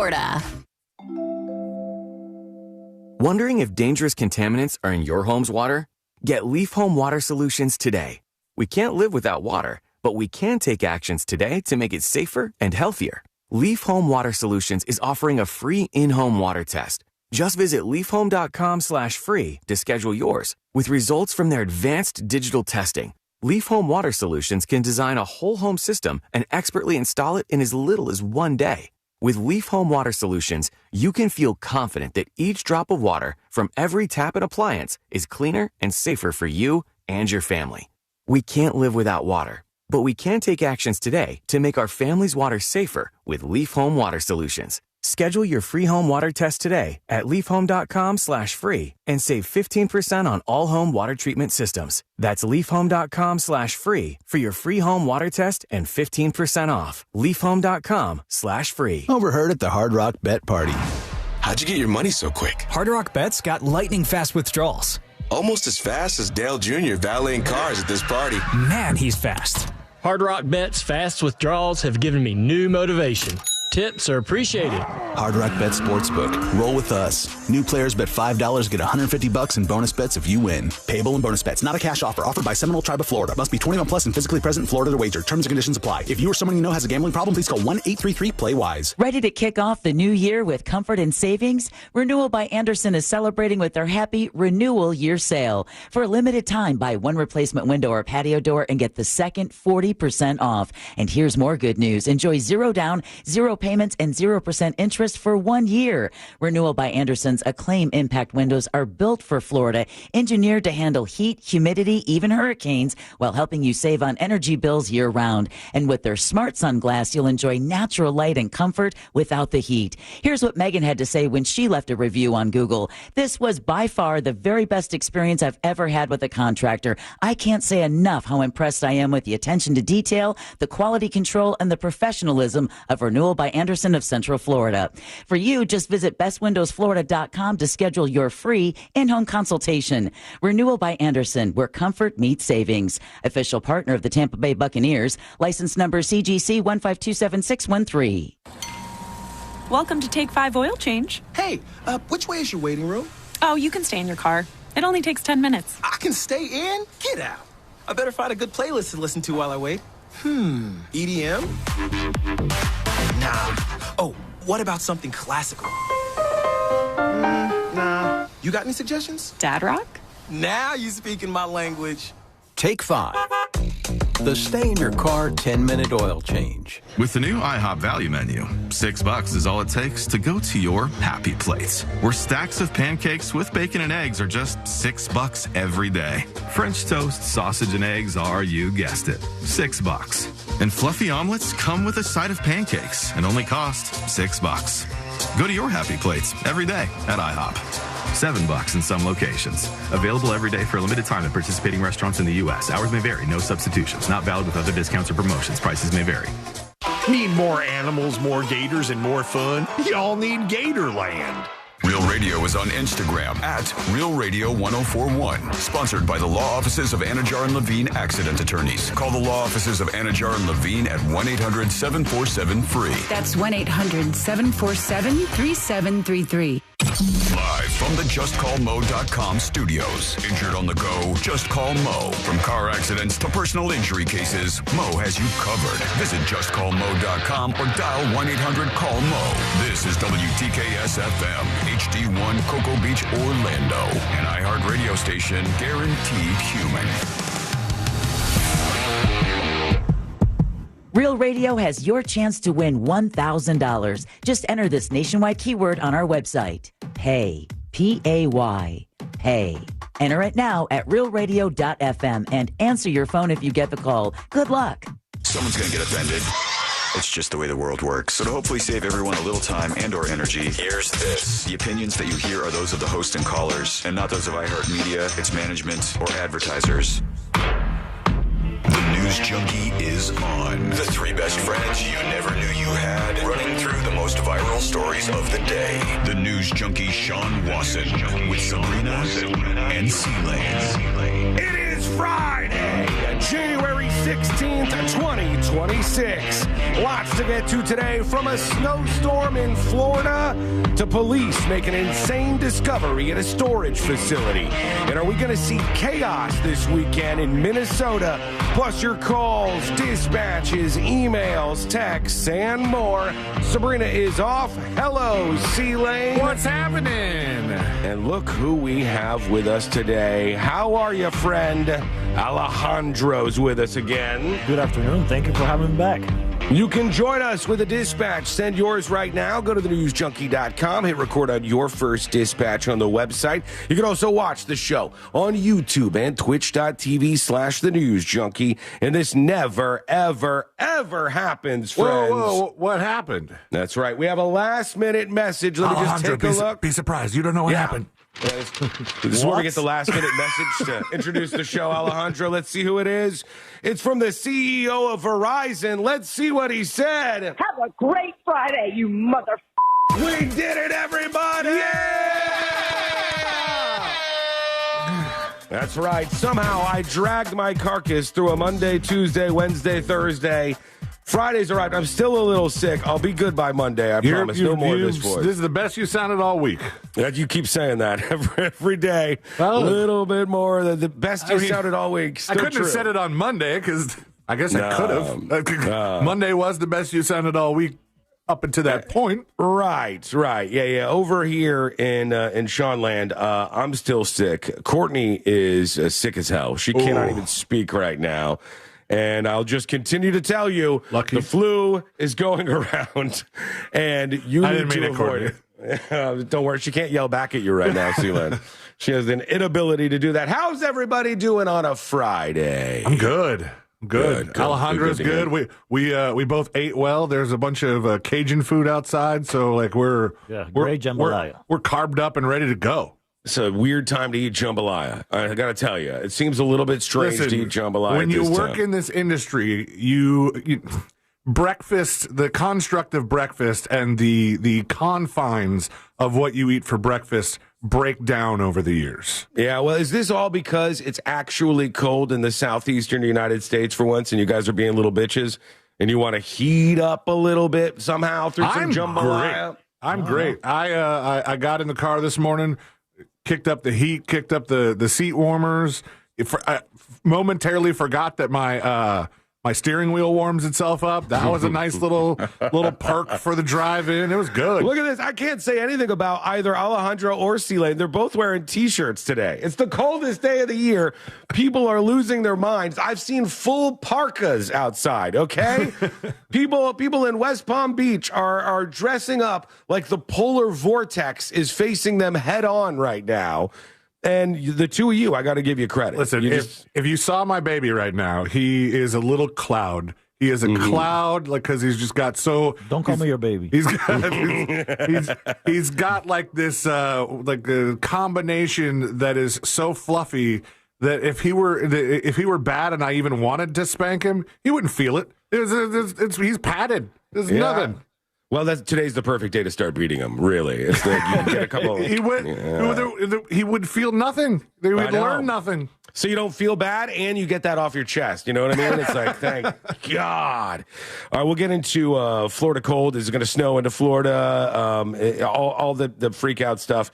Florida. Wondering if dangerous contaminants are in your home's water? Get Leaf Home Water Solutions today. We can't live without water, but we can take actions today to make it safer and healthier. Leaf Home Water Solutions is offering a free in-home water test. Just visit leafhome.com/free to schedule yours. With results from their advanced digital testing, Leaf Home Water Solutions can design a whole home system and expertly install it in as little as 1 day. With Leaf Home Water Solutions, you can feel confident that each drop of water from every tap and appliance is cleaner and safer for you and your family. We can't live without water, but we can take actions today to make our family's water safer with Leaf Home Water Solutions. Schedule your free home water test today at leafhome.com/free and save 15% on all home water treatment systems. That's leafhome.com/free for your free home water test and 15% off. leafhome.com/free. Overheard at the Hard Rock Bet Party. How'd you get your money so quick? Hard Rock Bet's got lightning fast withdrawals. Almost as fast as Dale Jr. valeting cars at this party. Man, he's fast. Hard Rock Bet's fast withdrawals have given me new motivation. Tips are appreciated. Hard Rock Bet Sportsbook. Roll with us. New players bet $5, get $150 in bonus bets if you win. Payable in bonus bets. Not a cash offer. Offered by Seminole Tribe of Florida. Must be 21 plus and physically present in Florida to wager. Terms and conditions apply. If you or someone you know has a gambling problem, please call 1-833-PLAY-WISE. Ready to kick off the new year with comfort and savings? Renewal by Andersen is celebrating with their happy Renewal Year Sale. For a limited time, buy one replacement window or patio door and get the second 40% off. And here's more good news. Enjoy zero down, zero payments, and 0% interest for 1 year. Renewal by Andersen's Acclaim Impact windows are built for Florida, engineered to handle heat, humidity, even hurricanes, while helping you save on energy bills year-round. And with their Smart Sun Glass, you'll enjoy natural light and comfort without the heat. Here's what Megan had to say when she left a review on Google. This was by far the very best experience I've ever had with a contractor. I can't say enough how impressed I am with the attention to detail, the quality control, and the professionalism of Renewal by Andersen of Central Florida. For you, just visit bestwindowsflorida.com to schedule your free in-home consultation. Renewal by Andersen, where comfort meets savings. Official partner of the Tampa Bay Buccaneers. License number CGC 1527613. Welcome to Take 5 Oil Change. Hey, which way is your waiting room? Oh, you can stay in your car. It only takes 10 minutes. I can stay in? Get out. I better find a good playlist to listen to while I wait. EDM? Nah. Oh, what about something classical? Nah. You got any suggestions? Dad rock? Now you speaking my language. Take 5. The stay-in-your-car 10-minute oil change. With the new IHOP value menu, $6 is all it takes to go to your happy place, where stacks of pancakes with bacon and eggs are just $6 every day. French toast, sausage, and eggs are, you guessed it, $6. And fluffy omelets come with a side of pancakes and only cost $6. Go to your happy plates every day at IHOP. $7 in some locations. Available every day for a limited time at participating restaurants in the U.S. Hours may vary. No substitutions. Not valid with other discounts or promotions. Prices may vary. Need more animals, more gators, and more fun? Y'all need Gatorland. Real Radio is on Instagram at Real Radio 1041. Sponsored by the law offices of Anajar and Levine Accident Attorneys. Call the law offices of Anajar and Levine at 1-800-747-FREE. That's 1-800-747-3733. Live from the JustCallMo.com studios. Injured on the go? Just call Mo. From car accidents to personal injury cases, Mo has you covered. Visit JustCallMo.com or dial 1-800-CALL-MO. This is WTKS-FM, HD1 Cocoa Beach, Orlando. An iHeart radio station guaranteed human. Real Radio has your chance to win $1,000. Just enter this nationwide keyword on our website. Pay. P-A-Y. Pay. Enter it now at realradio.fm and answer your phone if you get the call. Good luck. Someone's going to get offended. It's just the way the world works. So to hopefully save everyone a little time and or energy, here's this. The opinions that you hear are those of the host and callers, and not those of iHeartMedia, its management, or advertisers. The News Junkie is on. The three best friends you never knew you had, running through the most viral stories of the day. The News Junkie Sean Wasson with Sabrina and C-Lane. It is is Friday, January 16th, 2026. Lots to get to today, from a snowstorm in Florida to police make an insane discovery at a storage facility. And are we going to see chaos this weekend in Minnesota? Plus your calls, dispatches, emails, texts, and more. Sabrina is off. Hello, C-Lane. What's happening? And look who we have with us today. How are you, friend? Alejandro's with us again. Good afternoon. Thank you for having me back. You can join us with a dispatch. Send yours right now. Go to thenewsjunkie.com. Hit record on your first dispatch on the website. You can also watch the show on YouTube and twitch.tv/thenewsjunkie. And this never, ever, ever happens, friends. Whoa, what happened? That's right. We have a last-minute message. Let me just take a look. Be surprised. You don't know what happened. This is where we get the last-minute message to introduce the show, Alejandro. Let's see who it is. It's from the CEO of Verizon. Let's see what he said. Have a great Friday, you mother. We did it, everybody! Yeah! That's right. Somehow I dragged my carcass through a Monday, Tuesday, Wednesday, Thursday. Friday's all right. I'm still a little sick. I'll be good by Monday. I promise. No more of this voice. This is the best you sounded all week. You keep saying that every day. A little bit more than the best you sounded all week. Still I couldn't have said it on Monday because I guess I could have. Monday was the best you sounded all week up until that point. Right. Yeah. Over here in Seanland, I'm still sick. Courtney is sick as hell. She cannot even speak right now. And I'll just continue to tell you, the flu is going around, and you need to avoid it. Don't worry, she can't yell back at you right now, Sealand. She has an inability to do that. How's everybody doing on a Friday? I'm good. Alejandro's good. We both ate well. There's a bunch of Cajun food outside, so like we're great jambalaya. We're carved up and ready to go. It's a weird time to eat jambalaya. I got to tell you, it seems a little bit strange to eat jambalaya. When you work in this industry, you breakfast, the construct of breakfast and the confines of what you eat for breakfast break down over the years. Yeah, well, is this all because it's actually cold in the southeastern United States for once, and you guys are being little bitches, and you want to heat up a little bit somehow through some jambalaya? I'm great. I got in the car this morning, kicked up the heat, kicked up the seat warmers. I momentarily forgot that my steering wheel warms itself up. That was a nice little perk for the drive-in. It was good. Look at this. I can't say anything about either Alejandro or C-Lane. They're both wearing T-shirts today. It's the coldest day of the year. People are losing their minds. I've seen full parkas outside, okay? People in West Palm Beach are dressing up like the polar vortex is facing them head-on right now. And the two of you, I got to give you credit. Listen, if you saw my baby right now, he is a little cloud. He is a cloud, like, because he's just got so. Don't call me your baby. He's got like this like a combination that is so fluffy that if he were bad and I even wanted to spank him, he wouldn't feel it. He's padded. There's nothing. Well, today's the perfect day to start beating him, really. It's like you can get a couple. He would feel nothing. He would learn nothing. So you don't feel bad, and you get that off your chest. You know what I mean? It's like, thank God. All right, we'll get into Florida cold. Is it going to snow into Florida? All the freak out stuff.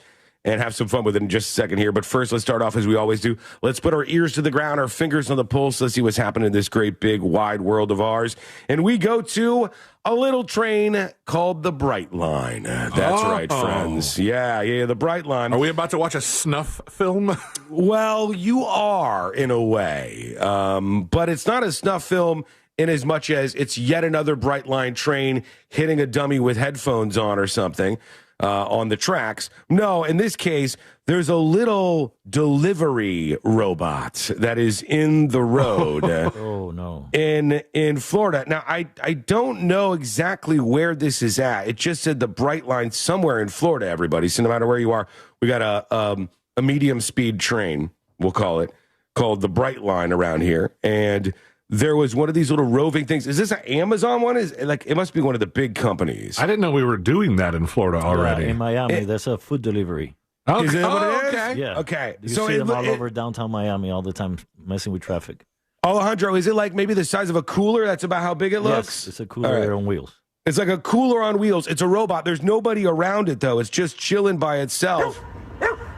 And have some fun with it in just a second here. But first, let's start off as we always do. Let's put our ears to the ground, our fingers on the pulse. Let's see what's happening in this great, big, wide world of ours. And we go to a little train called the Bright Line. That's right, friends. Yeah, the Bright Line. Are we about to watch a snuff film? Well, you are, in a way. But it's not a snuff film in as much as it's yet another Bright Line train hitting a dummy with headphones on or something. On the tracks. No, in this case, there's a little delivery robot that is in the road. Oh, no. In Florida. Now, I don't know exactly where this is at. It just said the Bright Line somewhere in Florida, everybody. So no matter where you are, we got a medium-speed train, we'll call it, called the Bright Line around here. And there was one of these little roving things. Is this an Amazon one? It must be one of the big companies. I didn't know we were doing that in Florida already. Yeah, in Miami, there's a food delivery. Okay. Is that what it is? Okay. Yeah. Okay. You see them all over downtown Miami all the time, messing with traffic. Alejandro, is it like maybe the size of a cooler? That's about how big it looks? Yes, it's a cooler on wheels. It's like a cooler on wheels. It's a robot. There's nobody around it, though. It's just chilling by itself.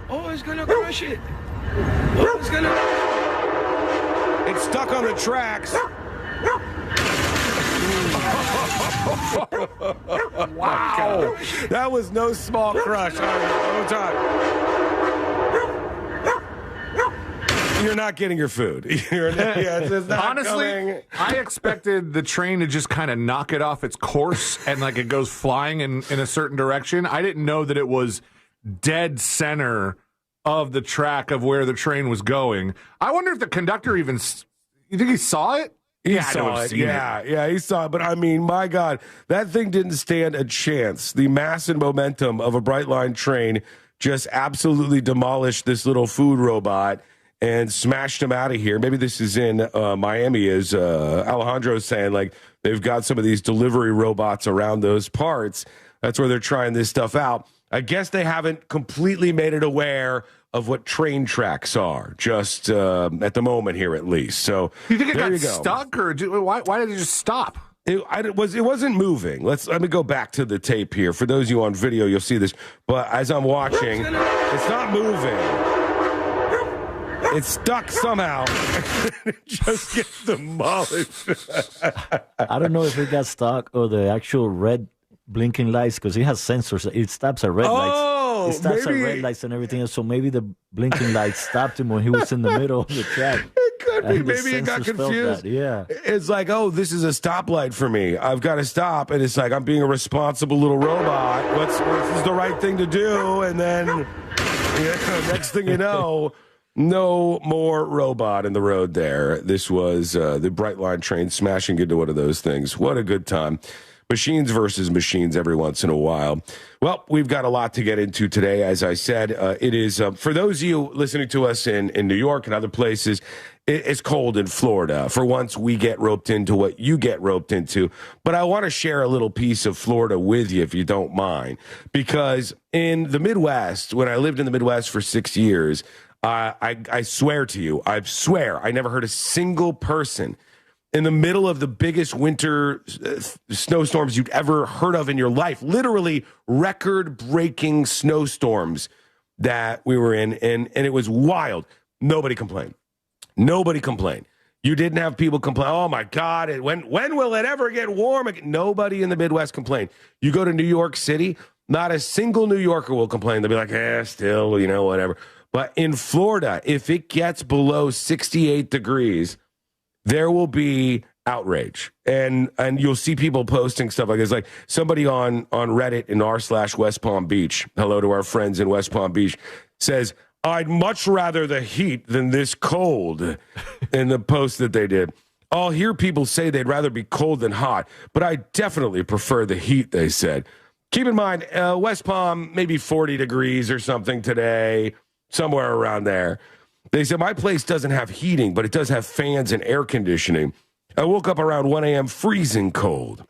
Oh, it's going to crush it. Oh, it's going to... It's stuck on the tracks. Wow. That was no small crush. All right, one time. You're not getting your food. It's not Honestly, coming. I expected the train to just kind of knock it off its course and like it goes flying in a certain direction. I didn't know that it was dead center of the track of where the train was going. I wonder if the conductor you think he saw it? He saw it. Yeah, he saw it. But I mean, my God, that thing didn't stand a chance. The mass and momentum of a Brightline train just absolutely demolished this little food robot and smashed him out of here. Maybe this is in Miami, as Alejandro's saying, like they've got some of these delivery robots around those parts. That's where they're trying this stuff out. I guess they haven't completely made it aware of what train tracks are, just at the moment here at least. So you think it got stuck, or why did it just stop? It wasn't moving. Let me go back to the tape here. For those of you on video, you'll see this. But as I'm watching, it's not moving. It's stuck somehow. It just gets demolished. I don't know if it got stuck or the actual red blinking lights, because it has sensors. It stops at red lights. It stops at red lights and everything else. So maybe the blinking lights stopped him when he was in the middle of the track. It could be. Maybe it got confused. Yeah. It's like, oh, this is a stoplight for me. I've got to stop. And it's like, I'm being a responsible little robot. What's the right thing to do? And then next thing you know, no more robot in the road there. This was the Brightline train smashing into one of those things. What a good time. Machines versus machines every once in a while. Well, we've got a lot to get into today. As I said, it is, for those of you listening to us in New York and other places, it's cold in Florida. For once, we get roped into what you get roped into. But I want to share a little piece of Florida with you, if you don't mind. Because in the Midwest, when I lived in the Midwest for 6 years, I swear to you, I never heard a single person in the middle of the biggest winter snowstorms you'd ever heard of in your life, literally record-breaking snowstorms that we were in, and it was wild. Nobody complained. Nobody complained. You didn't have people complain, oh, my God, when will it ever get warm again? Nobody in the Midwest complained. You go to New York City, not a single New Yorker will complain. They'll be like, still, whatever. But in Florida, if it gets below 68 degrees, there will be outrage. And you'll see people posting stuff like this. Like somebody on Reddit in r/West Palm Beach, hello to our friends in West Palm Beach, says, I'd much rather the heat than this cold, in the post that they did. I'll hear people say they'd rather be cold than hot, but I definitely prefer the heat, they said. Keep in mind, West Palm, maybe 40 degrees or something today, somewhere around there. They said, my place doesn't have heating, but it does have fans and air conditioning. I woke up around 1 a.m. freezing cold.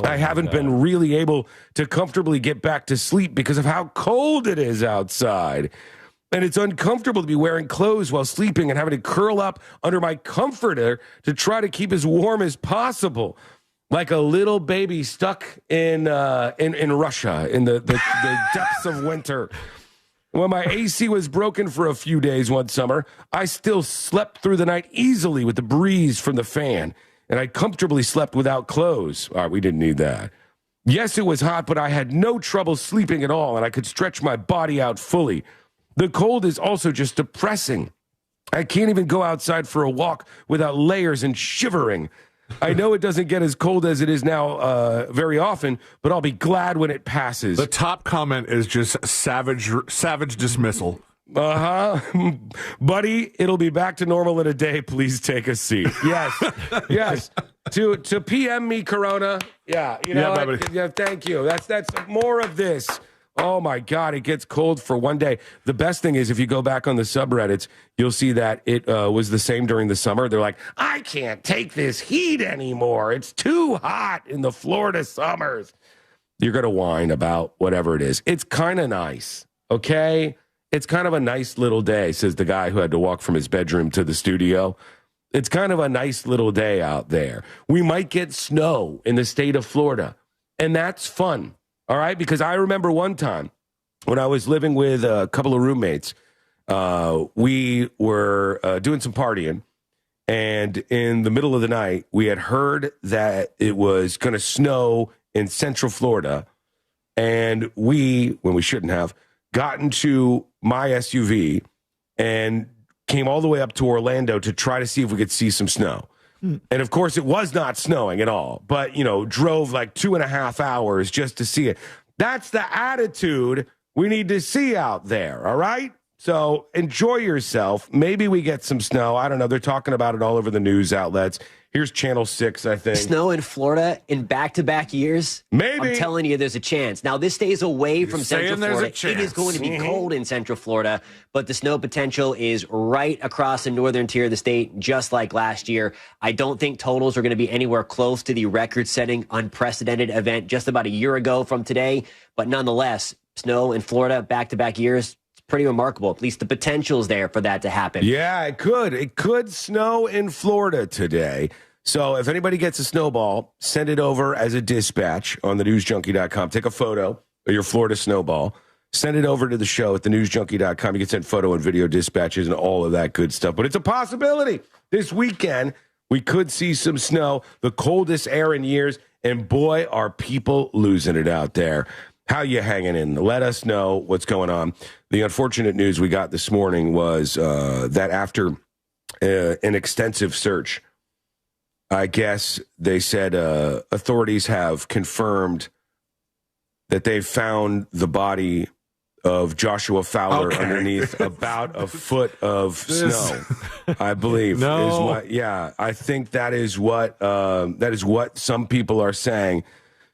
I haven't been really able to comfortably get back to sleep because of how cold it is outside. And it's uncomfortable to be wearing clothes while sleeping and having to curl up under my comforter to try to keep as warm as possible. Like a little baby stuck in Russia in the depths of winter. When my AC was broken for a few days one summer, I still slept through the night easily with the breeze from the fan, and I comfortably slept without clothes. All right, we didn't need that. Yes, it was hot, but I had no trouble sleeping at all, and I could stretch my body out fully. The cold is also just depressing. I can't even go outside for a walk without layers and shivering. I know it doesn't get as cold as it is now very often, but I'll be glad when it passes. The top comment is just savage dismissal. Buddy, it'll be back to normal in a day. Please take a seat. Yes. To PM me, Corona. Yeah, thank you. That's more of this. Oh, my God, it gets cold for one day. The best thing is if you go back on the subreddits, you'll see that it was the same during the summer. They're like, I can't take this heat anymore. It's too hot in the Florida summers. You're going to whine about whatever it is. It's kind of nice, okay? It's kind of a nice little day, says the guy who had to walk from his bedroom to the studio. It's kind of a nice little day out there. We might get snow in the state of Florida, and that's fun, all right? Because I remember one time when I was living with a couple of roommates, we were doing some partying, and in the middle of the night, we had heard that it was going to snow in Central Florida, and we, when we shouldn't have, got into my SUV and came all the way up to Orlando to try to see if we could see some snow. And of course, it was not snowing at all, but, drove like 2.5 hours just to see it. That's the attitude we need to see out there, all right? So enjoy yourself. Maybe we get some snow. I don't know. They're talking about it all over the news outlets. Here's Channel 6, I think. Snow in Florida in back-to-back years? Maybe. I'm telling you, there's a chance. Now, this stays away from Central Florida. It is going to be cold in Central Florida, but the snow potential is right across the northern tier of the state, just like last year. I don't think totals are going to be anywhere close to the record-setting, unprecedented event just about a year ago from today. But nonetheless, snow in Florida back-to-back years, pretty remarkable. At least the potential is there for that to happen. Yeah, it could. It could snow in Florida today. So if anybody gets a snowball, send it over as a dispatch on thenewsjunkie.com. Take a photo of your Florida snowball. Send it over to the show at thenewsjunkie.com. You can send photo and video dispatches and all of that good stuff. But it's a possibility. This weekend, we could see some snow, the coldest air in years, and boy, are people losing it out there. How you hanging in? Let us know what's going on. The unfortunate news we got this morning was that after an extensive search, I guess they said authorities have confirmed that they found the body of Joshua Fowler underneath about a foot of snow, I believe. I think that is what some people are saying.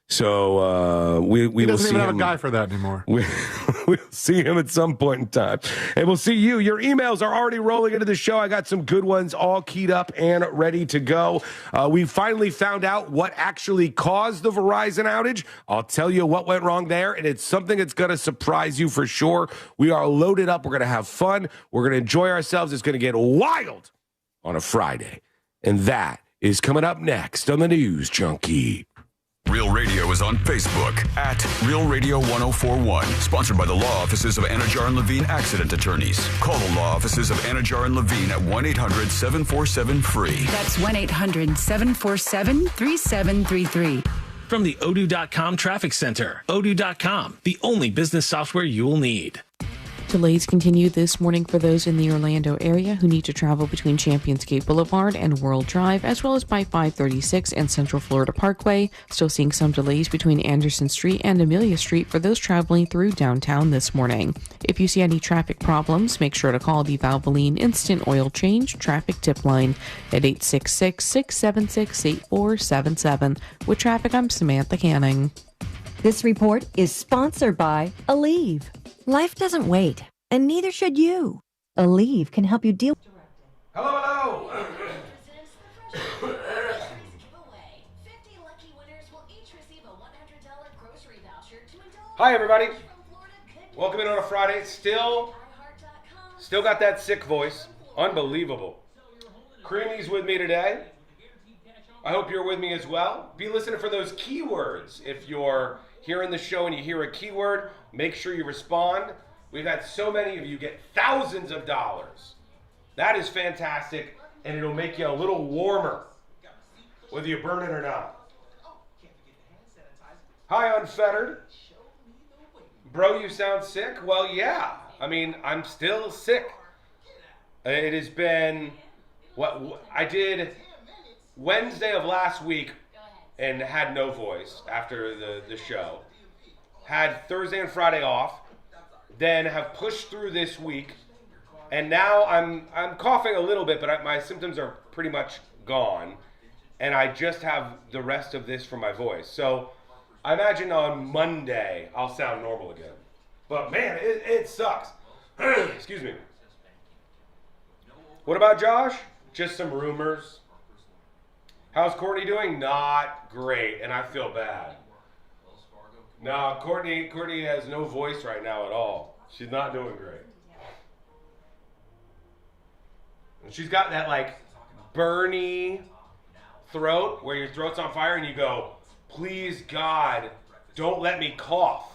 So we will see him. He doesn't even have a guy for that anymore. We'll see him at some point in time. And we'll see you. Your emails are already rolling into the show. I got some good ones all keyed up and ready to go. We finally found out what actually caused the Verizon outage. I'll tell you what went wrong there, and it's something that's going to surprise you for sure. We are loaded up. We're going to have fun. We're going to enjoy ourselves. It's going to get wild on a Friday. And that is coming up next on the News Junkie. Real Radio is on Facebook at Real Radio 1041. Sponsored by the law offices of Anajar and Levine Accident Attorneys. Call the law offices of Anajar and Levine at 1-800-747-FREE. That's 1-800-747-3733. From the Odoo.com Traffic Center. Odoo.com, the only business software you will need. Delays continue this morning for those in the Orlando area who need to travel between Champions Gate Boulevard and World Drive, as well as by 536 and Central Florida Parkway. Still seeing some delays between Anderson Street and Amelia Street for those traveling through downtown this morning. If you see any traffic problems, make sure to call the Valvoline Instant Oil Change Traffic Tip Line at 866-676-8477. With traffic, I'm Samantha Canning. This report is sponsored by Aleve. Life doesn't wait, and neither should you. Aleve can help you deal. Hello. Hi, everybody. Welcome in on a Friday. Still got that sick voice. Unbelievable. Creamy's with me today. I hope you're with me as well. Be listening for those keywords. If you're hearing the show and you hear a keyword, make sure you respond. We've had so many of you get thousands of dollars. That is fantastic, and it'll make you a little warmer, whether you burn it or not. Hi, Unfettered. Bro, you sound sick? Well, yeah. I mean, I'm still sick. It has been what I did Wednesday of last week and had no voice after the show. Had Thursday and Friday off, then have pushed through this week, and now I'm coughing a little bit, but my symptoms are pretty much gone, and I just have the rest of this for my voice. So I imagine on Monday I'll sound normal again. But man, it sucks. Excuse me. What about Josh? Just some rumors. How's Courtney doing? Not great, and I feel bad. No, Courtney has no voice right now at all. She's not doing great. She's got that, like, Bernie throat where your throat's on fire and you go, please, God, don't let me cough.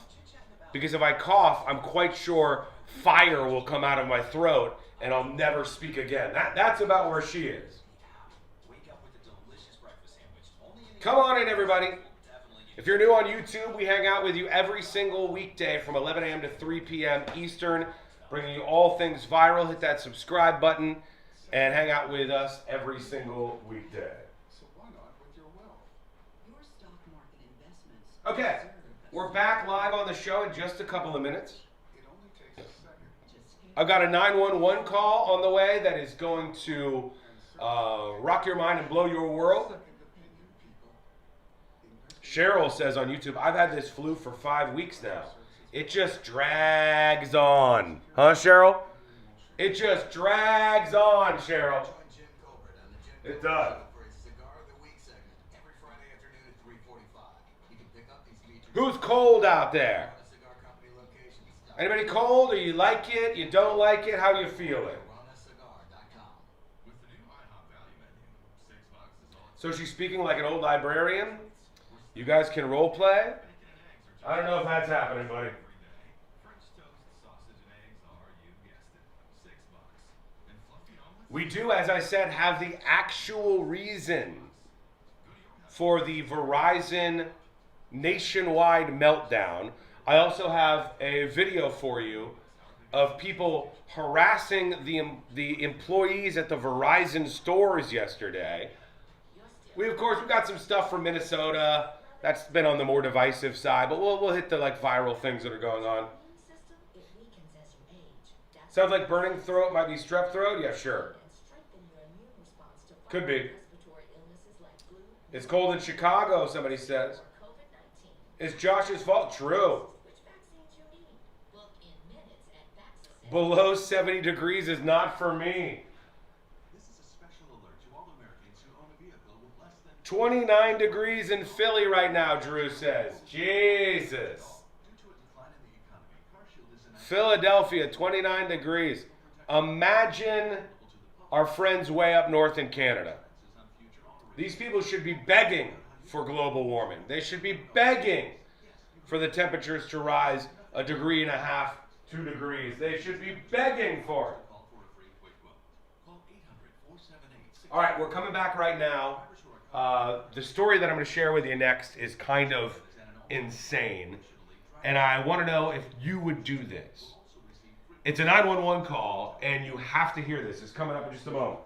Because if I cough, I'm quite sure fire will come out of my throat and I'll never speak again. That's about where she is. Come on in, everybody. If you're new on YouTube, we hang out with you every single weekday from 11 a.m. to 3 p.m. Eastern, bringing you all things viral. Hit that subscribe button and hang out with us every single weekday. Okay, we're back live on the show in just a couple of minutes. I've got a 911 call on the way that is going to rock your mind and blow your world. Cheryl says on YouTube, I've had this flu for 5 weeks now. It just drags on. Huh, Cheryl? It just drags on, Cheryl. It does. Who's cold out there? Anybody cold, or you like it, you don't like it, how you feeling? So she's speaking like an old librarian? You guys can role play? I don't know if that's happening, buddy. We do, as I said, have the actual reason for the Verizon nationwide meltdown. I also have a video for you of people harassing the employees at the Verizon stores yesterday. We've got some stuff from Minnesota that's been on the more divisive side, but we'll hit the viral things that are going on. Sounds like burning throat might be strep throat. Yeah, sure. Could be. It's cold in Chicago, somebody says. It's Josh's fault. True. Below 70 degrees is not for me. 29 degrees in Philly right now, Drew says. Jesus. Philadelphia, 29 degrees. Imagine our friends way up north in Canada. These people should be begging for global warming. They should be begging for the temperatures to rise 1.5 degrees, 2 degrees. They should be begging for it. All right, we're coming back right now. The story that I'm going to share with you next is kind of insane, and I want to know if you would do this. It's a 911 call, and you have to hear this. It's coming up in just a moment.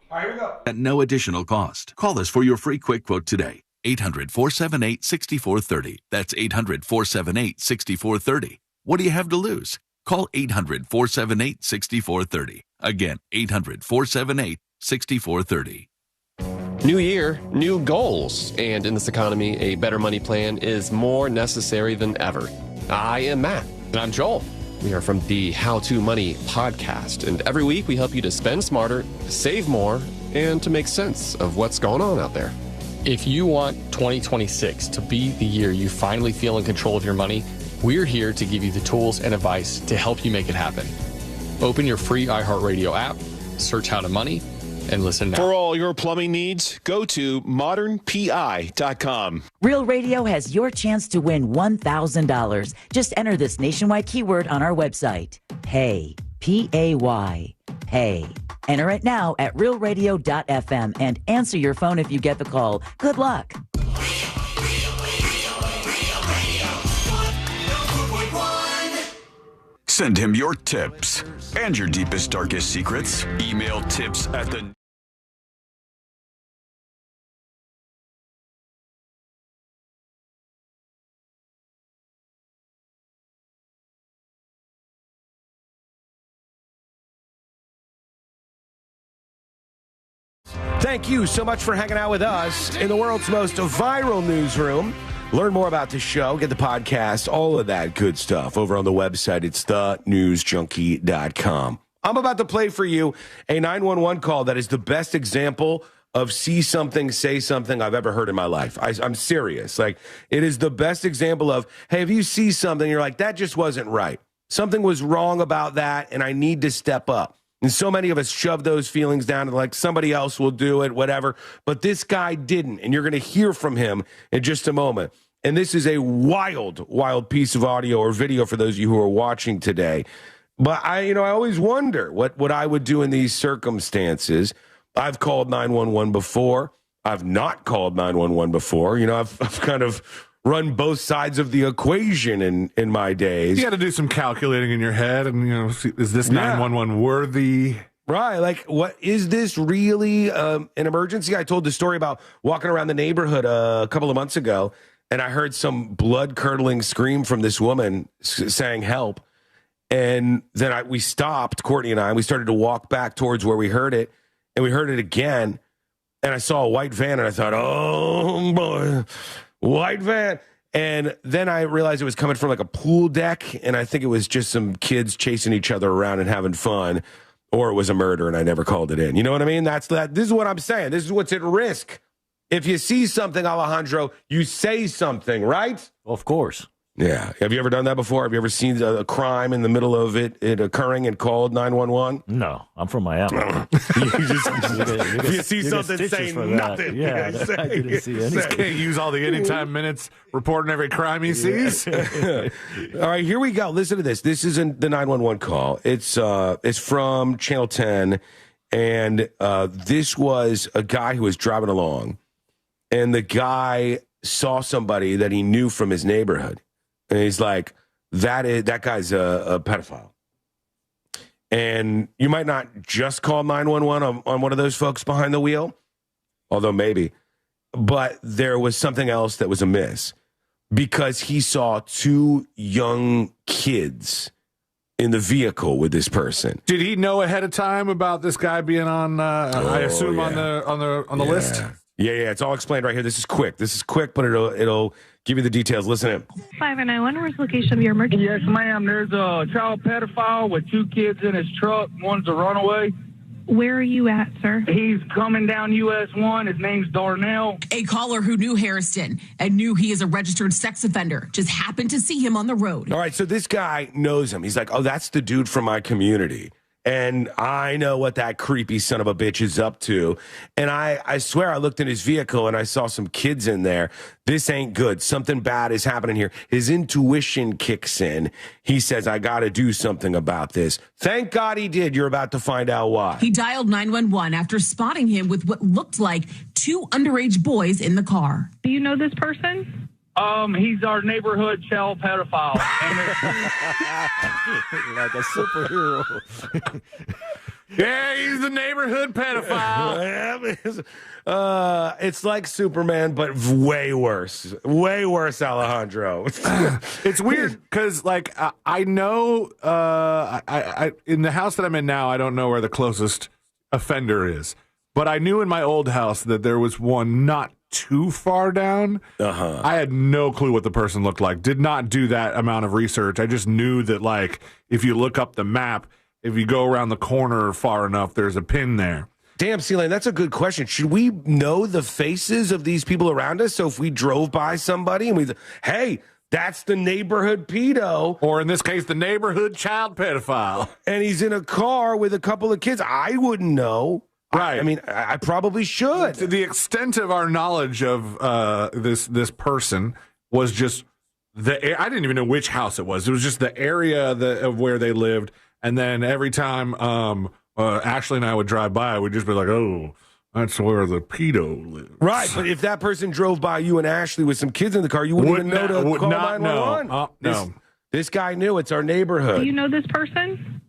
All right, here we go. At no additional cost. Call us for your free quick quote today. 800-478-6430. That's 800-478-6430. What do you have to lose? Call 800-478-6430. Again, 800-478-6430. New year, new goals. And in this economy, a better money plan is more necessary than ever. I am Matt. And I'm Joel. We are from the How to Money podcast. And every week we help you to spend smarter, save more, and to make sense of what's going on out there. If you want 2026 to be the year you finally feel in control of your money, we're here to give you the tools and advice to help you make it happen. Open your free iHeartRadio app, search How to Money, and listen now. For all your plumbing needs, go to modernpi.com. Real Radio has your chance to win $1,000. Just enter this nationwide keyword on our website. Pay. P-A-Y. Pay. Enter it now at realradio.fm and answer your phone if you get the call. Good luck. Send him your tips and your deepest, darkest secrets. Email tips at the... Thank you so much for hanging out with us in the world's most viral newsroom. Learn more about the show, get the podcast, all of that good stuff over on the website. It's thenewsjunkie.com. I'm about to play for you a 911 call that is the best example of see something, say something I've ever heard in my life. I'm serious. Like, it is the best example of, hey, if you see something, you're like, that just wasn't right. Something was wrong about that, and I need to step up. And so many of us shove those feelings down and like somebody else will do it, whatever. But this guy didn't, and you're going to hear from him in just a moment. And this is a wild, wild piece of audio or video for those of you who are watching today. But I always wonder what I would do in these circumstances. I've called 911 before. I've not called 911 before. I've kind of run both sides of the equation in my days. You got to do some calculating in your head, and is this 911 worthy? Right, like, what is this really an emergency? I told the story about walking around the neighborhood a couple of months ago, and I heard some blood-curdling scream from this woman saying help. And then we stopped, Courtney and I, and we started to walk back towards where we heard it, and we heard it again, and I saw a white van, and I thought, oh, boy, white van. And then I realized it was coming from like a pool deck, and I think it was just some kids chasing each other around and having fun, or it was a murder, and I never called it in. You know what I mean? This is what I'm saying. This is what's at risk. If you see something, Alejandro, you say something, right? Of course. Yeah. Have you ever done that before? Have you ever seen a crime in the middle of it occurring and called 911? No, I'm from Miami. If you see something, say nothing. Yeah, I didn't see anything. He can't use all the anytime minutes reporting every crime he sees. All right, here we go. Listen to this. This isn't the 911 call. It's from Channel 10, and this was a guy who was driving along, and the guy saw somebody that he knew from his neighborhood. And he's like, that guy's a pedophile. And you might not just call 911 on one of those folks behind the wheel, although maybe. But there was something else that was amiss, because he saw two young kids in the vehicle with this person. Did he know ahead of time about this guy being on? I assume on the list. Yeah, it's all explained right here. This is quick, but it'll give you the details. Listen in. 591, where's the location of your emergency? Yes, ma'am. There's a child pedophile with two kids in his truck. One's a runaway. Where are you at, sir? He's coming down US 1. His name's Darnell. A caller who knew Harrison and knew he is a registered sex offender just happened to see him on the road. All right, so this guy knows him. He's like, oh, that's the dude from my community. And I know what that creepy son of a bitch is up to. And I swear I looked in his vehicle and I saw some kids in there. This ain't good. Something bad is happening here. His intuition kicks in. He says, I got to do something about this. Thank God he did. You're about to find out why. He dialed 911 after spotting him with what looked like two underage boys in the car. Do you know this person? He's our neighborhood child pedophile. Like a superhero. Yeah, he's the neighborhood pedophile. It's like Superman, but way worse. Way worse, Alejandro. It's weird because, like, I know I in the house that I'm in now, I don't know where the closest offender is. But I knew in my old house that there was one not too far down. I had no clue what the person looked like. Did not do that amount of research. I just knew that, like, if you look up the map, if you go around the corner far enough, there's a pin there. Damn, C-Lane, that's a good question. Should we know the faces of these people around us? So if we drove by somebody and hey, that's the neighborhood pedo. Or in this case, the neighborhood child pedophile. And he's in a car with a couple of kids. I wouldn't know. Right. I mean, I probably should. To the extent of our knowledge of this person was just I didn't even know which house it was. It was just the area of where they lived. And then every time Ashley and I would drive by, we'd just be like, oh, that's where the pedo lives. Right. But if that person drove by you and Ashley with some kids in the car, you wouldn't even know to call 911. No. This guy knew. It's our neighborhood. Do you know this person?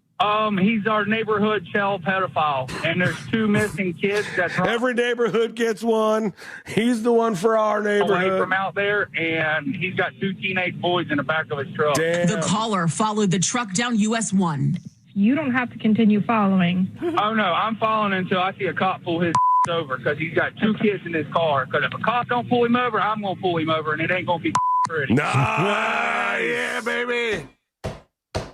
He's our neighborhood child pedophile, and there's two missing kids. Every neighborhood gets one. He's the one for our neighborhood. Away from out there, and he's got two teenage boys in the back of his truck. Damn. The caller followed the truck down US 1. You don't have to continue following. Oh, no, I'm following until I see a cop pull his over, because he's got two kids in his car. Because if a cop don't pull him over, I'm going to pull him over, and it ain't going to be pretty. Yeah, baby.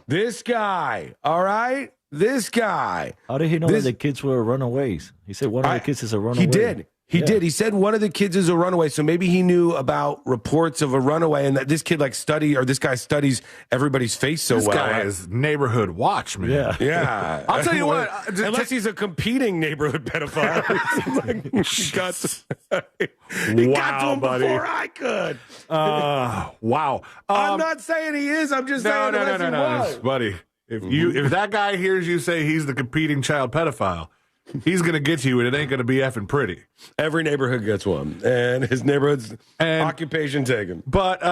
This guy, all right? This guy. How did he know that the kids were runaways? He said one of the kids is a runaway. He did. He did. He said one of the kids is a runaway. So maybe he knew about reports of a runaway, and that this kid this guy studies everybody's face so well. This guy is neighborhood watch, man. Yeah. I'll tell you what. Unless he's a competing neighborhood pedophile. He got to him before I could. Wow. I'm not saying he is. I'm just saying no, buddy. If that guy hears you say he's the competing child pedophile, he's going to get you, and it ain't going to be effing pretty. Every neighborhood gets one, and his neighborhood's occupation taken. But,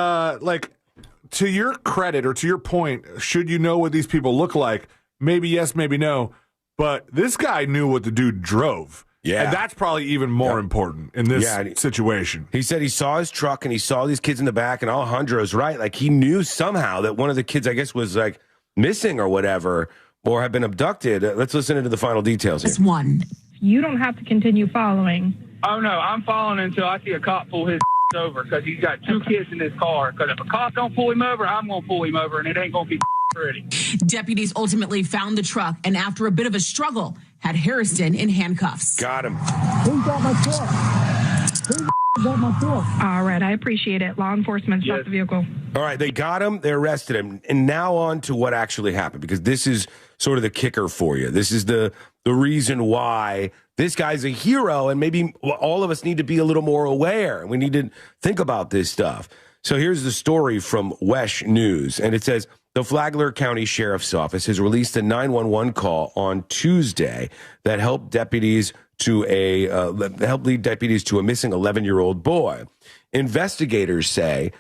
to your credit or to your point, should you know what these people look like? Maybe yes, maybe no. But this guy knew what the dude drove. Yeah. And that's probably even more important in this situation. He said he saw his truck, and he saw these kids in the back, and Alejandro's right. Like, he knew somehow that one of the kids, I guess, was, like, missing or whatever, or have been abducted. Let's listen into the final details here. It's one. You don't have to continue following. Oh, no, I'm following until I see a cop pull his over because he's got 2 kids in his car. Because if a cop don't pull him over, I'm going to pull him over, and it ain't going to be pretty. Deputies ultimately found the truck, and after a bit of a struggle, had Harrison in handcuffs. Got him. Who got my truck? Who got my truck? All right, I appreciate it. Law enforcement stopped the vehicle. All right, they got him. They arrested him. And now on to what actually happened, because this is sort of the kicker for you. This is the reason why this guy's a hero, and maybe all of us need to be a little more aware. We need to think about this stuff. So here's the story from WESH News, and it says, the Flagler County Sheriff's Office has released a 911 call on Tuesday that helped lead deputies to a missing 11-year-old boy. Investigators say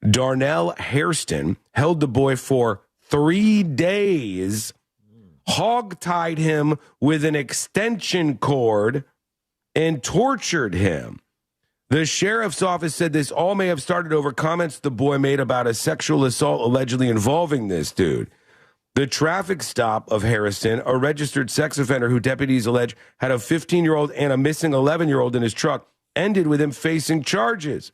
Darnell Hairston held the boy for 3 days, hog-tied him with an extension cord, and tortured him. The sheriff's office said this all may have started over comments the boy made about a sexual assault allegedly involving this dude. The traffic stop of Harrison, a registered sex offender who deputies allege had a 15-year-old and a missing 11-year-old in his truck, ended with him facing charges,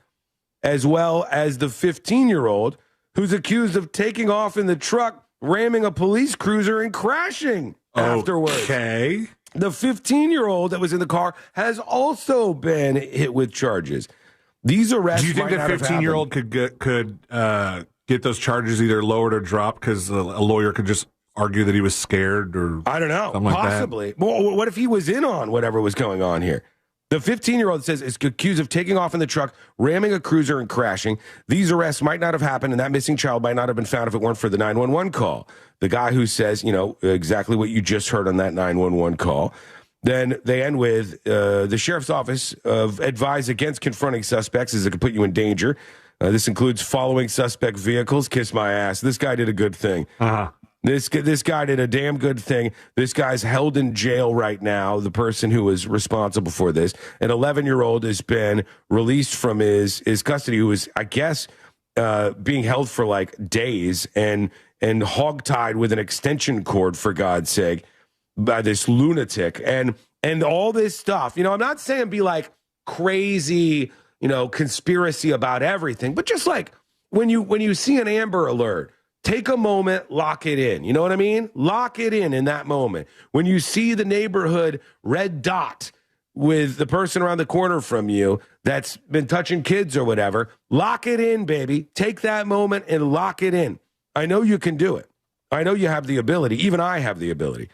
as well as the 15-year-old who's accused of taking off in the truck, ramming a police cruiser, and crashing afterwards. Okay. The 15-year-old that was in the car has also been hit with charges. These arrests. Do you think the 15-year-old could get those charges either lowered or dropped because a lawyer could just argue that he was scared or I don't know, something possibly. Well, what if he was in on whatever was going on here? The 15-year-old says is accused of taking off in the truck, ramming a cruiser, and crashing. These arrests might not have happened, and that missing child might not have been found if it weren't for the 911 call. The guy who says, exactly what you just heard on that 911 call. Then they end with the sheriff's office advised against confronting suspects as it could put you in danger. This includes following suspect vehicles. Kiss my ass. This guy did a good thing. This guy did a damn good thing. This guy's held in jail right now, the person who was responsible for this. An 11-year-old has been released from his custody, who was, I guess, being held for like days and hogtied with an extension cord, for God's sake, by this lunatic. And all this stuff. I'm not saying be like crazy, conspiracy about everything, but just like when you see an Amber Alert, take a moment, lock it in. You know what I mean? Lock it in that moment. When you see the neighborhood red dot with the person around the corner from you that's been touching kids or whatever, lock it in, baby. Take that moment and lock it in. I know you can do it. I know you have the ability. Even I have the ability.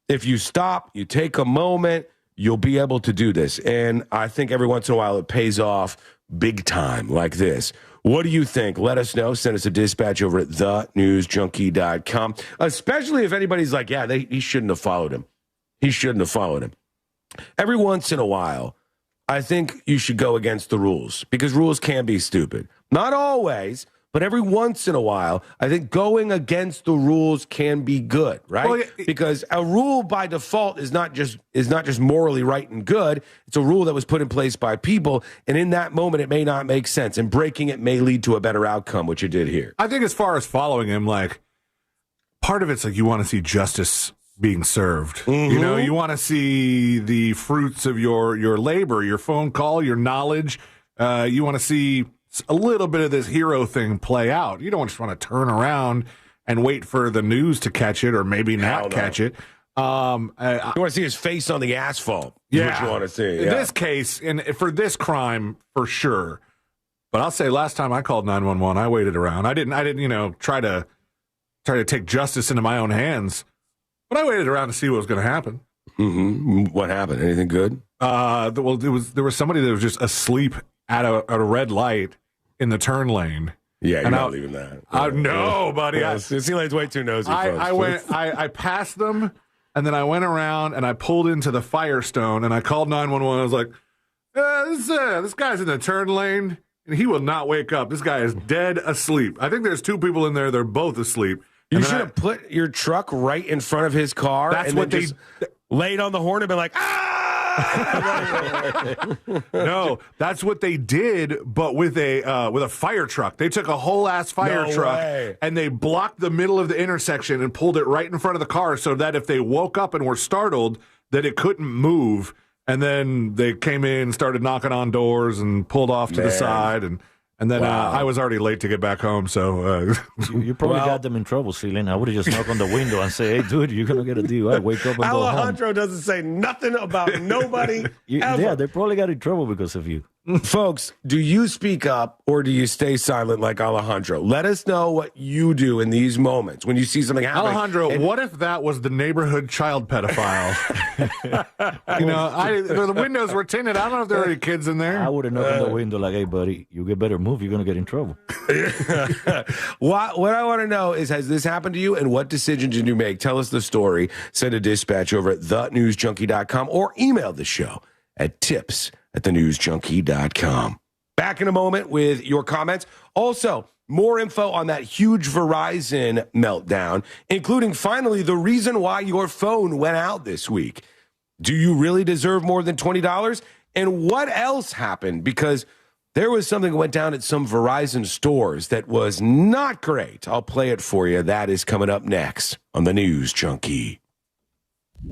If you stop, you take a moment, you'll be able to do this. And I think every once in a while it pays off big time like this. What do you think? Let us know. Send us a dispatch over at thenewsjunkie.com, especially if anybody's like, yeah, he shouldn't have followed him. He shouldn't have followed him. Every once in a while, I think you should go against the rules because rules can be stupid. Not always, but every once in a while, I think going against the rules can be good, right? Well, because a rule by default is not just morally right and good. It's a rule that was put in place by people, and in that moment, it may not make sense, and breaking it may lead to a better outcome, which it did here. I think as far as following him, like, part of it's like you want to see justice being served. Mm-hmm. You want to see the fruits of your labor, your phone call, your knowledge. You want to see a little bit of this hero thing play out. You don't just want to turn around and wait for the news to catch it or maybe not catch it. You want to see his face on the asphalt. Is what you want to see. In this case, and for this crime, for sure. But I'll say, last time I called 911, I waited around. I didn't, try to take justice into my own hands. But I waited around to see what was going to happen. Mm-hmm. What happened? Anything good? There was somebody that was just asleep at a red light in the turn lane. Yeah, you're not leaving that. No, buddy. It seems like it's way too nosy. I passed them, and then I went around and I pulled into the Firestone, and I called 911. I was like, this guy's in the turn lane, and he will not wake up. This guy is dead asleep. I think there's two people in there. They're both asleep. You should have put your truck right in front of his car. That's and what then just laid on the horn and been like, No, that's what they did, but with a fire truck. They took a whole ass fire truck and they blocked the middle of the intersection and pulled it right in front of the car so that if they woke up and were startled, that it couldn't move. And then they came in, started knocking on doors, and pulled off to the side. And then I was already late to get back home, so... You probably got them in trouble, Celine. I would have just knocked on the window and say, hey, dude, you're going to get a DUI. Wake up and go home. Alejandro doesn't say nothing about nobody ever. Yeah, they probably got in trouble because of you. Folks, do you speak up or do you stay silent like Alejandro? Let us know what you do in these moments when you see something happening. Alejandro, what if that was the neighborhood child pedophile? The windows were tinted. I don't know if there are any kids in there. I would have knocked on the window like, hey, buddy, you get better move. You're going to get in trouble. What I want to know is, has this happened to you, and what decision did you make? Tell us the story. Send a dispatch over at thenewsjunkie.com or email the show at tips@thenewsjunkie.com. Back in a moment with your comments. Also, more info on that huge Verizon meltdown, including finally the reason why your phone went out this week. Do you really deserve more than $20? And what else happened? Because there was something that went down at some Verizon stores that was not great. I'll play it for you. That is coming up next on the News Junkie.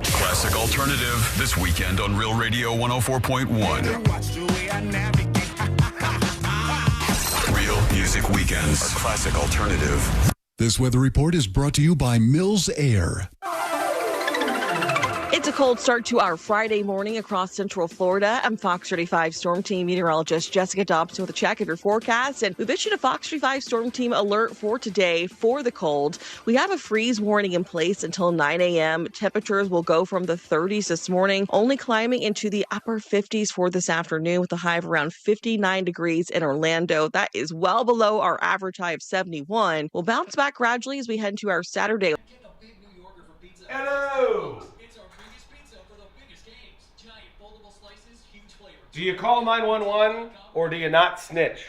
Classic Alternative this weekend on Real Radio 104.1. Real Music Weekends. Our Classic Alternative. This weather report is brought to you by Mills Air. It's a cold start to our Friday morning across Central Florida. I'm Fox 35 Storm Team meteorologist Jessica Dobson with a check of your forecast. And we've issued a Fox 35 Storm Team alert for today for the cold. We have a freeze warning in place until 9 a.m. Temperatures will go from the 30s this morning, only climbing into the upper 50s for this afternoon with a high of around 59 degrees in Orlando. That is well below our average high of 71. We'll bounce back gradually as we head into our Saturday. Hello. Do you call 911 or do you not snitch?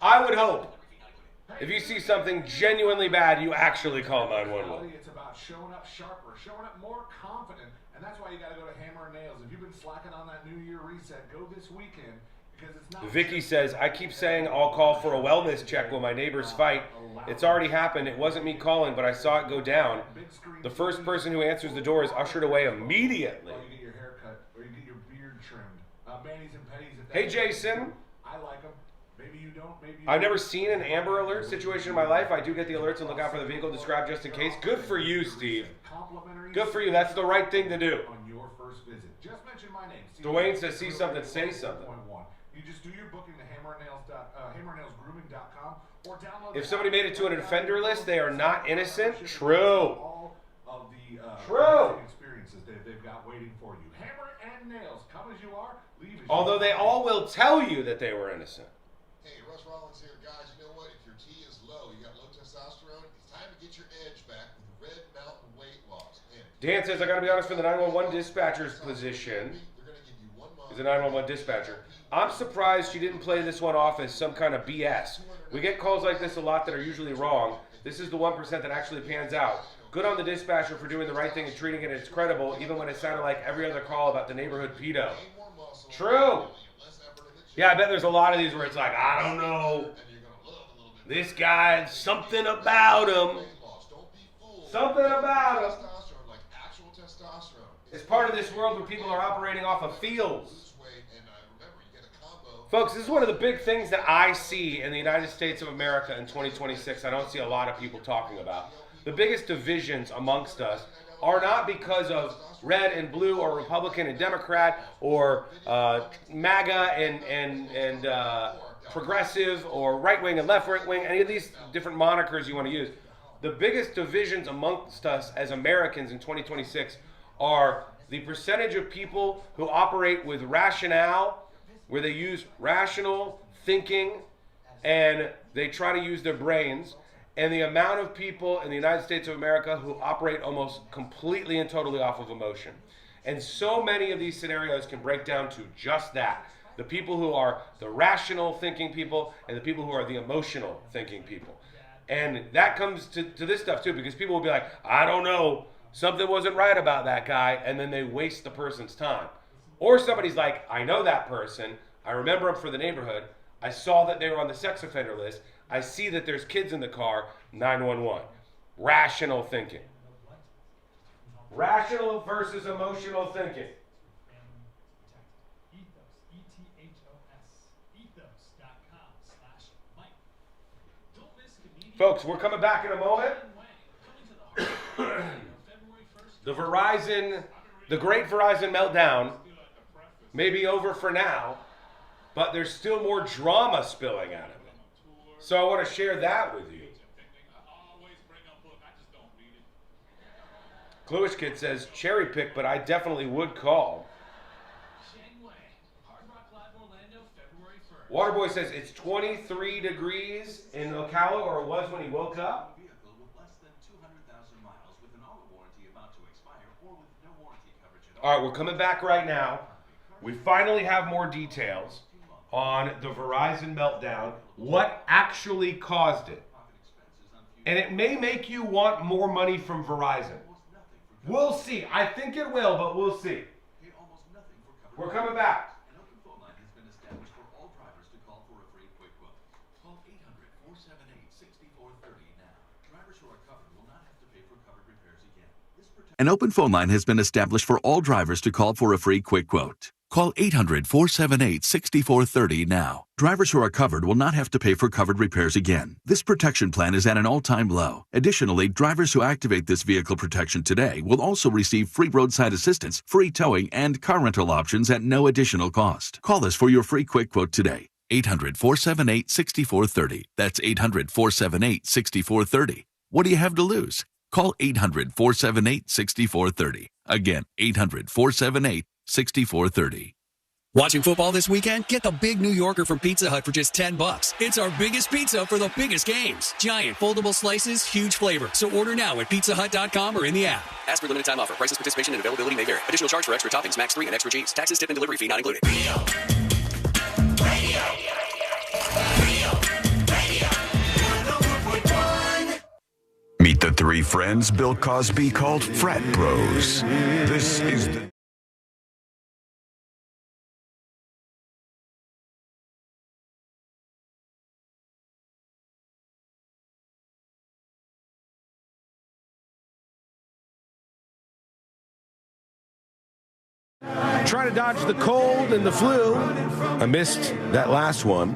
I would hope if you see something genuinely bad, you actually call 911. It's about showing up sharper, showing up more confident, and that's why you got to go to Hammer and Nails. If you've been slacking on that New Year reset, go this weekend because it's not. Vicky says, I keep saying I'll call for a wellness check when my neighbors fight. It's already happened. It wasn't me calling, but I saw it go down. The first person who answers the door is ushered away immediately. Hey, Jason. I like them. Maybe you don't. Maybe you I've never seen an Amber Alert situation in my life. I do get the alerts and look out for the vehicle described just in case. Good for you, Steve. Good for you. That's the right thing to do. On your first visit, just mention my name. Dwayne says, see something, say something. You just do your booking to hammernailsgrooming.com or download. If somebody made it to an offender list, they are not innocent. True. True. Experiences they've got waiting for you. Hammer and Nails. Come as you are. Although they all will tell you that they were innocent. Hey, Russ Rollins here. Guys, you know what? If your T is low, you got low testosterone, it's time to get your edge back with Red Mountain Weight Loss. Dan says, I got to be honest, for the 911 dispatcher's position, is a 911 dispatcher. I'm surprised she didn't play this one off as some kind of BS. We get calls like this a lot that are usually wrong. This is the 1% that actually pans out. Good on the dispatcher for doing the right thing and treating it as credible, even when it sounded like every other call about the neighborhood pedo. True. Yeah, I bet there's a lot of these where it's like, I don't know. This guy, something about him. Something about him. It's part of this world where people are operating off of feels. Folks, this is one of the big things that I see in the United States of America in 2026. I don't see a lot of people talking about. the biggest divisions amongst us are not because of red and blue or Republican and Democrat or MAGA and progressive or right wing and left wing, any of these different monikers you want to use. The biggest divisions amongst us as Americans in 2026 are the percentage of people who operate with rationale, where they use rational thinking and they try to use their brains, and the amount of people in the United States of America who operate almost completely and totally off of emotion. And so many of these scenarios can break down to just that. The people who are the rational thinking people and the people who are the emotional thinking people. And that comes to this stuff too, because people will be like, I don't know, something wasn't right about that guy, and then they waste the person's time. Or somebody's like, I know that person, I remember them for the neighborhood, I saw that they were on the sex offender list, I see that there's kids in the car, 911. Rational thinking. Rational versus emotional thinking. Folks, we're coming back in a moment. The great Verizon meltdown may be over for now, but there's still more drama spilling out of it. So I want to share that with you. Cluish Kid says, cherry pick, but I definitely would call. Waterboy says it's 23 degrees in Ocala, or it was when he woke up. All right, we're coming back right now. We finally have more details on the Verizon meltdown, what actually caused it. And it may make you want more money from Verizon. We'll see. I think it will, but we'll see. We're coming back. An open phone line has been established for all drivers to call for a free quick quote. Call 800-478-6430 now. Drivers who are covered will not have to pay for covered repairs again. This protection plan is at an all-time low. Additionally, drivers who activate this vehicle protection today will also receive free roadside assistance, free towing, and car rental options at no additional cost. Call us for your free quick quote today. 800-478-6430. That's 800-478-6430. What do you have to lose? Call 800-478-6430. Again, 800-478-6430. Watching football this weekend? Get the Big New Yorker from Pizza Hut for just $10. It's our biggest pizza for the biggest games. Giant foldable slices, huge flavor. So order now at pizzahut.com or in the app. Ask for limited time offer. Prices, participation, and availability may vary. Additional charge for extra toppings, max 3 and extra cheese. Taxes, tip, and delivery fee not included. Meet the three friends Bill Cosby called frat bros. This is the... Trying to dodge the cold and the flu. I missed that last one,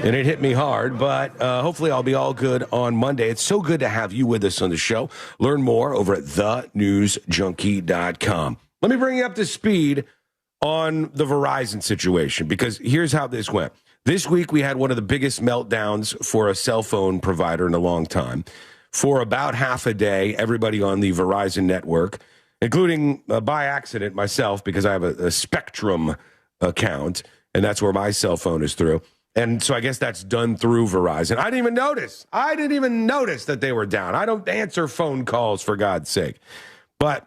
and it hit me hard, but hopefully I'll be all good on Monday. It's so good to have you with us on the show. Learn more over at thenewsjunkie.com. Let me bring you up to speed on the Verizon situation, because here's how this went. This week, we had one of the biggest meltdowns for a cell phone provider in a long time. For about half a day, everybody on the Verizon network, including by accident myself, because I have a Spectrum account, and that's where my cell phone is through. And so I guess that's done through Verizon. I didn't even notice that they were down. I don't answer phone calls, for God's sake. But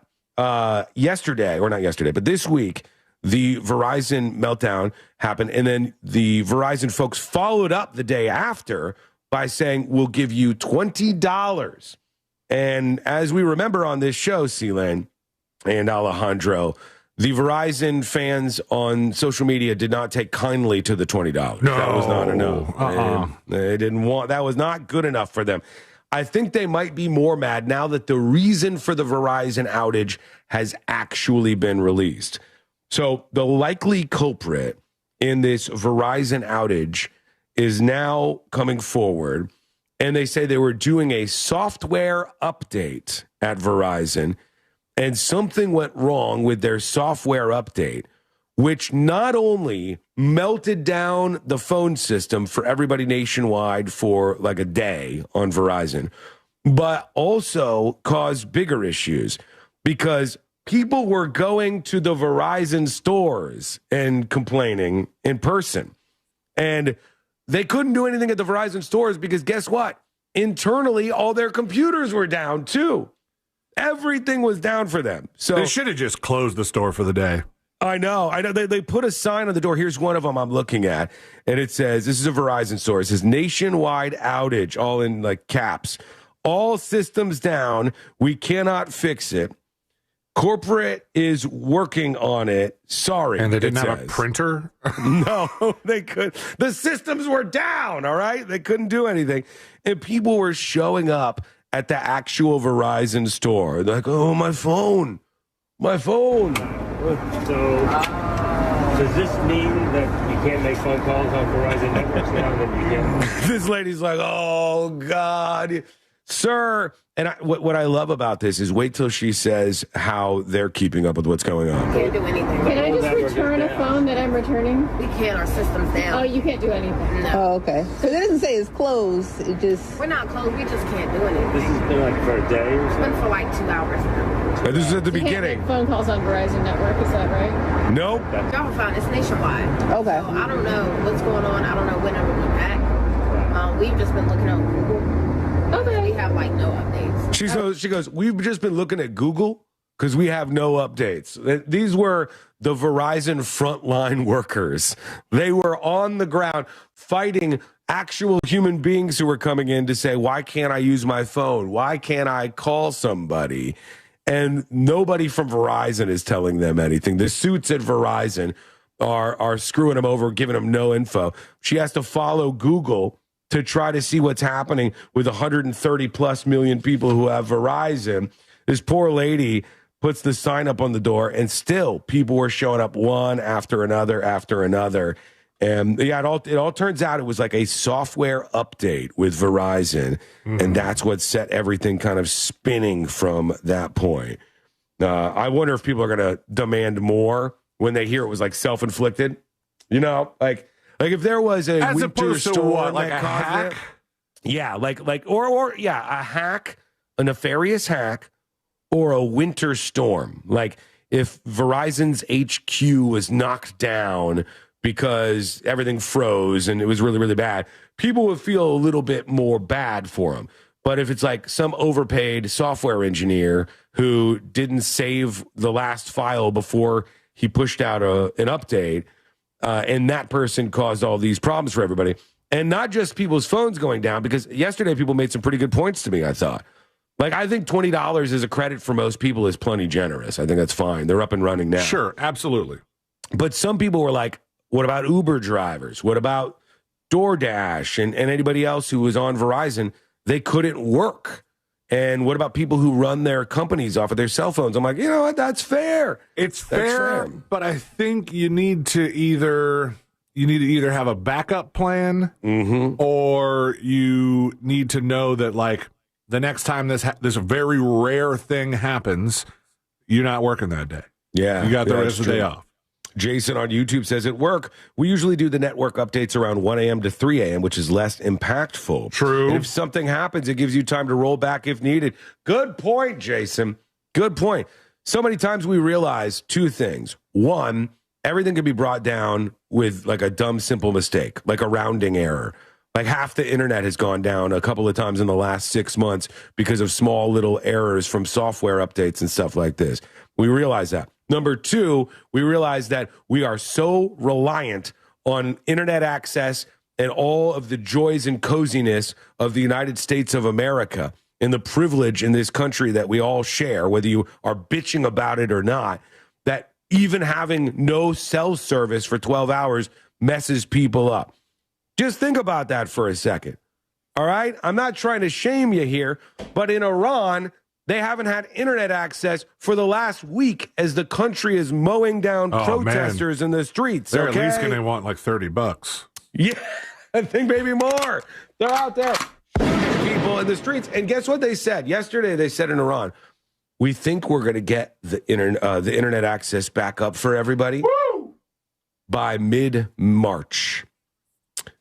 yesterday, or not yesterday, but this week, the Verizon meltdown happened, and then the Verizon folks followed up the day after by saying, we'll give you $20. And as we remember on this show, C-Lane and Alejandro, the Verizon fans on social media did not take kindly to the $20. No. That was not enough. They didn't want, that was not good enough for them. I think they might be more mad now that the reason for the Verizon outage has actually been released. So the likely culprit in this Verizon outage is now coming forward and they say they were doing a software update at Verizon, and something went wrong with their software update, which not only melted down the phone system for everybody nationwide for like a day on Verizon, but also caused bigger issues because people were going to the Verizon stores and complaining in person. And they couldn't do anything at the Verizon stores because guess what? Internally, all their computers were down too. Everything was down for them. So they should have just closed the store for the day. I know. They put a sign on the door. Here's one of them I'm looking at. And it says, this is a Verizon store. It says nationwide outage, all in like caps. All systems down. We cannot fix it. Corporate is working on it. Sorry. And they didn't have a printer? No, they could. The systems were down, all right? They couldn't do anything. And people were showing up at the actual Verizon store. They're like, oh, my phone. My phone. So, does this mean that you can't make phone calls on Verizon networks now that you can? This lady's like, oh, God. Sir. And what I love about this is wait till she says how they're keeping up with what's going on. Can't do anything. Can I just return a phone that I'm returning? We can't. Our system's down. Oh, you can't do anything. No. Oh, okay. So it doesn't say it's closed. It just... We're not closed. We just can't do anything. This has been like for a day or something? It's been for like 2 hours now. This is at the You beginning. can't make phone calls on Verizon network. Is that right? Nope. Y'all fine. It's nationwide. Okay. So I don't know what's going on. I don't know when it'll be back. We've just been looking on Google. Okay. We have like no updates. She goes, we've just been looking at Google because we have no updates. These were the Verizon frontline workers. They were on the ground fighting actual human beings who were coming in to say, why can't I use my phone? Why can't I call somebody? And nobody from Verizon is telling them anything. The suits at Verizon are screwing them over, giving them no info. She has to follow Google to try to see what's happening with 130 plus million people who have Verizon. This poor lady puts the sign up on the door, and still people were showing up one after another after another. And yeah, it all turns out it was like a software update with Verizon, and that's what set everything kind of spinning from that point. I wonder if people are going to demand more when they hear it was like self-inflicted. You know, like if there was a as winter opposed to storm what, like that a caused hack? it. Yeah, a hack, a nefarious hack, or a winter storm. Like if Verizon's HQ was knocked down because everything froze and it was really, really bad, people would feel a little bit more bad for them. But if it's like some overpaid software engineer who didn't save the last file before he pushed out an update, and that person caused all these problems for everybody. And not just people's phones going down, because yesterday people made some pretty good points to me, I thought. Like, I think $20 as a credit for most people is plenty generous. I think that's fine. They're up and running now. Sure, absolutely. But some people were like, what about Uber drivers? What about DoorDash and anybody else who was on Verizon? They couldn't work. And what about people who run their companies off of their cell phones? I'm like, you know what? That's fair. It's fair, but I think you need to either have a backup plan, or you need to know that like the next time this very rare thing happens, you're not working that day. Yeah, you got the rest of the day off. Jason on YouTube says, at work, we usually do the network updates around 1 a.m. to 3 a.m., which is less impactful. True. And if something happens, it gives you time to roll back if needed. Good point, Jason. Good point. So many times we realize two things. One, everything can be brought down with like a dumb, simple mistake, like a rounding error. Like half the internet has gone down a couple of times in the last 6 months because of small little errors from software updates and stuff like this. We realize that. Number two, we realize that we are so reliant on internet access and all of the joys and coziness of the United States of America and the privilege in this country that we all share, whether you are bitching about it or not, that even having no cell service for 12 hours messes people up. Just think about that for a second. All right? I'm not trying to shame you here, but in Iran, they haven't had internet access for the last week as the country is mowing down protesters in the streets. They're at least going to want like $30. Yeah, I think maybe more. They're out there people in the streets. And guess what they said? Yesterday they said in Iran, we think we're going to get the internet access back up for everybody by mid-March.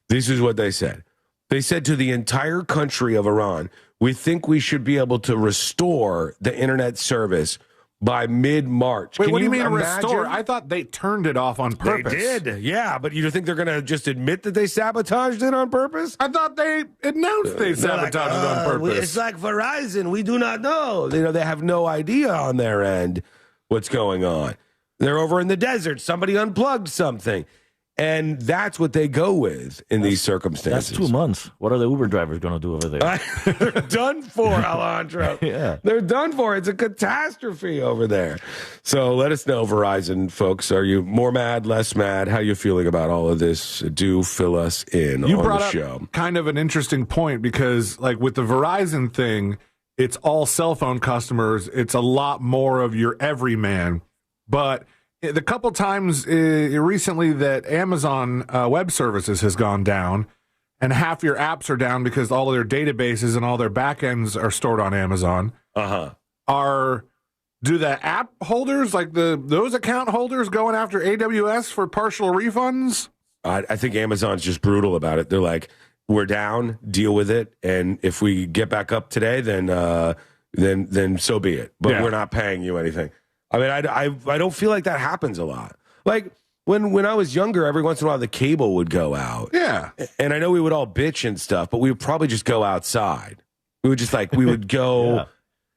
This is what they said. They said to the entire country of Iran, we think we should be able to restore the internet service by mid-March. Wait, what do you mean restore? I thought they turned it off on purpose. They did, yeah. But you think they're going to just admit that they sabotaged it on purpose? I thought they announced they sabotaged it on purpose. It's like Verizon. We do not know. They have no idea on their end what's going on. They're over in the desert. Somebody unplugged something. And that's what they go with in these circumstances. That's 2 months. What are the Uber drivers going to do over there? They're done for, Alejandro. Yeah. They're done for. It's a catastrophe over there. So let us know, Verizon folks. Are you more mad, less mad? How you feeling about all of this? Do fill us in you on brought the up show. Kind of an interesting point because, like, with the Verizon thing, it's all cell phone customers. It's a lot more of your everyman. But the couple times recently that Amazon Web Services has gone down and half your apps are down because all of their databases and all their backends are stored on Amazon. Do the app holders, like those account holders, going after AWS for partial refunds? I think Amazon's just brutal about it. They're like, we're down, deal with it, and if we get back up today, then so be it. But we're not paying you anything. I mean, I don't feel like that happens a lot. Like when I was younger, every once in a while the cable would go out. Yeah. And I know we would all bitch and stuff, but we would probably just go outside. We would go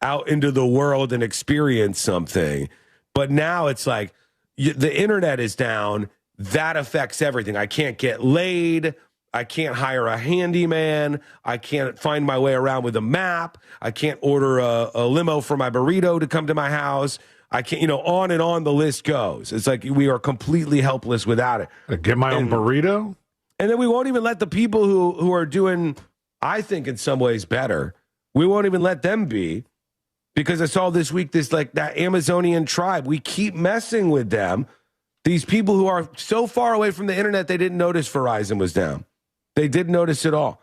out into the world and experience something. But now it's like the internet is down. That affects everything. I can't get laid. I can't hire a handyman. I can't find my way around with a map. I can't order a limo for my burrito to come to my house. I can't, on and on the list goes. It's like we are completely helpless without it. Get my own burrito? And then we won't even let the people who are doing, I think in some ways better, we won't even let them be. Because I saw this week, that Amazonian tribe, we keep messing with them. These people who are so far away from the internet, they didn't notice Verizon was down. They didn't notice at all.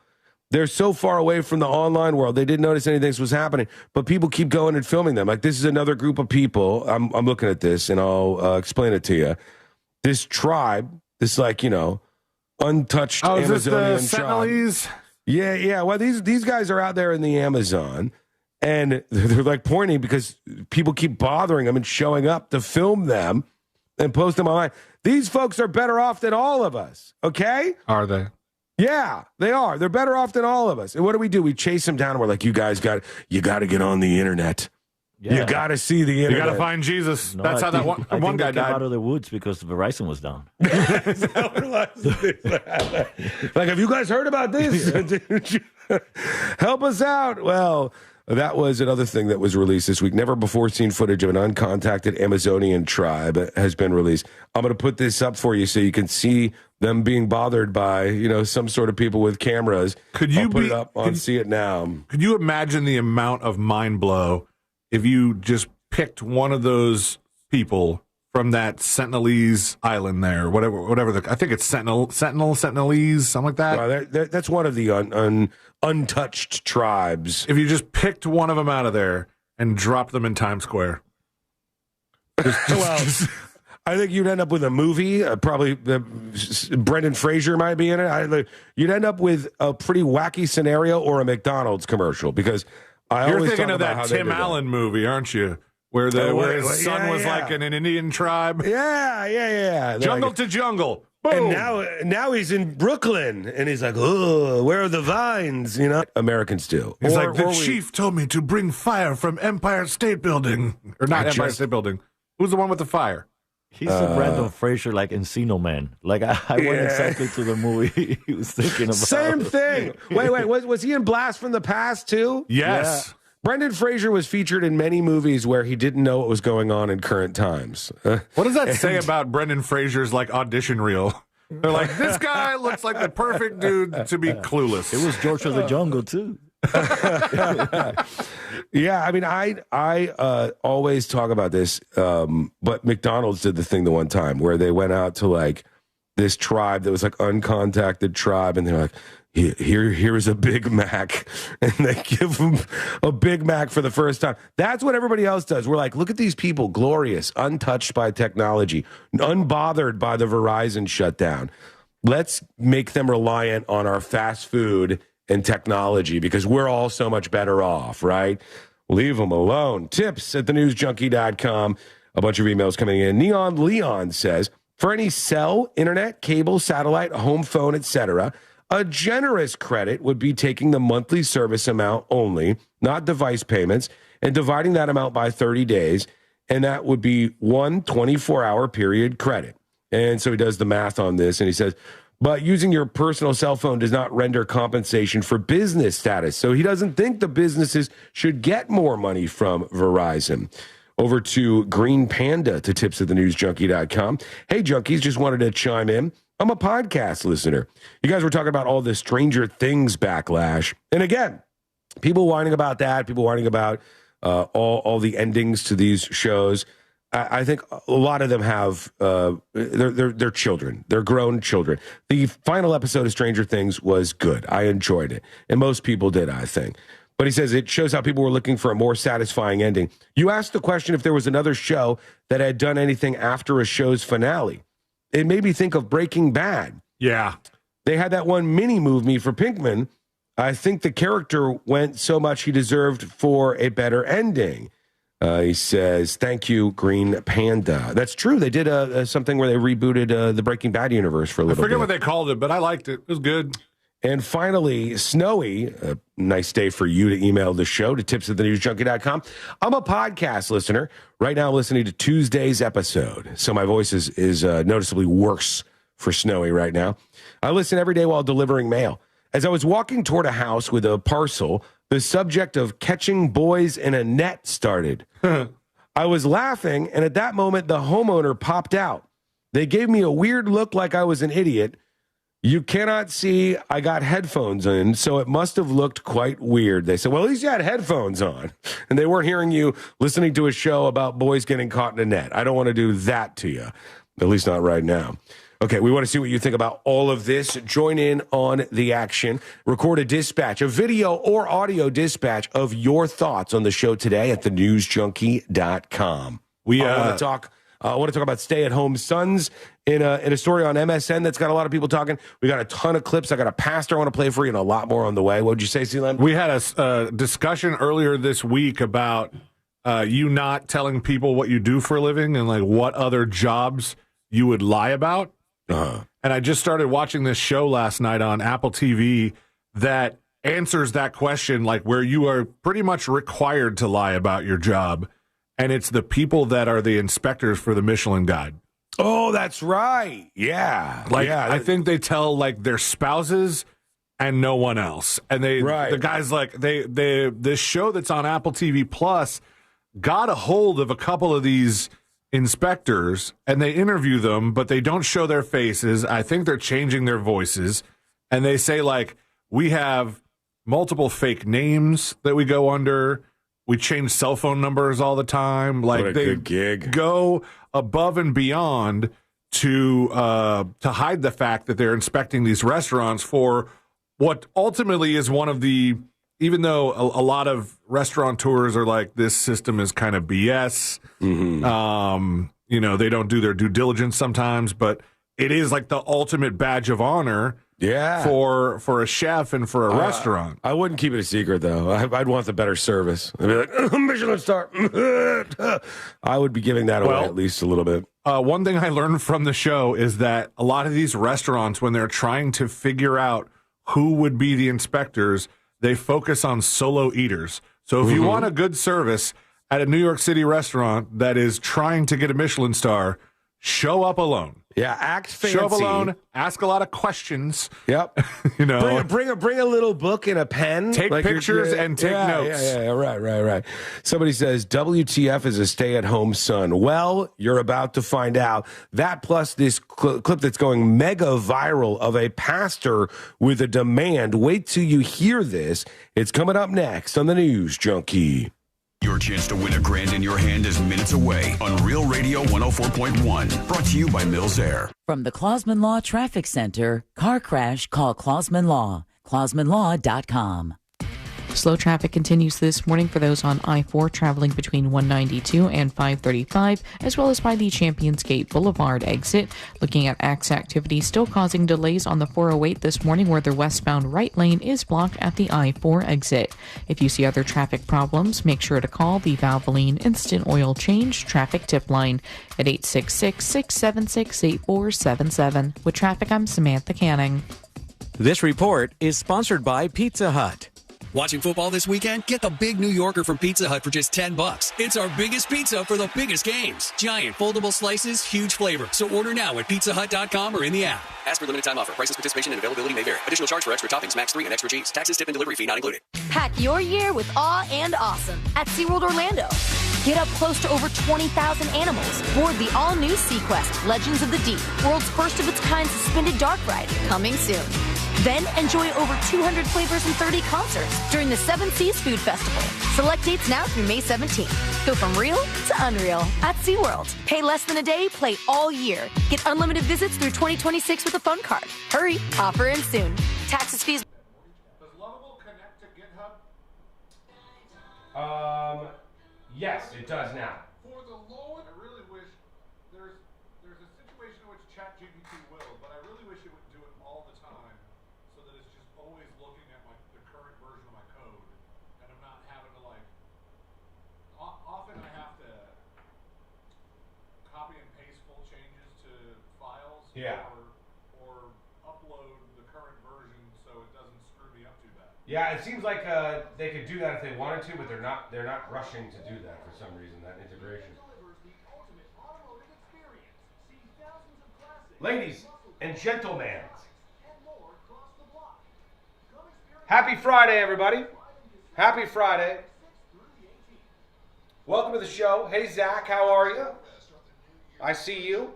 They're so far away from the online world, they didn't notice anything was happening. But people keep going and filming them. Like, this is another group of people. I'm looking at this, and I'll explain it to you. This tribe, this untouched Amazonian is this the Sentinelese? tribe. Yeah. Well, these guys are out there in the Amazon, and they're like pointing because people keep bothering them and showing up to film them and post them online. These folks are better off than all of us, okay? Are they? Yeah, they are. They're better off than all of us. And what do? We chase them down. And we're like, you guys got to get on the internet. Yeah. You got to see the internet. You got to find Jesus. No, That's how that one guy died. Out of the woods because Verizon was down. Like, have you guys heard about this? Help us out. Well, that was another thing that was released this week. Never before seen footage of an uncontacted Amazonian tribe has been released. I'm going to put this up for you so you can see them being bothered by, some sort of people with cameras. Could you put it up on See It Now? Could you imagine the amount of mind blow if you just picked one of those people from that Sentinelese island there, whatever I think it's Sentinelese, something like that. Well, that's one of the untouched tribes. If you just picked one of them out of there and dropped them in Times Square. I think you'd end up with a movie. Probably Brendan Fraser might be in it. You'd end up with a pretty wacky scenario or a McDonald's commercial because you're thinking of that Tim Allen movie, aren't you? Where his son was like in an Indian tribe. Yeah. Jungle to jungle. Boom. And now he's in Brooklyn, and he's like, oh, where are the vines? Americans do. He's like, the chief told me to bring fire from Empire State Building. Or not Empire State Building. Who's the one with the fire? He's a Brandon Fraser, like Encino Man. Like, I went exactly to the movie he was thinking about. Same thing. Wait, was he in Blast from the Past, too? Yes. Yeah. Brendan Fraser was featured in many movies where he didn't know what was going on in current times. What does that say about Brendan Fraser's, audition reel? They're like, this guy looks like the perfect dude to be clueless. It was George of the Jungle, too. Yeah, I mean, I always talk about this, but McDonald's did the thing the one time where they went out to this tribe that was like uncontacted tribe, and they're like, here is a Big Mac, and they give them a Big Mac for the first time. That's what everybody else does. We're like, look at these people, glorious, untouched by technology, unbothered by the Verizon shutdown. Let's make them reliant on our fast food and technology because we're all so much better off, right? Leave them alone. Tips at thenewsjunkie.com. A bunch of emails coming in. Neon Leon says, for any cell, internet, cable, satellite, home phone, etc., a generous credit would be taking the monthly service amount only, not device payments, and dividing that amount by 30 days, and that would be one 24-hour period credit. And so he does the math on this, and he says, but using your personal cell phone does not render compensation for business status. So he doesn't think the businesses should get more money from Verizon. Over to Green Panda to tips at thenewsjunkie.com. Hey, junkies, just wanted to chime in. I'm a podcast listener. You guys were talking about all this Stranger Things backlash. And again, people whining about that, people whining about all the endings to these shows. I think a lot of them have, they're children. They're grown children. The final episode of Stranger Things was good. I enjoyed it. And most people did, I think. But he says it shows how people were looking for a more satisfying ending. You asked the question if there was another show that had done anything after a show's finale. It made me think of Breaking Bad. Yeah. They had that one mini movie for Pinkman. I think the character went so much he deserved for a better ending. He says, thank you, Green Panda. That's true. They did something where they rebooted the Breaking Bad universe for a little bit. I forget what they called it, but I liked it. It was good. And finally, Snowy, a nice day for you to email the show to tips@thenewsjunkie.com. I'm a podcast listener. Right now, listening to Tuesday's episode. So my voice is noticeably worse for Snowy right now. I listen every day while delivering mail. As I was walking toward a house with a parcel, the subject of catching boys in a net started. I was laughing, and at that moment, the homeowner popped out. They gave me a weird look like I was an idiot. You cannot see I got headphones in, so it must have looked quite weird. They said, well, at least you had headphones on. And they weren't hearing you listening to a show about boys getting caught in a net. I don't want to do that to you, at least not right now. Okay, we want to see what you think about all of this. Join in on the action. Record a dispatch, a video or audio dispatch of your thoughts on the show today at thenewsjunkie.com. I want to talk about stay-at-home sons in a story on MSN that's got a lot of people talking. We got a ton of clips. I got a pastor I want to play for you and a lot more on the way. What would you say, Sealand? We had a discussion earlier this week about you not telling people what you do for a living and like what other jobs you would lie about. And I just started watching this show last night on Apple TV that answers that question, like where you are pretty much required to lie about your job. And it's the people that are the inspectors for the Michelin Guide. Oh, that's right. Yeah. I think they tell like their spouses and no one else. And the guys like this show that's on Apple TV Plus got a hold of a couple of these inspectors and they interview them, but they don't show their faces. I think they're changing their voices. And they say like, we have multiple fake names that we go under. We change cell phone numbers all the time. Like what a good gig. Go above and beyond to hide the fact that they're inspecting these restaurants for what ultimately is one of the, even though a lot of restaurateurs are like, this system is kind of BS. Mm-hmm. They don't do their due diligence sometimes, but it is like the ultimate badge of honor. Yeah, for a chef and for a restaurant. I wouldn't keep it a secret, though. I'd want the better service. I'd be like, Michelin star. I would be giving that away at least a little bit. One thing I learned from the show is that a lot of these restaurants, when they're trying to figure out who would be the inspectors, they focus on solo eaters. So if you want a good service at a New York City restaurant that is trying to get a Michelin star, show up alone. Yeah, act fancy. Show up alone. Ask a lot of questions. Yep. Bring a little book and a pen. Take pictures and take notes. Yeah. Right. Somebody says WTF is a stay-at-home son. Well, you're about to find out. That plus this clip that's going mega viral of a pastor with a demand. Wait till you hear this. It's coming up next on the News Junkie. Your chance to win $1,000 in your hand is minutes away on Real Radio 104.1. Brought to you by Mills Air. From the Clausman Law Traffic Center, car crash, call Clausman Law. ClausmanLaw.com. Slow traffic continues this morning for those on I-4 traveling between 192 and 535, as well as by the Champions Gate Boulevard exit. Looking at activity still causing delays on the 408 this morning, where the westbound right lane is blocked at the I-4 exit. If you see other traffic problems, make sure to call the Valvoline Instant Oil Change Traffic Tip Line at 866-676-8477. With traffic, I'm Samantha Canning. This report is sponsored by Pizza Hut. Watching football this weekend? Get the Big New Yorker from Pizza Hut for just $10. It's our biggest pizza for the biggest games. Giant foldable slices, huge flavor. So order now at pizzahut.com or in the app. Ask for limited time offer. Prices, participation, and availability may vary. Additional charge for extra toppings, max 3 and extra cheese. Taxes, tip, and delivery fee not included. Pack your year with awe and awesome at SeaWorld Orlando. Get up close to over 20,000 animals. Board the all-new SeaQuest Legends of the Deep, world's first of its kind suspended dark ride, coming soon. Then enjoy over 200 flavors and 30 concerts during the Seven Seas Food Festival. Select dates now through May 17th. Go from real to unreal at SeaWorld. Pay less than a day, play all year. Get unlimited visits through 2026 with a phone card. Hurry, offer ends soon. Taxes, fees. Does Lovable connect to GitHub? Yes, it does now. For the Lord, I really wish there's a situation in which ChatGPT will, but I really wish it would do it all the time, so that it's just always looking at the current version of my code, and I'm not having to often I have to copy and paste full changes to files. Yeah. Or upload the current version so it doesn't screw me up too bad. Yeah, it seems like they could do that if they wanted to, but they're not rushing to do that for some reason, that integration. Ladies and gentlemen, happy Friday, everybody. Happy Friday. Welcome to the show. Hey, Zach, how are you? I see you.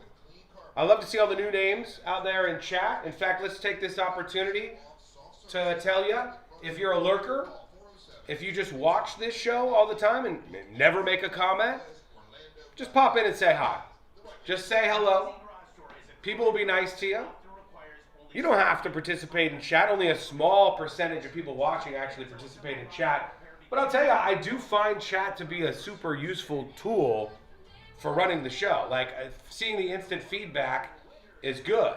I love to see all the new names out there in chat. In fact, let's take this opportunity to tell you, if you're a lurker, if you just watch this show all the time and never make a comment, just pop in and say hi. Just say hello. People will be nice to you. You don't have to participate in chat. Only a small percentage of people watching actually participate in chat. But I'll tell you, I do find chat to be a super useful tool for running the show. Like, seeing the instant feedback is good.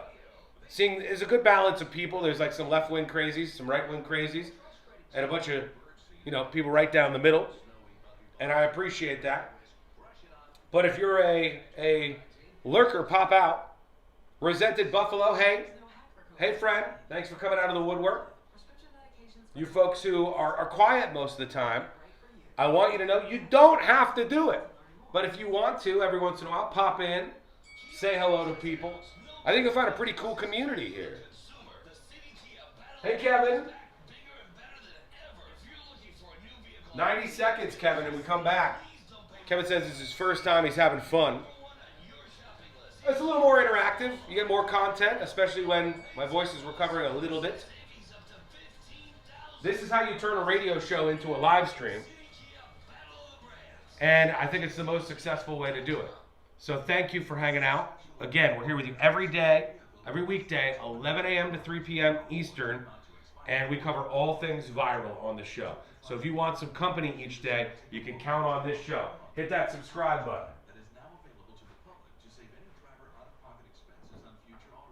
There's a good balance of people. There's like some left-wing crazies, some right-wing crazies, and a bunch of, people right down the middle. And I appreciate that. But if you're a lurker, pop out. Resented Buffalo, hey friend, thanks for coming out of the woodwork. You folks who are quiet most of the time, I want you to know you don't have to do it. But if you want to, every once in a while, pop in, say hello to people. I think you'll find a pretty cool community here. Hey, Kevin. 90 seconds, Kevin, and we come back. Kevin says it's his first time he's having fun. It's a little more interactive. You get more content, especially when my voice is recovering a little bit. This is how you turn a radio show into a live stream. And I think it's the most successful way to do it. So thank you for hanging out. Again, we're here with you every day, every weekday, 11 a.m. to 3 p.m. Eastern. And we cover all things viral on the show. So if you want some company each day, you can count on this show. Hit that subscribe button.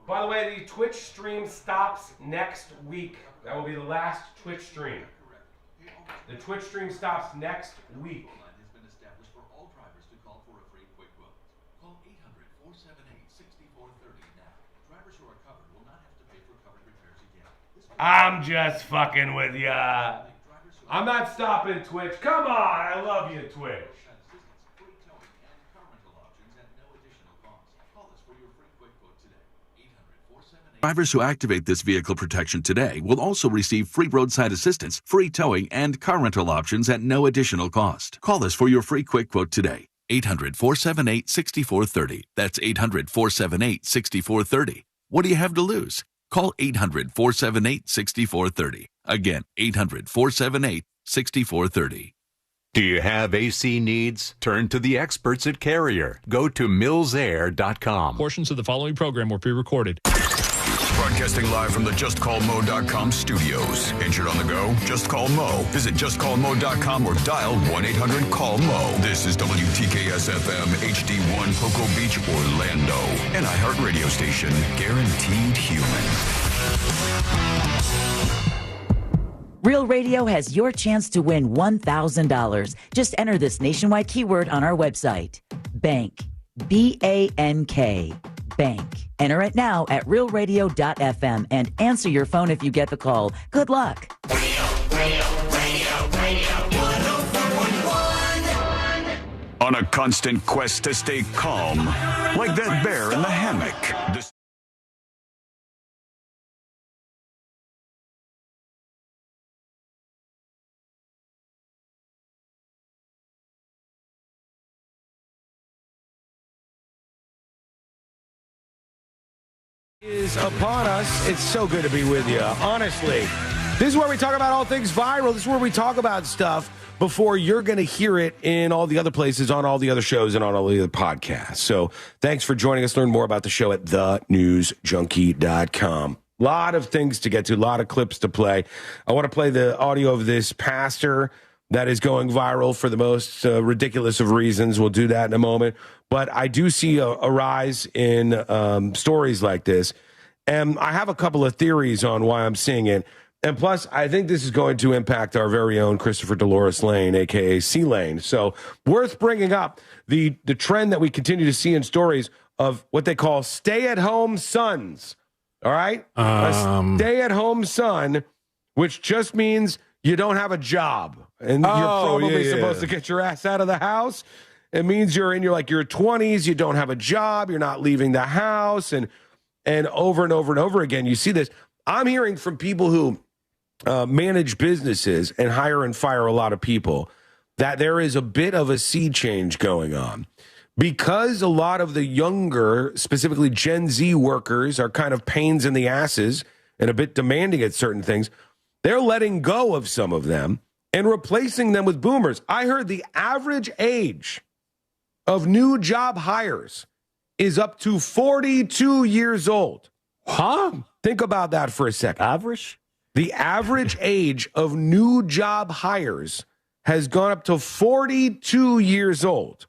By the way, the Twitch stream stops next week. That will be the last Twitch stream. The Twitch stream stops next week. I'm just fucking with ya. I'm not stopping Twitch. Come on, I love you, Twitch. Drivers who activate this vehicle protection today will also receive free roadside assistance, free towing, and car rental options at no additional cost. Call us for your free quick quote today. 800-478-6430. That's 800-478-6430. What do you have to lose? Call 800-478-6430. Again, 800-478-6430. Do you have AC needs? Turn to the experts at Carrier. Go to millsair.com. Portions of the following program were pre-recorded. Broadcasting live from the JustCallMo.com studios. Injured on the go? Just call Mo. Visit JustCallMo.com or dial 1-800-CALL-MO. This is WTKS-FM HD1 Poco Beach, Orlando. An iHeart radio station. Guaranteed human. Real Radio has your chance to win $1,000. Just enter this nationwide keyword on our website. Bank. B-A-N-K. Bank. Enter it now at realradio.fm and answer your phone if you get the call. Good luck. On a constant quest to stay calm, like that bear in the hammock. Is upon us. It's so good to be with you. Honestly, this is where we talk about all things viral. This is where we talk about stuff before you're going to hear it in all the other places, on all the other shows, and on all the other podcasts. So thanks for joining us. Learn more about the show at thenewsjunkie.com. A lot of things to get to, a lot of clips to play. I want to play the audio of this pastor that is going viral for the most ridiculous of reasons. We'll do that in a moment. But I do see a rise in stories like this. And I have a couple of theories on why I'm seeing it. And plus, I think this is going to impact our very own Christopher Dolores Lane, a.k.a. C-Lane. So worth bringing up the trend that we continue to see in stories of what they call stay-at-home sons. All right? A stay-at-home son, which just means you don't have a job. And you're probably supposed to get your ass out of the house. It means you're in your 20s, you don't have a job, you're not leaving the house, and over and over and over again, you see this. I'm hearing from people who manage businesses and hire and fire a lot of people that there is a bit of a sea change going on. Because a lot of the younger, specifically Gen Z workers, are kind of pains in the asses and a bit demanding at certain things, they're letting go of some of them and replacing them with boomers. I heard the average age of new job hires is up to 42 years old. Huh? Think about that for a second. Average? The average age of new job hires has gone up to 42 years old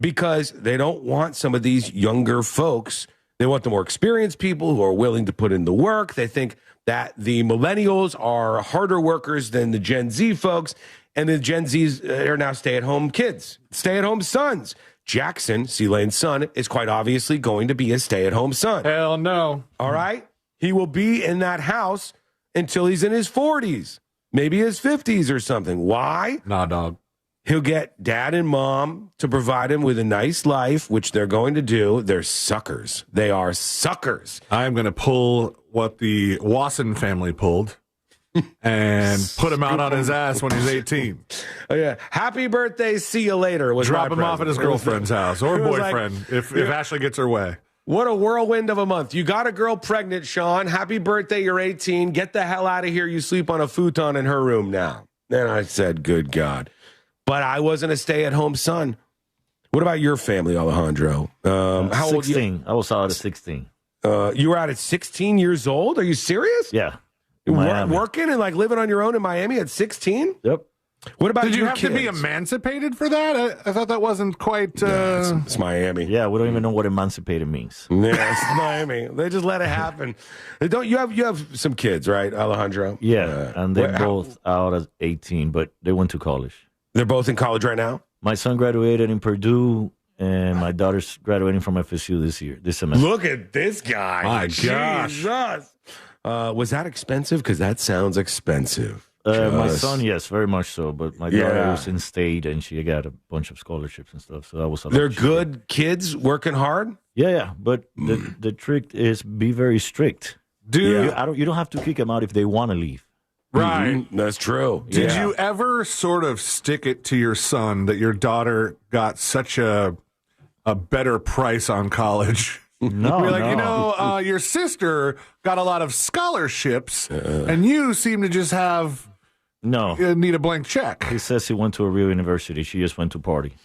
because they don't want some of these younger folks. They want the more experienced people who are willing to put in the work. They think that the millennials are harder workers than the Gen Z folks, and the Gen Zs are now stay-at-home kids, stay-at-home sons. Jackson, C-Lane's son, is quite obviously going to be a stay-at-home son. Hell no. All right? He will be in that house until he's in his 40s, maybe his 50s or something. Why? Nah, dog. He'll get dad and mom to provide him with a nice life, which they're going to do. They're suckers. They are suckers. I'm going to pull what the Wasson family pulled and put him out on his ass when he's 18. Oh, yeah. Happy birthday, see you later. Drop him off at his girlfriend's house or boyfriend if Ashley gets her way. What a whirlwind of a month. You got a girl pregnant, Sean. Happy birthday, you're 18. Get the hell out of here. You sleep on a futon in her room now. And I said, good God. But I wasn't a stay-at-home son. What about your family, Alejandro? How old? 16. I was out at 16. You were out at 16 years old? Are you serious? Yeah. Working and living on your own in Miami at 16? Yep. What about Did you your have kids? to be emancipated for that? I thought that wasn't quite... it's Miami. Yeah, we don't even know what emancipated means. Yeah, it's Miami. They just let it happen. You have some kids, right, Alejandro? Yeah, and they're both out at 18, but they went to college. They're both in college right now? My son graduated in Purdue, and my daughter's graduating from FSU this semester. Look at this guy. My gosh. Jesus. Was that expensive? Because that sounds expensive. My son, yes, very much so. But my daughter was in state, and she got a bunch of scholarships and stuff. So that was. They're good kids working hard. Yeah. But the trick is be very strict. You don't have to kick them out if they want to leave. Right. Mm-hmm. That's true. Did you ever sort of stick it to your son that your daughter got such a better price on college? No, You're like, your sister got a lot of scholarships, and you seem to just have, No. You need a blank check. He says he went to a real university. She just went to party.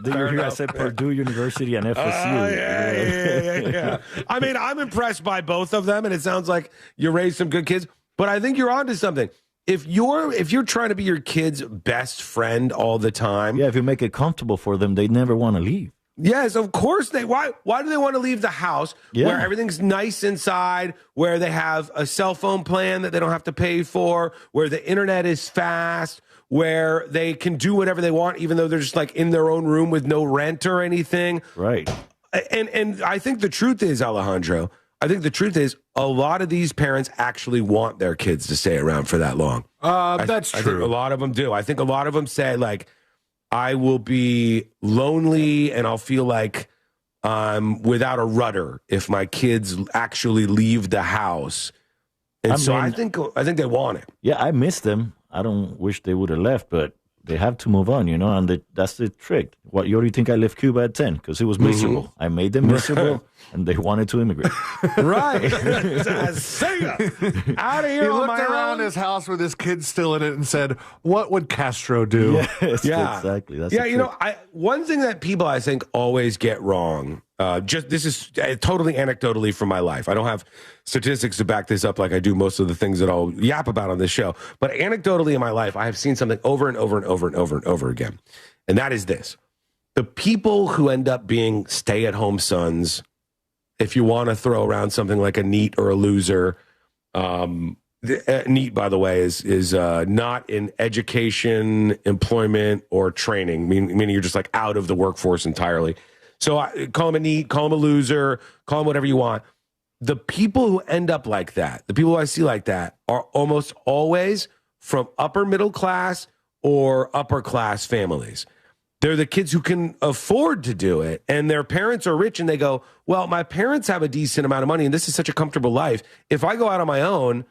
Did you hear I said Purdue University and FSU? Yeah. I mean, I'm impressed by both of them, and it sounds like you raised some good kids. But I think you're onto something. If you're trying to be your kid's best friend all the time, if you make it comfortable for them, they never want to leave. Yes, of course they. Why do they want to leave the house where everything's nice inside, where they have a cell phone plan that they don't have to pay for, where the internet is fast, where they can do whatever they want, even though they're just like in their own room with no rent or anything? Right. And I think the truth is, Alejandro, a lot of these parents actually want their kids to stay around for that long. That's true. I think a lot of them do. I think a lot of them say, like, I will be lonely and I'll feel like I'm without a rudder if my kids actually leave the house. And I think they want it. Yeah, I miss them. I don't wish they would have left, but they have to move on, and that's the trick. You already think I left Cuba at 10 because it was miserable. Mm-hmm. I made them miserable, and they wanted to immigrate. Right. See ya. Out of here. He looked around his house with his kids still in it and said, "What would Castro do?" Yes, exactly. That's one thing that people I think always get wrong. This is totally anecdotally from my life. I don't have statistics to back this up like I do most of the things that I'll yap about on this show. But anecdotally in my life, I have seen something over and over and over and over and over again. And that is this. The people who end up being stay-at-home sons, if you want to throw around something like a NEET or a loser, NEET, by the way, is not in education, employment, or training, meaning you're just like out of the workforce entirely. So I call him a NEET, call him a loser, call him whatever you want. The people who end up like that, the people who I see like that, are almost always from upper middle class or upper class families. They're the kids who can afford to do it, and their parents are rich, and they go, well, my parents have a decent amount of money, and this is such a comfortable life. If I go out on my own,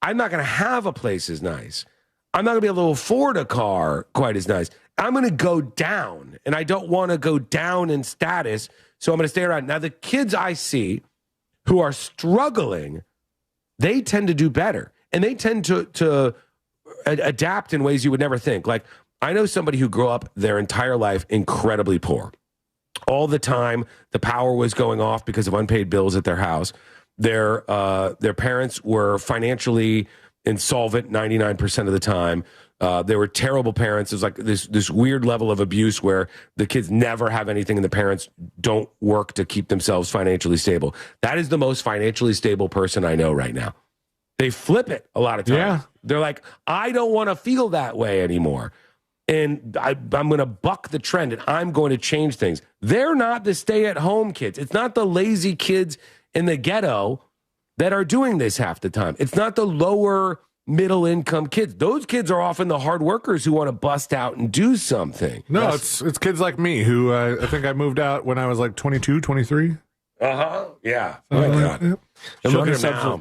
I'm not going to have a place as nice. I'm not going to be able to afford a car quite as nice. I'm going to go down, and I don't want to go down in status, so I'm going to stay around. Now, the kids I see who are struggling, they tend to do better, and they tend to adapt in ways you would never think. Like, I know somebody who grew up their entire life incredibly poor. All the time, the power was going off because of unpaid bills at their house. Their parents were financially insolvent 99% of the time. They were terrible parents. It was like this weird level of abuse where the kids never have anything and the parents don't work to keep themselves financially stable. That is the most financially stable person I know right now. They flip it a lot of times. Yeah. They're like, I don't want to feel that way anymore. And I'm going to buck the trend and I'm going to change things. They're not the stay-at-home kids. It's not the lazy kids in the ghetto that are doing this half the time. It's not the lower middle income kids. Those kids are often the hard workers who want to bust out and do something. No, it's kids like me who I think I moved out when I was like 22, 23. Uh-huh. Yeah. Oh, my God. Yep.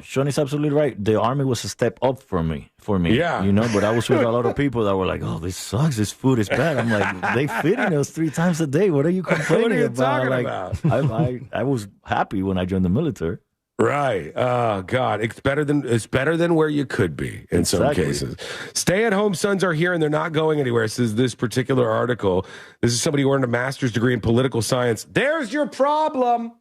Sean is absolutely right. The Army was a step up for me. Yeah. But I was with a lot of people that were like, oh, this sucks. This food is bad. I'm like, they feeding us 3 times a day. What are you complaining what are you about? Talking about? I was happy when I joined the military. Right. Oh, God. It's better than where you could be in some cases. Stay-at-home sons are here, and they're not going anywhere, says this particular article. This is somebody who earned a master's degree in political science. There's your problem.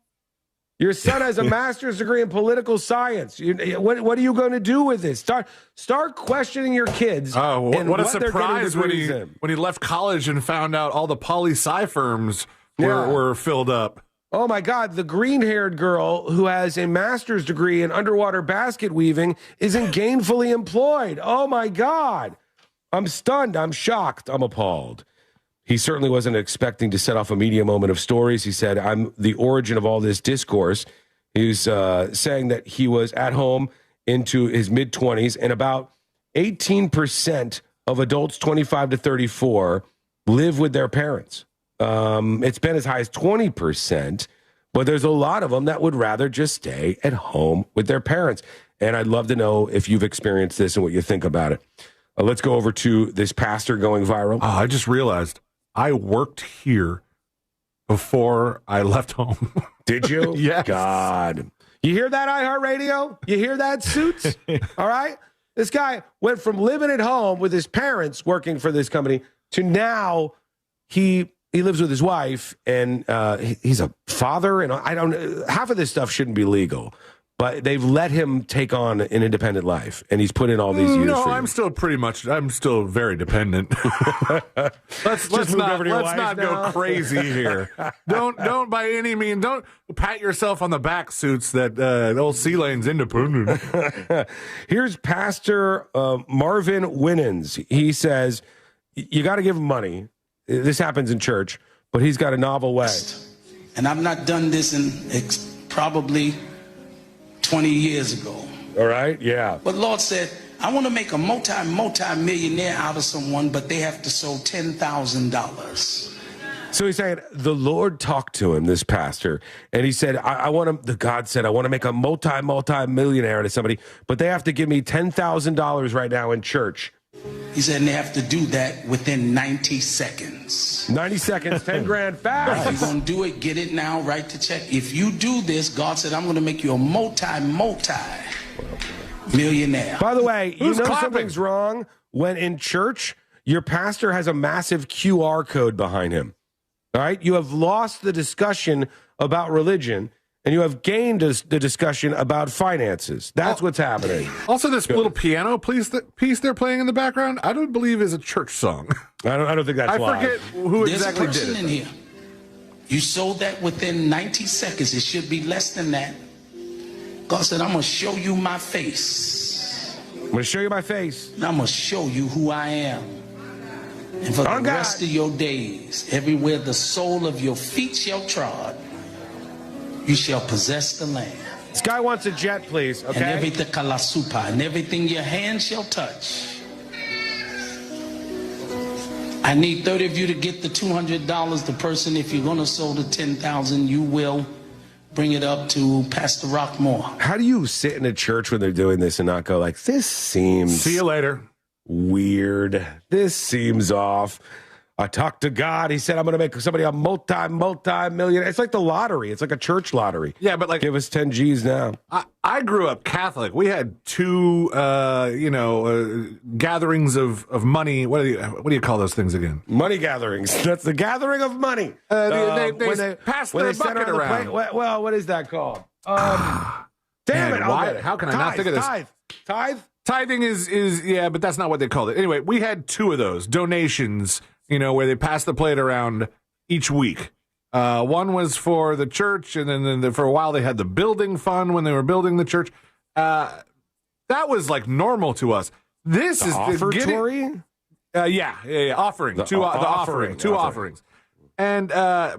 Your son has a master's degree in political science. What are you going to do with this? Start questioning your kids. Oh, what a surprise when he left college and found out all the poli-sci firms were filled up. Oh, my God. The green-haired girl who has a master's degree in underwater basket weaving isn't gainfully employed. Oh, my God. I'm stunned. I'm shocked. I'm appalled. He certainly wasn't expecting to set off a media moment of stories. He said, I'm the origin of all this discourse. He was saying that he was at home into his mid-20s, and about 18% of adults 25 to 34 live with their parents. It's been as high as 20%, but there's a lot of them that would rather just stay at home with their parents. And I'd love to know if you've experienced this and what you think about it. Let's go over to this pastor going viral. Oh, I just realized I worked here before I left home. Did you? Yes. God. You hear that, iHeartRadio? You hear that, Suits? All right? This guy went from living at home with his parents working for this company to now he lives with his wife and he's a father. And I don't. Half of this stuff shouldn't be legal. But they've let him take on an independent life, and he's put in all these years. No, for you. I'm still very dependent. let's not go crazy here. Don't by any means, don't pat yourself on the back, Suits, that old C-Lane's independent. Here's Pastor Marvin Winans. He says, you got to give him money. This happens in church, but he's got a novel way. And I've not done this in probably 20 years ago. All right, yeah. But Lord said, I want to make a multi-millionaire out of someone, but they have to sow $10,000. So he's saying the Lord talked to him, this pastor, and he said, God said, I want to make a multi-millionaire out of somebody, but they have to give me $10,000 right now in church. He said, and they have to do that within 90 seconds. 90 seconds, 10 grand fast. If you're going to do it, get it now, write the check. If you do this, God said, I'm going to make you a multi-millionaire. By the way, you know something's wrong when in church, your pastor has a massive QR code behind him. All right? You have lost the discussion about religion, and you have gained the discussion about finances. That's what's happening. Also, this little piano piece they're playing in the background, I don't believe is a church song. I don't think that's I forget who exactly did it. There's a person in here. You sold that within 90 seconds. It should be less than that. God said, I'm going to show you my face. I'm going to show you my face. And I'm going to show you who I am. And for the rest of your days, everywhere the sole of your feet shall trod, you shall possess the land. This guy wants a jet, please. Okay. And everything kalasupa, and everything your hand shall touch. I need 30 of you to get the $200. The person, if you're going to sow the 10,000, you will bring it up to Pastor Rockmore. How do you sit in a church when they're doing this and not go like, this seems... See you later. Weird. This seems off. I talked to God. He said, I'm going to make somebody a multi-millionaire. It's like the lottery. It's like a church lottery. Yeah, but like... Give us 10 G's now. I grew up Catholic. We had two, gatherings of money. What do you call those things again? Money gatherings. That's the gathering of money. They pass their bucket around. Well, what is that called? Damn it. How can I not think of this? Tithe? Tithing is yeah, but that's not what they called it. Anyway, we had two of those donations, where they pass the plate around each week. One was for the church, and then for a while they had the building fund when they were building the church. That was like normal to us. This the is offertory? Offering. Two offerings. And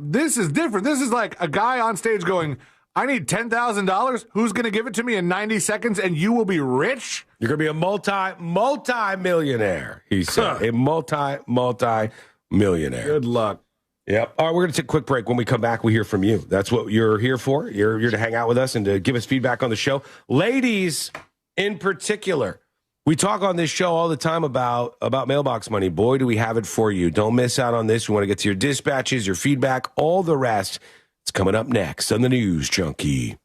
this is different. This is like a guy on stage going, I need $10,000. Who's going to give it to me in 90 seconds and you will be rich? You're going to be a multi-millionaire, he said. A multi-millionaire. Good luck. Yep. All right, we're going to take a quick break. When we come back, we hear from you. That's what you're here for. You're here to hang out with us and to give us feedback on the show. Ladies, in particular, we talk on this show all the time about mailbox money. Boy, do we have it for you. Don't miss out on this. We want to get to your dispatches, your feedback, all the rest. It's coming up next on the News Junkie.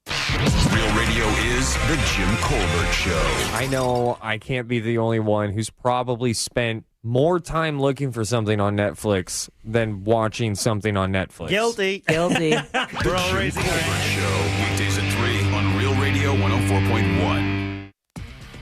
Real Radio is the Jim Colbert Show. I know I can't be the only one who's probably spent more time looking for something on Netflix than watching something on Netflix. Guilty. We're all raising our hand. Show weekdays at 3 on Real Radio 104.1.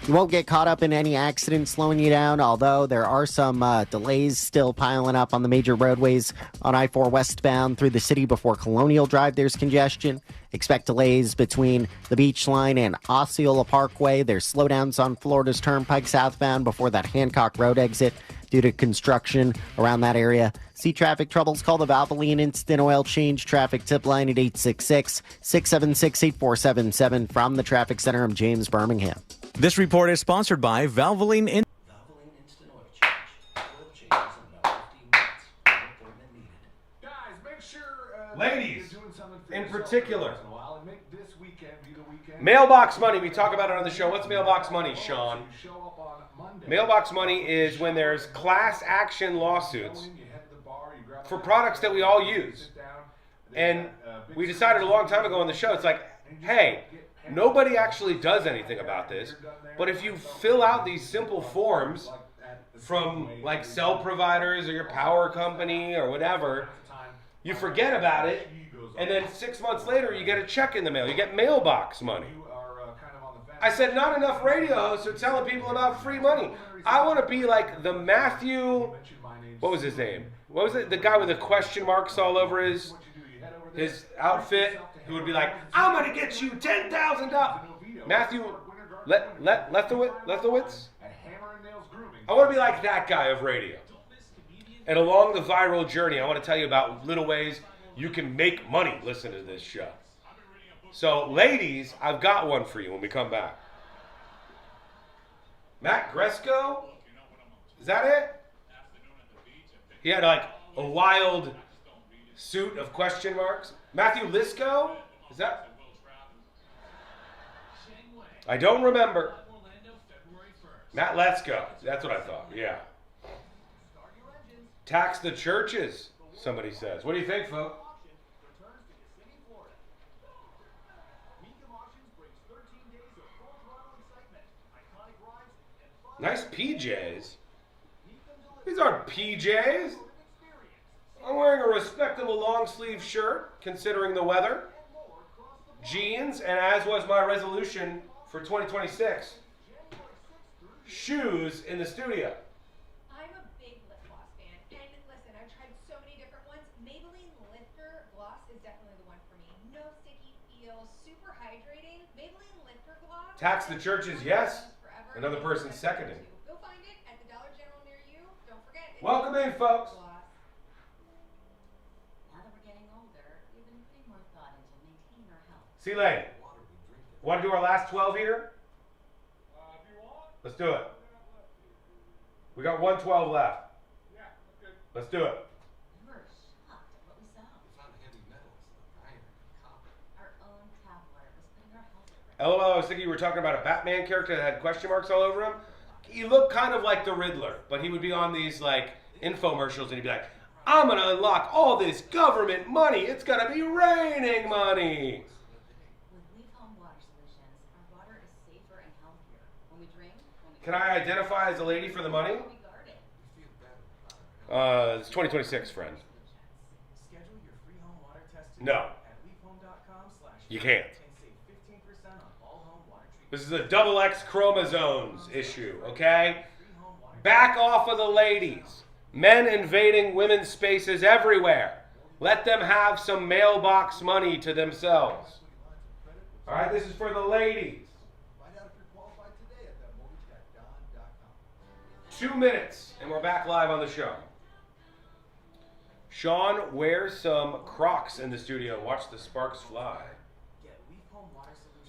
You won't get caught up in any accidents slowing you down, although there are some delays still piling up on the major roadways on I-4 westbound through the city before Colonial Drive. There's congestion. Expect delays between the Beach Line and Osceola Parkway. There's slowdowns on Florida's Turnpike southbound before that Hancock Road exit due to construction around that area. See traffic troubles? Call the Valvoline Instant Oil Change Traffic Tip Line at 866-676-8477. From the Traffic Center, I'm James Birmingham. This report is sponsored by Valvoline Instant Oil Change. Guys, make sure ladies, in particular, make this weekend be the weekend. Mailbox money. We talk about it on the show. What's mailbox money, Sean? Mailbox money is when there's class action lawsuits for products that we all use. And we decided a long time ago on the show, it's like, hey, nobody actually does anything about this, but if you fill out these simple forms from like cell providers or your power company or whatever, you forget about it, and then 6 months later you get a check in the mail. You get mailbox money. I said not enough radio hosts are telling people about free money. I want to be like the Matthew, what was his name? What was it? The guy with the question marks all over his outfit, who would be like, I'm going to get you $10,000. Matthew Lefkowitz? I want to be like that guy of radio. And along the viral journey, I want to tell you about little ways you can make money listening to this show. So, ladies, I've got one for you when we come back. Matt Gresco? Is that it? He had like a wild suit of question marks. Matthew Lisco? Is that? I don't remember. Matt Letzko. That's what I thought. Yeah. Tax the churches, somebody says. What do you think, folks? Nice PJs. These aren't PJs. I'm wearing a respectable long sleeve shirt, considering the weather. Jeans, and as was my resolution for 2026, shoes in the studio. I'm a big lip gloss fan, and listen, I've tried so many different ones. Maybelline Lifter Gloss is definitely the one for me. No sticky feel, super hydrating. Maybelline Lifter Gloss. Tax the churches, yes. Another person seconding. Go find it at the Dollar General near you. Don't forget. Welcome in, folks. Now that we're getting older, we've been putting more thought into maintaining our health. C-Lane, want to do our last 12 here? Let's do it. We got 112 left. Let's do it. We were shocked at what we saw. We found heavy metals, iron, copper. Our own tap water was putting our health at risk. LOL, I was thinking you were talking about a Batman character that had question marks all over him. He looked kind of like the Riddler, but he would be on these like infomercials and he'd be like, I'm going to unlock all this government money. It's going to be raining money. With Leaf Home Water Solutions, our water is safer and healthier. When we drink, Can I identify as a lady for the money? It's 2026, friend. Schedule your free home water test No. at leafhome.com/. You can't. And save 15% on all home water treatment. This is a double X chromosomes issue, okay? Back off of the ladies. Men invading women's spaces everywhere. Let them have some mailbox money to themselves. All right, this is for the ladies. Find out if you're qualified today at themortgagetech.com. 2 minutes, and we're back live on the show. Sean wears some Crocs in the studio. Watch the sparks fly.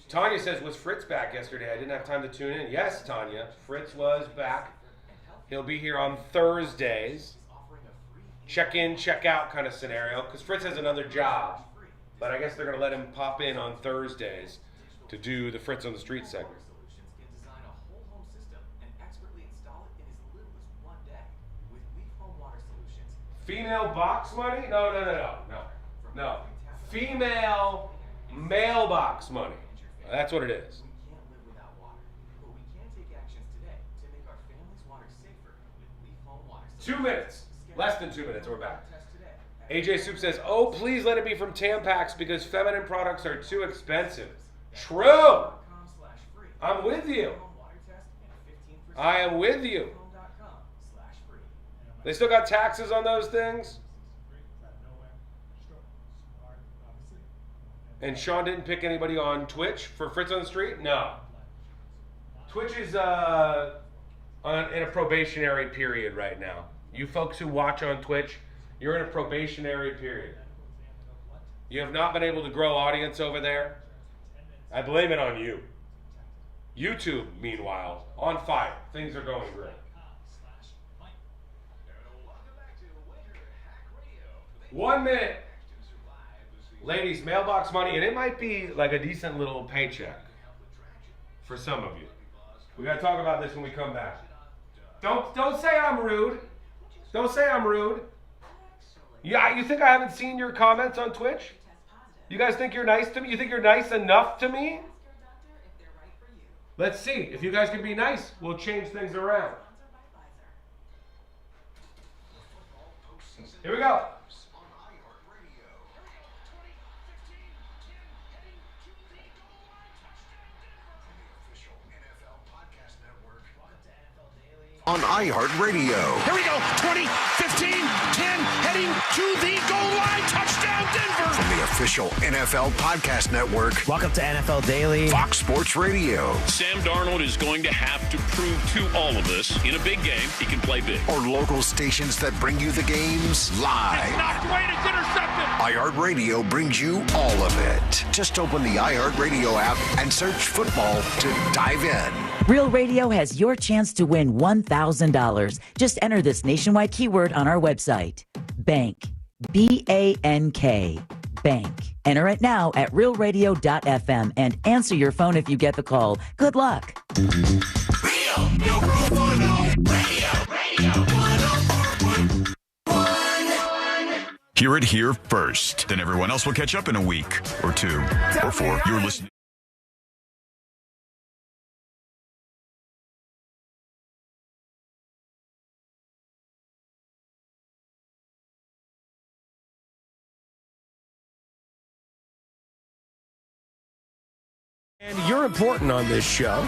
Tanya says, was Fritz back yesterday? I didn't have time to tune in. Yes, Tanya, Fritz was back. He'll be here on Thursdays. Check in, check out kind of scenario, because Fritz has another job. But I guess they're going to let him pop in on Thursdays to do the Fritz on the Street segment. Female box money? No. Female mailbox money. That's what it is. 2 minutes. Less than 2 minutes, we're back. AJ Soup says, oh, please let it be from Tampax because feminine products are too expensive. True. I'm with you. I am with you. They still got taxes on those things? And Sean didn't pick anybody on Twitch for Fritz on the Street? No. Twitch is in a probationary period right now. You folks who watch on Twitch, you're in a probationary period. You have not been able to grow audience over there. I blame it on you. YouTube, meanwhile, on fire. Things are going great. One minute. Ladies, mailbox money, and it might be like a decent little paycheck for some of you. We got to talk about this when we come back. Don't say I'm rude. Don't say I'm rude. Yeah, you think I haven't seen your comments on Twitch? You guys think you're nice to me? You think you're nice enough to me? Let's see. If you guys can be nice, we'll change things around. Here we go. On iHeartRadio. Here we go. 20, 15, 10, heading to the goal line. Touchdown, Denver. From the official NFL Podcast Network. Welcome to NFL Daily. Fox Sports Radio. Sam Darnold is going to have to prove to all of us in a big game he can play big. Or local stations that bring you the games live. It's knocked away. It's intercepted. iHeartRadio brings you all of it. Just open the iHeartRadio app and search football to dive in. Real Radio has your chance to win $1,000. Just enter this nationwide keyword on our website. Bank. B-A-N-K. Bank. Enter it now at realradio.fm and answer your phone if you get the call. Good luck. Hear it here first. Then everyone else will catch up in a week or 2 or 4. You're listening. And you're important on this show.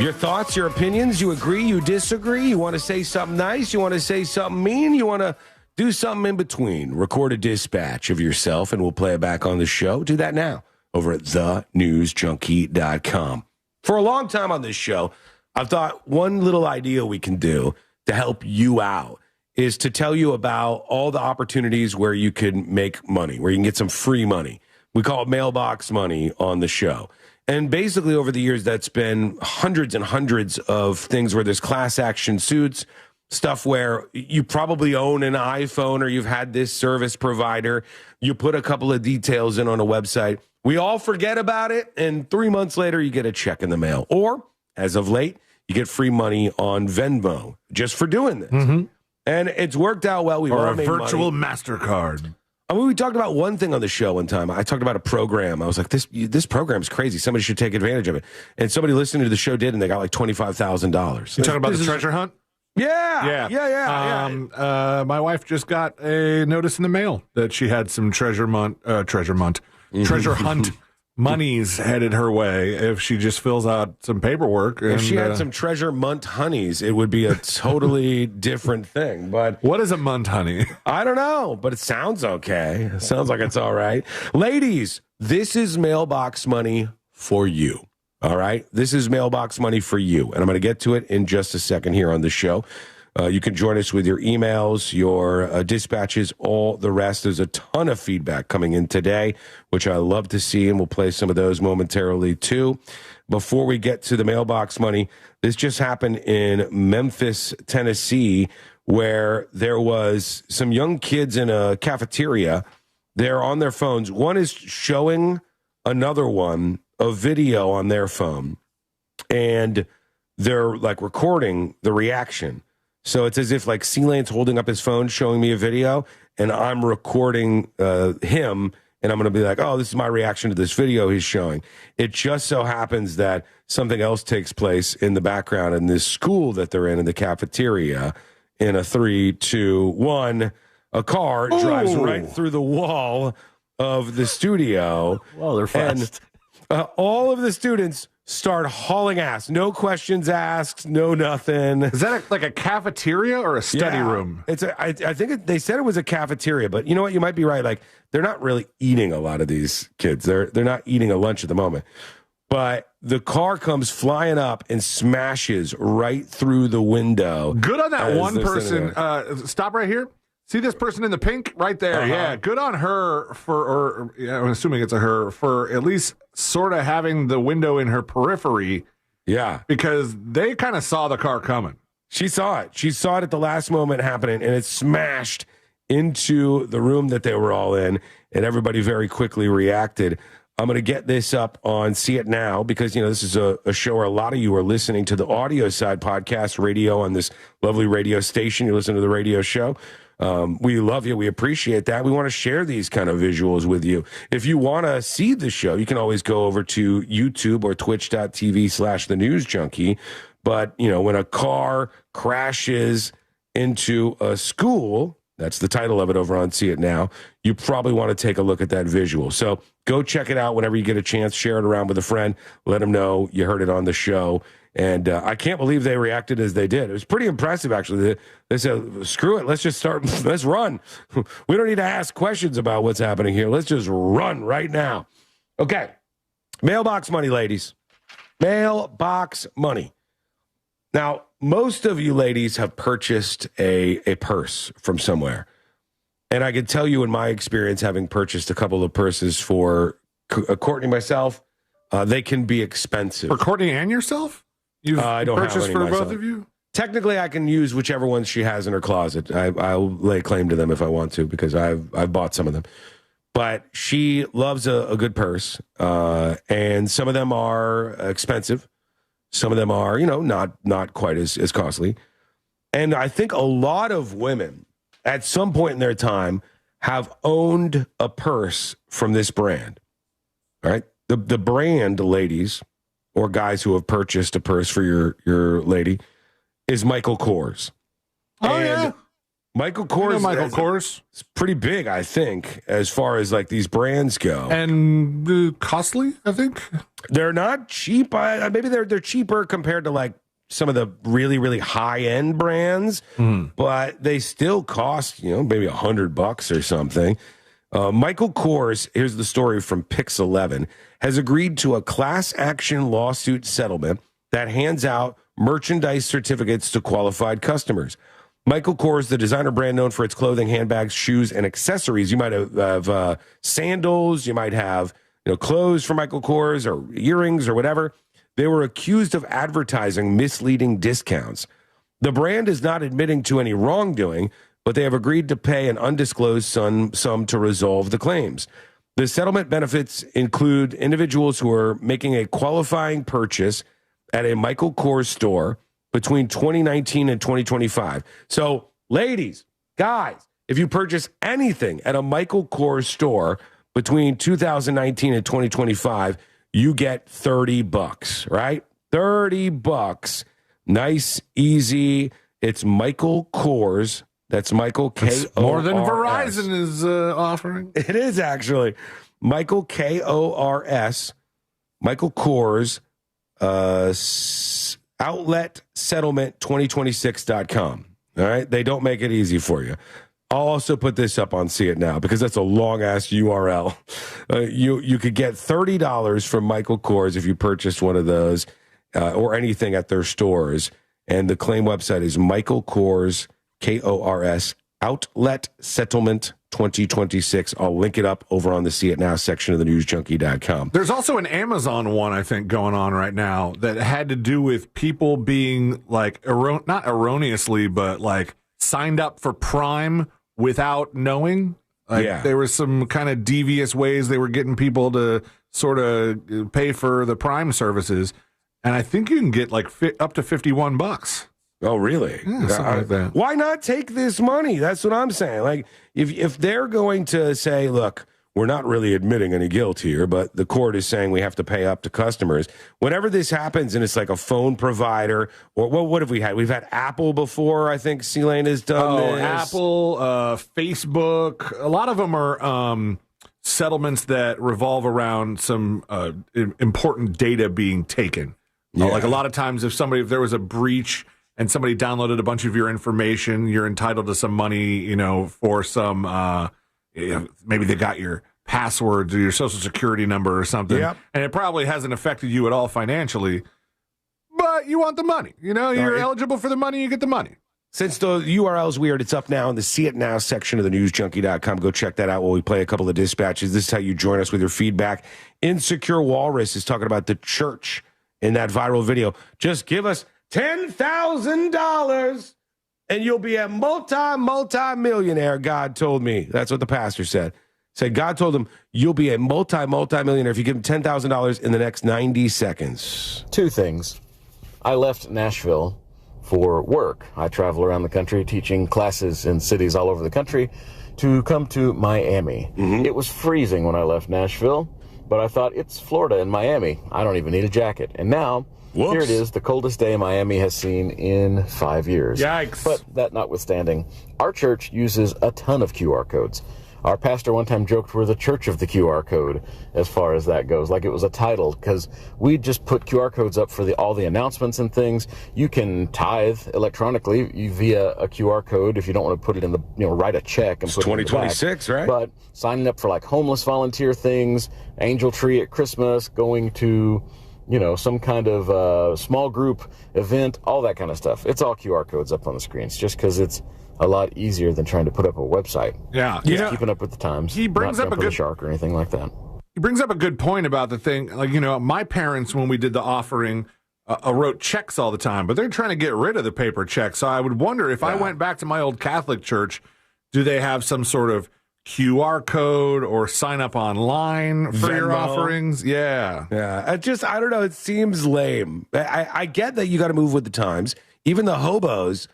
Your thoughts, your opinions, you agree, you disagree, you want to say something nice, you want to say something mean, you want to do something in between. Record a dispatch of yourself and we'll play it back on the show. Do that now over at thenewsjunkie.com. For a long time on this show, I've thought one little idea we can do to help you out is to tell you about all the opportunities where you can make money, where you can get some free money. We call it mailbox money on the show. And basically over the years, that's been hundreds and hundreds of things where there's class action suits, stuff where you probably own an iPhone or you've had this service provider. You put a couple of details in on a website. We all forget about it. And 3 months later, you get a check in the mail. Or, as of late, you get free money on Venmo just for doing this. Mm-hmm. And it's worked out well. We've or all a made virtual money. MasterCard. I mean, we talked about one thing on the show one time. I talked about a program. I was like, this program's crazy. Somebody should take advantage of it. And somebody listening to the show did, and they got like $25,000. You talking about the treasure hunt? Yeah. My wife just got a notice in the mail that she had some treasure hunt monies headed her way if she just fills out some paperwork. If she had some treasure munt honeys, it would be a totally different thing. But what is a munt honey? I don't know, but it sounds okay. It sounds like it's all right. Ladies, this is mailbox money for you. All right? This is mailbox money for you. And I'm going to get to it in just a second here on the show. You can join us with your emails, your dispatches, all the rest. There's a ton of feedback coming in today, which I love to see, and we'll play some of those momentarily too. Before we get to the mailbox money, this just happened in Memphis, Tennessee, where there was some young kids in a cafeteria. They're on their phones. One is showing another one a video on their phone, and they're like recording the reaction. So it's as if like C-Lane's holding up his phone, showing me a video, and I'm recording him, and I'm going to be like, oh, this is my reaction to this video he's showing. It just so happens that something else takes place in the background in this school that they're in the cafeteria. In a 3, 2, 1, a car drives right through the wall of the studio. Well, they're fast. And all of the students start hauling ass. No questions asked, no nothing. Is that like a cafeteria or a study room? I think they said it was a cafeteria, but you know what? You might be right. Like, they're not really eating a lot of these kids. They're not eating a lunch at the moment. But the car comes flying up and smashes right through the window. Good on that one person. Stop right here. See this person in the pink right there? Yeah, good on her I'm assuming it's a her, for at least sort of having the window in her periphery. Yeah. Because they kind of saw the car coming. She saw it. She saw it at the last moment happening, and it smashed into the room that they were all in, and everybody very quickly reacted. I'm going to get this up on See It Now because, you know, this is a show where a lot of you are listening to the audio side, podcast, radio on this lovely radio station. You listen to the radio show. We love you. We appreciate that. We want to share these kind of visuals with you. If you want to see the show, you can always go over to YouTube or twitch.tv/thenewsjunkie. But, when a car crashes into a school, that's the title of it over on See It Now, you probably want to take a look at that visual. So go check it out whenever you get a chance. Share it around with a friend. Let them know you heard it on the show. And I can't believe they reacted as they did. It was pretty impressive, actually. They said, screw it. Let's just start. Let's run. We don't need to ask questions about what's happening here. Let's just run right now. Okay. Mailbox money, ladies. Mailbox money. Now, most of you ladies have purchased a purse from somewhere. And I can tell you in my experience, having purchased a couple of purses for Courtney and myself, they can be expensive. For Courtney and yourself? You've I don't purchased have any for myself. both of you? Technically, I can use whichever ones she has in her closet. I'll lay claim to them if I want to, because I've bought some of them. But she loves a good purse, and some of them are expensive. Some of them are, not quite as costly. And I think a lot of women at some point in their time have owned a purse from this brand. All right? The brand, ladies, or guys who have purchased a purse for your lady, is Michael Kors. Yeah. Michael Kors. Michael Kors. It's pretty big, I think, as far as like these brands go. And costly, I think. They're not cheap. Maybe they're cheaper compared to like some of the really, really high end brands, but they still cost, maybe $100 or something. Michael Kors, here's the story from Pix 11, has agreed to a class action lawsuit settlement that hands out merchandise certificates to qualified customers. Michael Kors, the designer brand known for its clothing, handbags, shoes, and accessories. You might have sandals. You might have clothes from Michael Kors or earrings or whatever. They were accused of advertising misleading discounts. The brand is not admitting to any wrongdoing, but they have agreed to pay an undisclosed sum to resolve the claims. The settlement benefits include individuals who are making a qualifying purchase at a Michael Kors store between 2019 and 2025. So, ladies, guys, if you purchase anything at a Michael Kors store between 2019 and 2025, you get $30, right? $30. Nice, easy. It's Michael Kors. That's Michael K-O-R-S. More than Verizon is offering. It is actually. Michael K-O-R-S. Michael Kors. OutletSettlement2026.com. All right. They don't make it easy for you. I'll also put this up on See It Now because that's a long ass URL. You could get $30 from Michael Kors if you purchased one of those or anything at their stores. And the claim website is Michael Kors, Kors, Outlet Settlement 2026. I'll link it up over on the See It Now section of the newsjunkie.com. There's also an Amazon one, I think, going on right now that had to do with people being like, not erroneously, but like signed up for Prime without knowing. Like there was some kind of devious ways they were getting people to sort of pay for the Prime services. And I think you can get like up to $51. Oh, really? Yeah, something like that. Why not take this money? That's what I'm saying. Like, if they're going to say, look, we're not really admitting any guilt here, but the court is saying we have to pay up to customers. Whenever this happens and it's like a phone provider, or what have we had? We've had Apple before, I think C-Lane has done this. Apple, Facebook. A lot of them are settlements that revolve around some important data being taken. Like a lot of times if there was a breach and somebody downloaded a bunch of your information, you're entitled to some money, for some, maybe they got your passwords or your social security number or something. Yep. And it probably hasn't affected you at all financially, but you want the money. You're eligible for the money, you get the money. Since the URL is weird, it's up now in the See It Now section of the newsjunkie.com. Go check that out while we play a couple of dispatches. This is how you join us with your feedback. Insecure Walrus is talking about the church in that viral video. Just give us $10,000 and you'll be a multi-millionaire, God told me. That's what the pastor said. Said God told him, you'll be a multi-millionaire if you give him $10,000 in the next 90 seconds. Two things. I left Nashville for work. I travel around the country teaching classes in cities all over the country to come to Miami. It was freezing when I left Nashville, but I thought, it's Florida and Miami. I don't even need a jacket. And now, here it is, the coldest day Miami has seen in 5 years. Yikes. But that notwithstanding, our church uses a ton of QR codes. Our pastor one time joked we're the church of the QR code as far as that goes, like it was a title, because we just put QR codes up for all the announcements and things. You can tithe electronically via a QR code if you don't want to put it in the, write a check and It's put it in the back. 2026, right? But signing up for like homeless volunteer things, Angel Tree at Christmas, going to, some kind of small group event, all that kind of stuff. It's all QR codes up on the screens just because it's a lot easier than trying to put up a website. Yeah. Just keeping up with the times. He brings not up a jumping the good shark or anything like that. He brings up a good point about the thing. Like, my parents, when we did the offering, wrote checks all the time, but they're trying to get rid of the paper check. So I would wonder if I went back to my old Catholic church, do they have some sort of QR code or sign up online for your Venmo. offerings? Yeah. Yeah. I don't know. It seems lame. I get that you got to move with the times. Even the hobos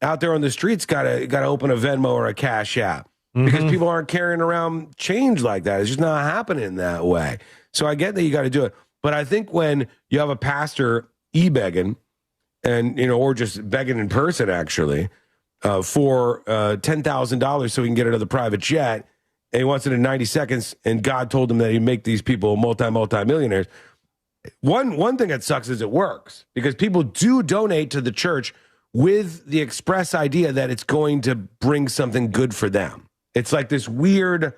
out there on the streets got to open a Venmo or a Cash App because people aren't carrying around change like that. It's just not happening that way. So I get that you got to do it. But I think when you have a pastor e-begging and, or just begging in person, actually, for $10,000 so he can get another private jet, and he wants it in 90 seconds, and God told him that he'd make these people multi-millionaires. One thing that sucks is it works because people do donate to the church with the express idea that it's going to bring something good for them. It's like this weird,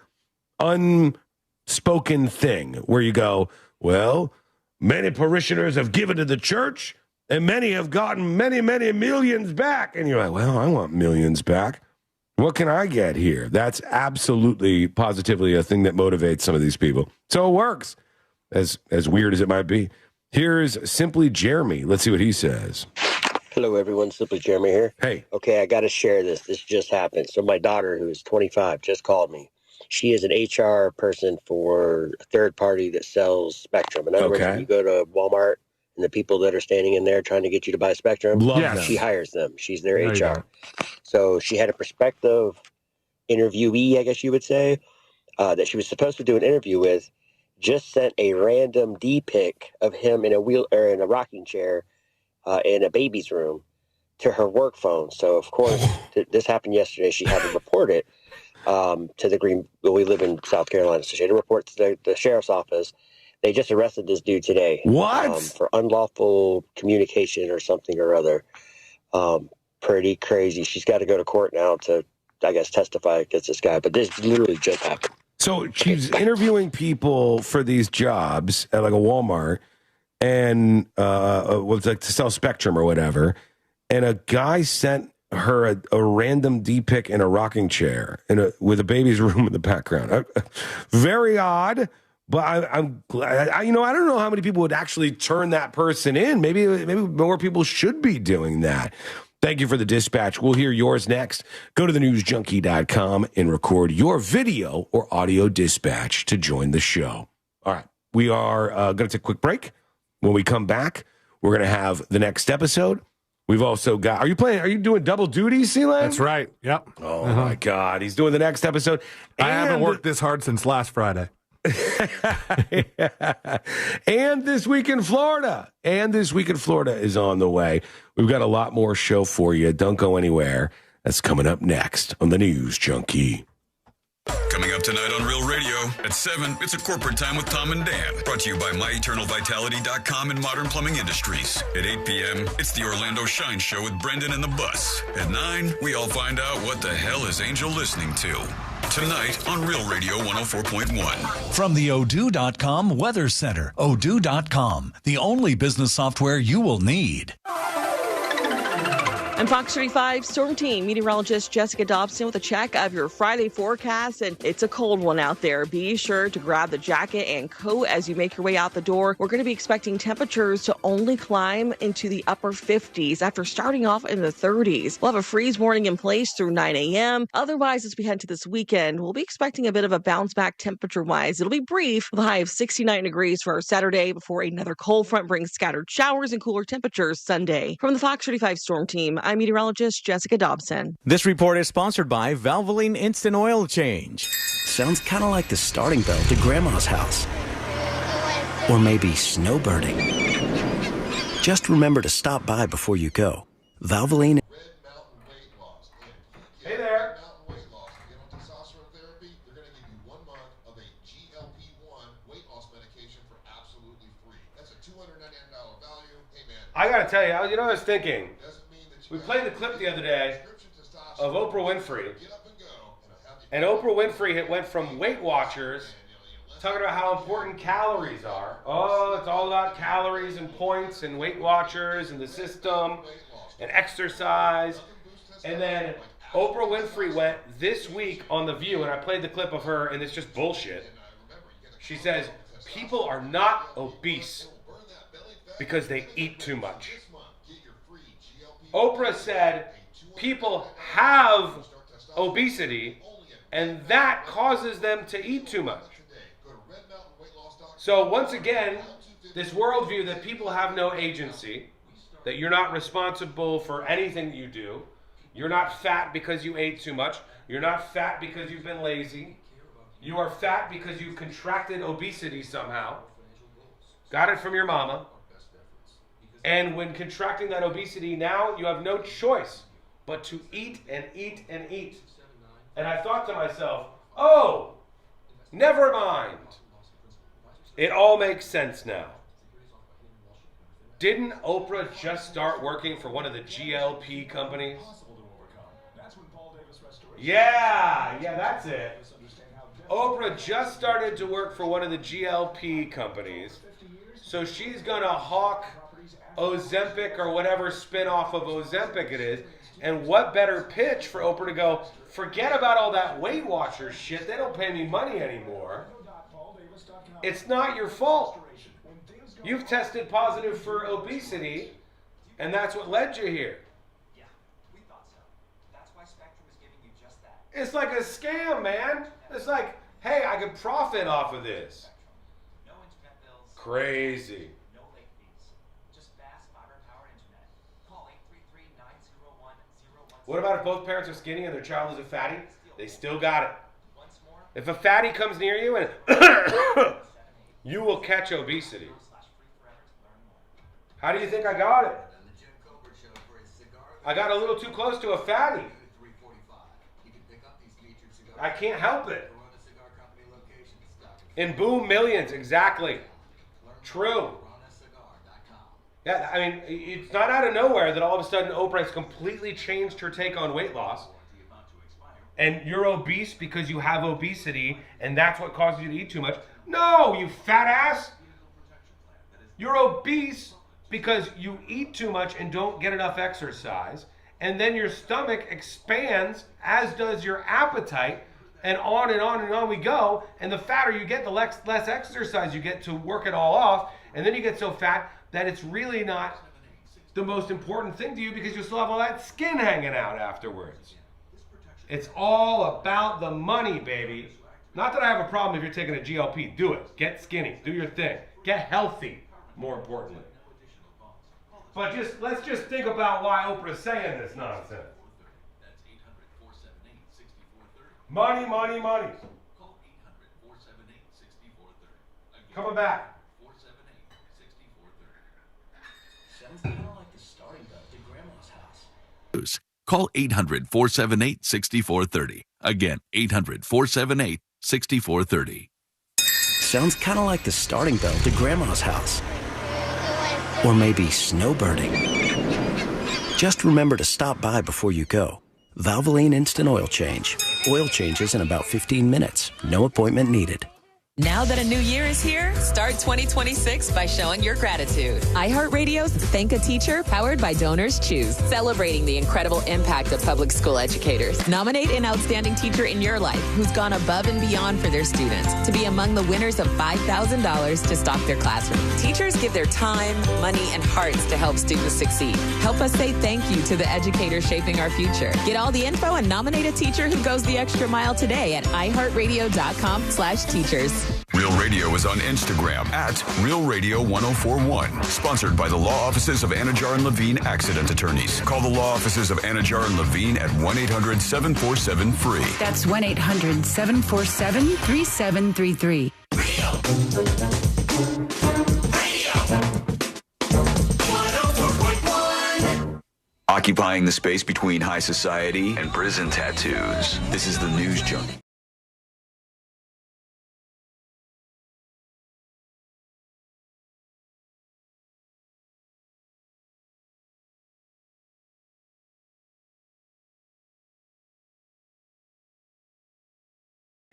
unspoken thing where you go, well, many parishioners have given to the church, and many have gotten many, many millions back. And you're like, well, I want millions back. What can I get here? That's absolutely, positively a thing that motivates some of these people. So it works, as weird as it might be. Here's Simply Jeremy. Let's see what he says. Hello, everyone. Simply Jeremy here. Hey. Okay, I got to share this. This just happened. So my daughter, who is 25, just called me. She is an HR person for a third party that sells Spectrum. In other words, when you go to Walmart and the people that are standing in there trying to get you to buy Spectrum, she hires them. She's their HR. So she had a prospective interviewee, I guess you would say, that she was supposed to do an interview with, just sent a random D-pic of him in a rocking chair in a baby's room to her work phone. So, of course, this happened yesterday. She had to report it to the we live in South Carolina, so she had to report to the sheriff's office. They just arrested this dude today. What? For unlawful communication or something or other. Pretty crazy. She's got to go to court now to, I guess, testify against this guy. But this literally just happened. So she's interviewing people for these jobs at like a Walmart and was like to sell Spectrum or whatever. And a guy sent her a random D-pic in a rocking chair with a baby's room in the background. Very odd, but I'm glad. I don't know how many people would actually turn that person in. Maybe more people should be doing that. Thank you for the dispatch. We'll hear yours next. Go to thenewsjunkie.com and record your video or audio dispatch to join the show. All right. We are going to take a quick break. When we come back, we're going to have the next episode. We've also got, are you doing double duty, Sealand? That's right. Yep. Oh, my God. He's doing the next episode. I haven't worked this hard since last Friday. And This Week in Florida. And This Week in Florida is on the way. We've got a lot more show for you. Don't go anywhere. That's coming up next on the News Junkie. Coming up tonight on Real Radio at 7, it's a corporate time with Tom and Dan. Brought to you by MyEternalVitality.com and Modern Plumbing Industries. At 8 p.m., it's the Orlando Shine Show with Brendan and the Bus. At 9, we all find out what the hell is Angel listening to. Tonight on Real Radio 104.1. From the Odoo.com Weather Center. Odoo.com, the only business software you will need. I'm Fox 35 Storm Team meteorologist Jessica Dobson with a check of your Friday forecast, and it's a cold one out there. Be sure to grab the jacket and coat as you make your way out the door. We're going to be expecting temperatures to only climb into the upper 50s after starting off in the 30s. We'll have a freeze warning in place through 9 a.m. Otherwise, as we head to this weekend, we'll be expecting a bit of a bounce back temperature-wise. It'll be brief with a high of 69 degrees for our Saturday before another cold front brings scattered showers and cooler temperatures Sunday. From the Fox 35 Storm Team, I'm meteorologist Jessica Dobson. This report is sponsored by Valvoline Instant Oil Change. Sounds kind of like the starting bell to Grandma's house. Or maybe snowbirding. Just remember to stop by before you go. Valvoline. Hey there. I gotta tell you, I was thinking. We played the clip the other day of Oprah Winfrey, and Oprah Winfrey went from Weight Watchers talking about how important calories are. Oh, it's all about calories and points and Weight Watchers and the system and exercise. And then Oprah Winfrey went this week on The View, and I played the clip of her, and it's just bullshit. She says, people are not obese because they eat too much. Oprah said people have obesity and that causes them to eat too much. So once again, this worldview that people have no agency, that you're not responsible for anything that you do, you're not fat because you ate too much, you're not fat because you've been lazy, you are fat because you contracted obesity somehow, got it from your mama. And when contracting that obesity, now you have no choice but to eat and eat and eat. And I thought to myself, oh, never mind. It all makes sense now. Didn't Oprah just start working for one of the GLP companies? Yeah, that's it. Oprah just started to work for one of the GLP companies. So she's going to hawk Ozempic or whatever spin-off of Ozempic it is. And what better pitch for Oprah to go, forget about all that Weight Watchers shit. They don't pay me money anymore. It's not your fault. You've tested positive for obesity, and that's what led you here. Yeah, we thought so. That's why Spectrum is giving you just that. It's like a scam, man. It's like, hey, I could profit off of this. No internet bills. Crazy. No late fees. Just fast fiber-powered internet. Call 833-901-01. What about if both parents are skinny and their child is a fatty? They still got it. If a fatty comes near you and you will catch obesity. How do you think I got it? I got a little too close to a fatty. I can't help it. In boom, millions, exactly. True. Yeah, I mean, it's not out of nowhere that all of a sudden Oprah has completely changed her take on weight loss. And you're obese because you have obesity, and that's what causes you to eat too much. No, you fat ass. You're obese because you eat too much and don't get enough exercise. And then your stomach expands, as does your appetite, and on and on and on we go. And the fatter you get, the less exercise you get to work it all off. And then you get so fat that it's really not the most important thing to you because you still have all that skin hanging out afterwards. It's all about the money, baby. Not that I have a problem if you're taking a GLP. Do it. Get skinny. Do your thing. Get healthy, more importantly. But let's just think about why Oprah's saying this nonsense. Money, money, money. Coming back. Sounds kind of like the starting bell to Grandma's house. Call 800-478-6430. Again, 800-478-6430. Sounds kind of like the starting bell to Grandma's house. Or maybe snowbirding. Just remember to stop by before you go. Valvoline Instant Oil Change. Oil changes in about 15 minutes. No appointment needed. Now that a new year is here, start 2026 by showing your gratitude. iHeartRadio's Thank a Teacher, powered by Donors Choose, celebrating the incredible impact of public school educators. Nominate an outstanding teacher in your life who's gone above and beyond for their students to be among the winners of $5,000 to stock their classroom. Teachers give their time, money, and hearts to help students succeed. Help us say thank you to the educators shaping our future. Get all the info and nominate a teacher who goes the extra mile today at iHeartRadio.com/teachers. Real Radio is on Instagram at Real Radio 1041. Sponsored by the law offices of Anajar and Levine Accident Attorneys. Call the law offices of Anajar and Levine at 1-800-747-FREE. That's 1-800-747-3733. Occupying the space between high society and prison tattoos. This is the News Junkie.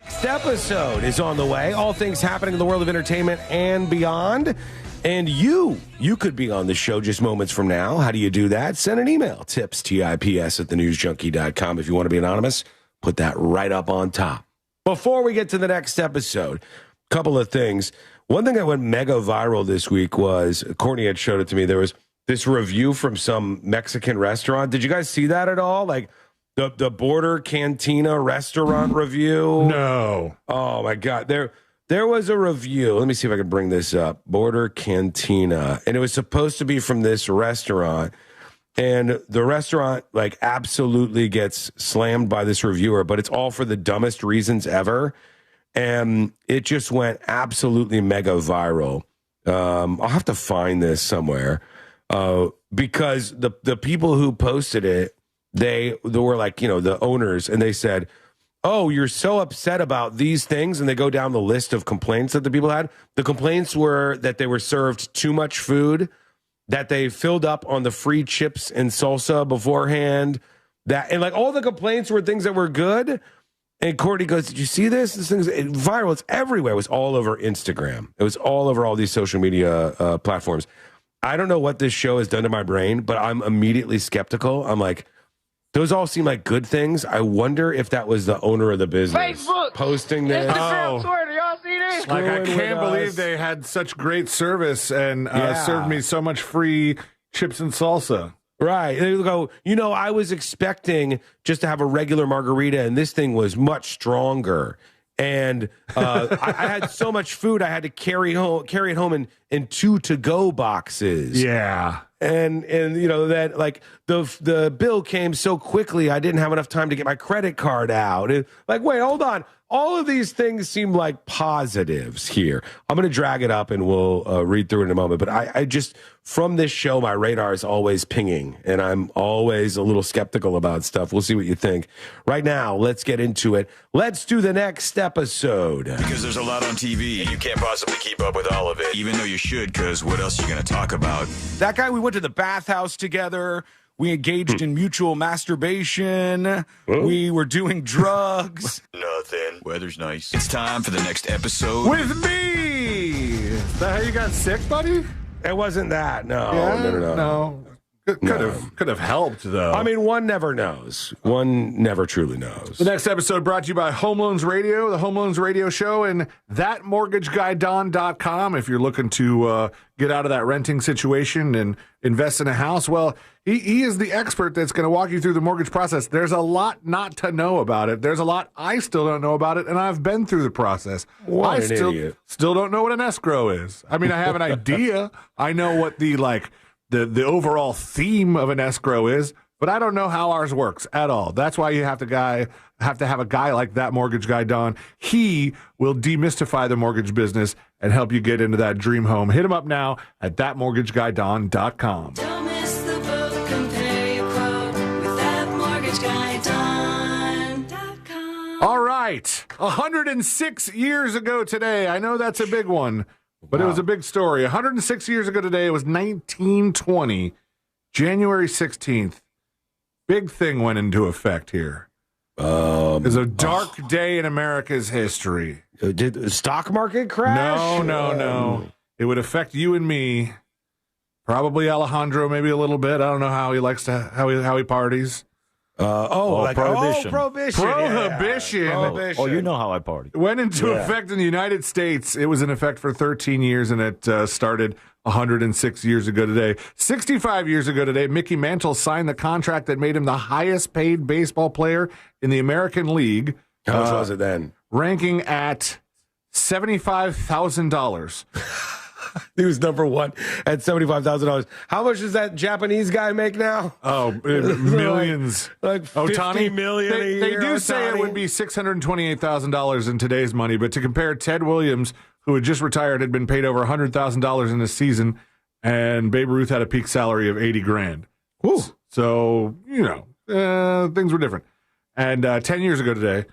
Next episode is on the way. All things happening in the world of entertainment and beyond. And you could be on the show just moments from now. How do you do that? Send an email, tips, TIPS at thenewsjunkie.com. If you want to be anonymous, put that right up on top. Before we get to the next episode, a couple of things. One thing that went mega viral this week was, Courtney had showed it to me, there was this review from some Mexican restaurant. Did you guys see that at all? Like, the Border Cantina restaurant review? No. Oh, my God. There was a review. Let me see if I can bring this up. Border Cantina. And it was supposed to be from this restaurant. And the restaurant, like, absolutely gets slammed by this reviewer, but it's all for the dumbest reasons ever. And it just went absolutely mega viral. I'll have to find this somewhere because the people who posted it, they were like, the owners, and they said, oh, you're so upset about these things. And they go down the list of complaints that the people had. The complaints were that they were served too much food, that they filled up on the free chips and salsa beforehand, and like all the complaints were things that were good. And Courtney goes, did you see this? This thing's viral. It's everywhere. It was all over Instagram. It was all over all these social media platforms. I don't know what this show has done to my brain, but I'm immediately skeptical. I'm like, those all seem like good things. I wonder if that was the owner of the business Facebook posting this. Instagram, Twitter, y'all see this? Like, I can't believe they had such great service and served me so much free chips and salsa. Right. They go, I was expecting just to have a regular margarita, and this thing was much stronger. And I had so much food, I had to carry it home in 2 to-go boxes. Yeah. And that, like, the bill came so quickly, I didn't have enough time to get my credit card out. And, like, wait, hold on. All of these things seem like positives here. I'm going to drag it up and we'll read through it in a moment. But I just, from this show, my radar is always pinging, and I'm always a little skeptical about stuff. We'll see what you think. Right now, let's get into it. Let's do the next episode. Because there's a lot on TV, and you can't possibly keep up with all of it, even though you should, because what else are you going to talk about? That guy, we went to the bathhouse together. We engaged in mutual masturbation. We were doing drugs. Nothing. Weather's nice. It's time for the next episode. With me! Is that how you got sick, buddy? It wasn't that. No. No. Could have helped, though. I mean, one never knows. One never truly knows. The next episode brought to you by Home Loans Radio, the Home Loans Radio Show, and thatmortgageguyDon.com. If you're looking to get out of that renting situation and invest in a house, well, he is the expert that's going to walk you through the mortgage process. There's a lot not to know about it. There's a lot I still don't know about it, and I've been through the process. What an idiot. Still don't know what an escrow is. I mean, I have an idea. I know what the overall theme of an escrow is, but I don't know how ours works at all. That's why you have to have a guy like That Mortgage Guy Don. He will demystify the mortgage business and help you get into that dream home. Hit him up now at thatmortgageguyDon.com. Don't miss the boat, compare your quote with thatmortgageguyDon.com. All right. 106 years ago today. I know that's a big one, but it was a big story. 106 years ago today, it was 1920, January 16th. Big thing went into effect here. It's a dark day in America's history. Did the stock market crash? No. It would affect you and me. Probably Alejandro, maybe a little bit. I don't know how he likes to how he parties. Prohibition. Prohibition. Yeah. Oh, you know how I party. Went into effect in the United States. It was in effect for 13 years, and it started 106 years ago today. 65 years ago today, Mickey Mantle signed the contract that made him the highest paid baseball player in the American League. How much was it then? Ranking at $75,000. He was number one at $75,000. How much does that Japanese guy make now? Oh, millions. like 50 million a year. They do say it would be $628,000 in today's money, but to compare, Ted Williams, who had just retired, had been paid over $100,000 in a season, and Babe Ruth had a peak salary of $80,000. Woo. So, things were different. And 10 years ago today,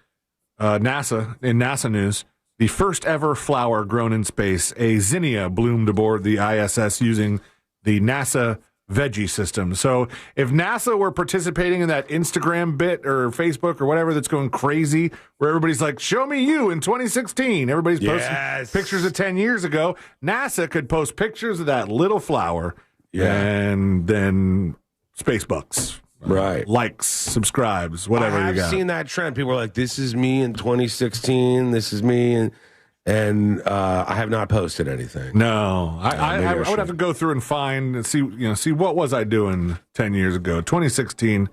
NASA news, the first ever flower grown in space, a zinnia, bloomed aboard the ISS using the NASA veggie system. So if NASA were participating in that Instagram bit or Facebook or whatever that's going crazy, where everybody's like, show me you in 2016. Everybody's posting pictures of 10 years ago. NASA could post pictures of that little flower and then space bucks. Right. Likes, subscribes, whatever you got. I've seen that trend. People are like, this is me in 2016. This is me. And I have not posted anything. No. I would have to go through and find and see what was I doing 10 years ago. 2016,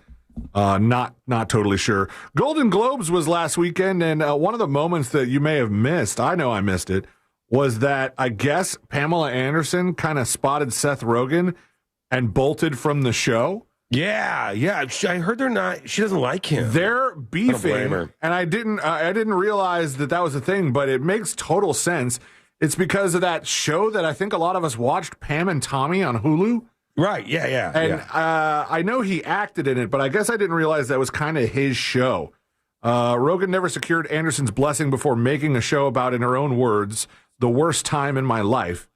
not totally sure. Golden Globes was last weekend, and one of the moments that you may have missed, I know I missed it, was that I guess Pamela Anderson kind of spotted Seth Rogen and bolted from the show. Yeah. I heard she doesn't like him. They're beefing, and I didn't realize that was a thing, but it makes total sense. It's because of that show that I think a lot of us watched, Pam and Tommy on Hulu. Right, yeah. And I know he acted in it, but I guess I didn't realize that was kind of his show. Rogen never secured Anderson's blessing before making a show about, in her own words, the worst time in my life.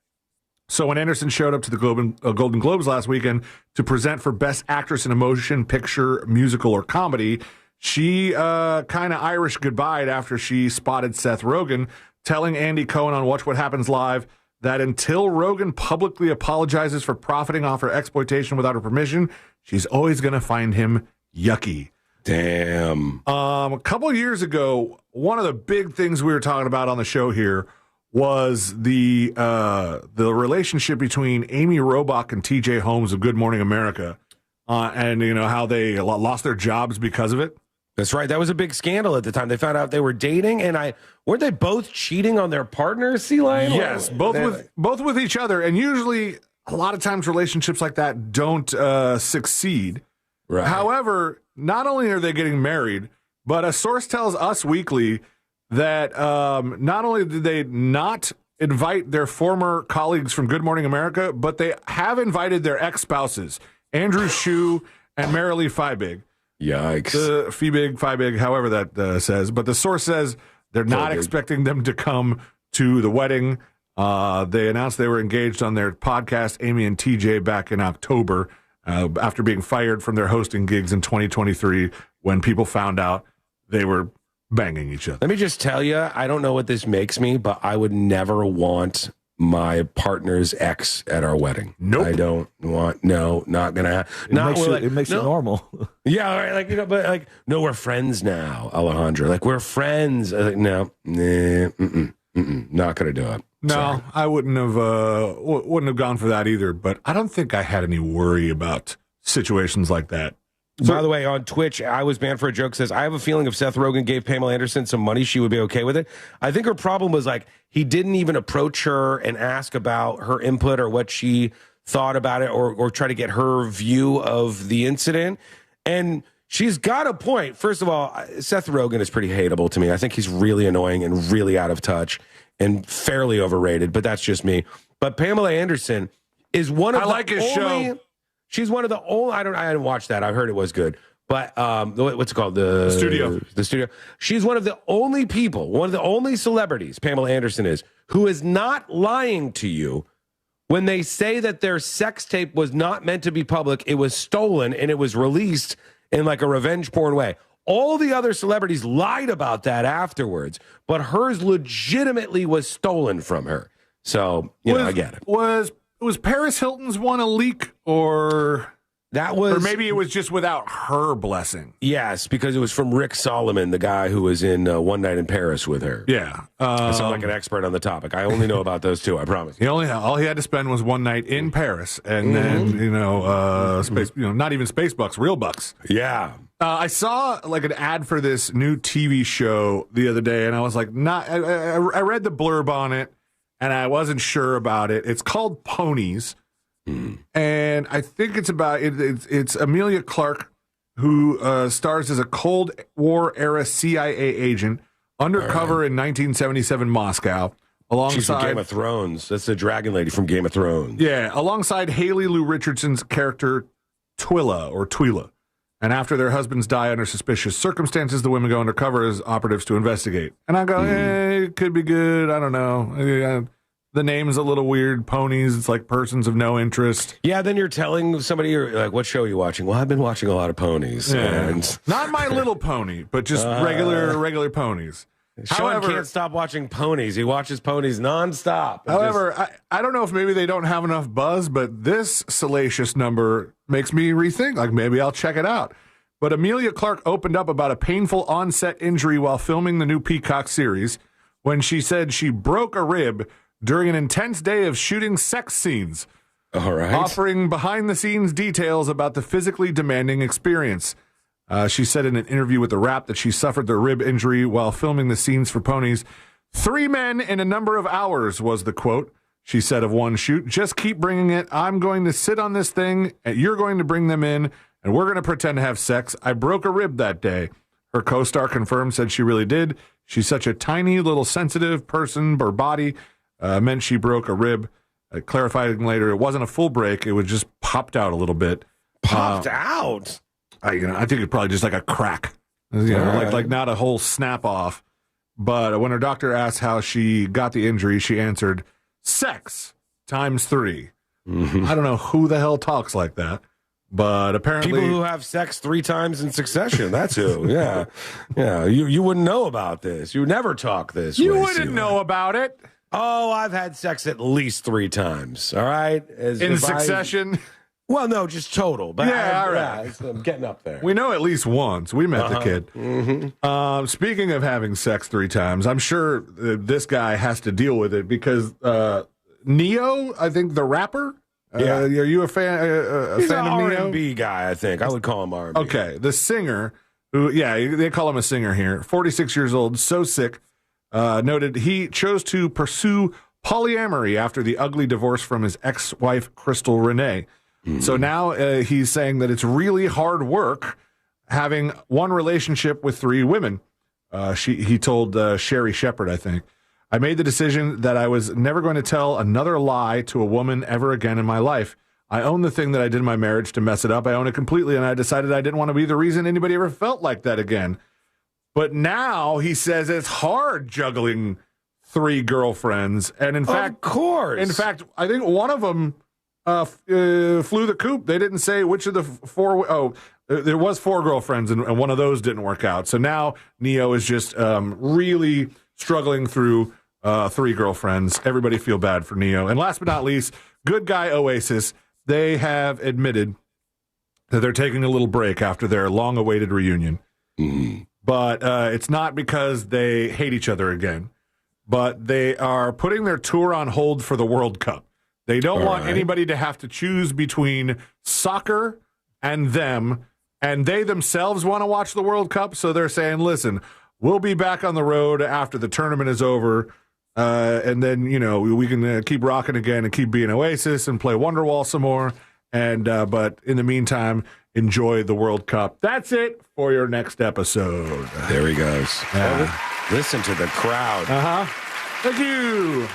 So when Anderson showed up to the Golden Globes last weekend to present for Best Actress in a Motion Picture, Musical, or Comedy, she kind of Irish goodbyed after she spotted Seth Rogen, telling Andy Cohen on Watch What Happens Live that until Rogen publicly apologizes for profiting off her exploitation without her permission, she's always going to find him yucky. Damn. A couple of years ago, one of the big things we were talking about on the show here was the relationship between Amy Robach and TJ Holmes of Good Morning America, and how they lost their jobs because of it. That's right. That was a big scandal at the time. They found out they were dating, and weren't they both cheating on their partners, C-Line? Yes, both with each other, and usually a lot of times relationships like that don't succeed. Right. However, not only are they getting married, but a source tells Us Weekly that not only did they not invite their former colleagues from Good Morning America, but they have invited their ex-spouses, Andrew Shue and Marilee Fiebig. Yikes. Fiebig, however that says. But the source says they're not expecting them to come to the wedding. They announced they were engaged on their podcast, Amy and TJ, back in October, after being fired from their hosting gigs in 2023 when people found out they were banging each other. Let me just tell you, I don't know what this makes me, but I would never want my partner's ex at our wedding. Nope. I don't want, not gonna happen. It makes it normal. Yeah, right, but no, we're friends now, Alejandro. We're friends. No, not gonna do it. No, Sorry. I wouldn't have gone for that either, but I don't think I had any worry about situations like that. By the way, on Twitch, I was banned for a joke. Says, I have a feeling if Seth Rogen gave Pamela Anderson some money, she would be okay with it. I think her problem was he didn't even approach her and ask about her input or what she thought about it or try to get her view of the incident. And she's got a point. First of all, Seth Rogen is pretty hateable to me. I think he's really annoying and really out of touch and fairly overrated, but that's just me. But Pamela Anderson is one of I like his show. She's one of the only. I didn't watch that. I heard it was good, but what's it called? The Studio. The Studio. She's one of the only people, one of the only celebrities. Pamela Anderson is who is not lying to you when they say that their sex tape was not meant to be public. It was stolen and it was released in a revenge porn way. All the other celebrities lied about that afterwards, but hers legitimately was stolen from her. So, I get it. Was Paris Hilton's one a leak, or that was, or maybe it was just without her blessing? Yes, because it was from Rick Solomon, the guy who was in One Night in Paris with her. Yeah, I sound like an expert on the topic. I only know about those two. I promise. All he had to spend was one night in Paris, and then space, not even space bucks, real bucks. Yeah. I saw like an ad for this new TV show the other day, and I was like, I read the blurb on it, and I wasn't sure about it. It's called Ponies, and I think it's about it's Emilia Clarke, who stars as a Cold War era CIA agent undercover in 1977 Moscow. Alongside, she's from Game of Thrones. That's the dragon lady from Game of Thrones. Yeah, alongside Haley Lou Richardson's character Twila. And after their husbands die under suspicious circumstances, the women go undercover as operatives to investigate. And I go, it could be good. I don't know. The name's a little weird. Ponies, it's like persons of no interest. Yeah, then you're telling somebody, you're like, what show are you watching? Well, I've been watching a lot of Ponies. Yeah. And Not My Little Pony, but just regular ponies. Sean can't stop watching Ponies. He watches Ponies nonstop. However, I don't know if maybe they don't have enough buzz, but this salacious number makes me rethink. Like, maybe I'll check it out. But Emilia Clarke opened up about a painful on-set injury while filming the new Peacock series when she said she broke a rib during an intense day of shooting sex scenes. All right. Offering behind-the-scenes details about the physically demanding experience. She said in an interview with The Wrap that she suffered the rib injury while filming the scenes for Ponies. 3 men in a number of hours was the quote. She said of one shoot, just keep bringing it. I'm going to sit on this thing, and you're going to bring them in, and we're going to pretend to have sex. I broke a rib that day. Her co-star confirmed, said she really did. She's such a tiny little sensitive person. Her body meant she broke a rib. Clarifying later, it wasn't a full break. It was just popped out a little bit. Popped out? I think it's probably just like a crack, like not a whole snap off. But when her doctor asked how she got the injury, she answered, sex times 3. Mm-hmm. I don't know who the hell talks like that, but apparently people who have sex 3 times in succession. That's who. Yeah, yeah. You wouldn't know about this. You would never talk this. You wouldn't know about it. Oh, I've had sex at least 3 times. All right, in succession. Well, no, just total. But all right. I'm getting up there. We know at least once. We met the kid. Mm-hmm. Speaking of having sex 3 times, I'm sure this guy has to deal with it because Neo, I think the rapper. Are you a fan? He's fan an of Neo? R&B guy. I think I would call him R&B. Okay, the singer, who they call him a singer here. 46 years old, so sick. Noted he chose to pursue polyamory after the ugly divorce from his ex-wife Crystal Renee. So now he's saying that it's really hard work having one relationship with 3 women. He told Sherry Shepard, I think, I made the decision that I was never going to tell another lie to a woman ever again in my life. I own the thing that I did in my marriage to mess it up. I own it completely, and I decided I didn't want to be the reason anybody ever felt like that again. But now he says it's hard juggling 3 girlfriends. And in fact, I think one of them flew the coop. They didn't say which of the 4. There was 4 girlfriends, and one of those didn't work out. So now Neo is just really struggling through 3 girlfriends. Everybody feel bad for Neo. And last but not least, good guy Oasis. They have admitted that they're taking a little break after their long-awaited reunion. Mm-hmm. But it's not because they hate each other again. But they are putting their tour on hold for the World Cup. They don't want anybody to have to choose between soccer and them, and they themselves want to watch the World Cup, so they're saying, listen, we'll be back on the road after the tournament is over, and then, we can keep rocking again and keep being Oasis and play Wonderwall some more, and but in the meantime, enjoy the World Cup. That's it for your next episode. There he goes. Listen to the crowd. Thank you.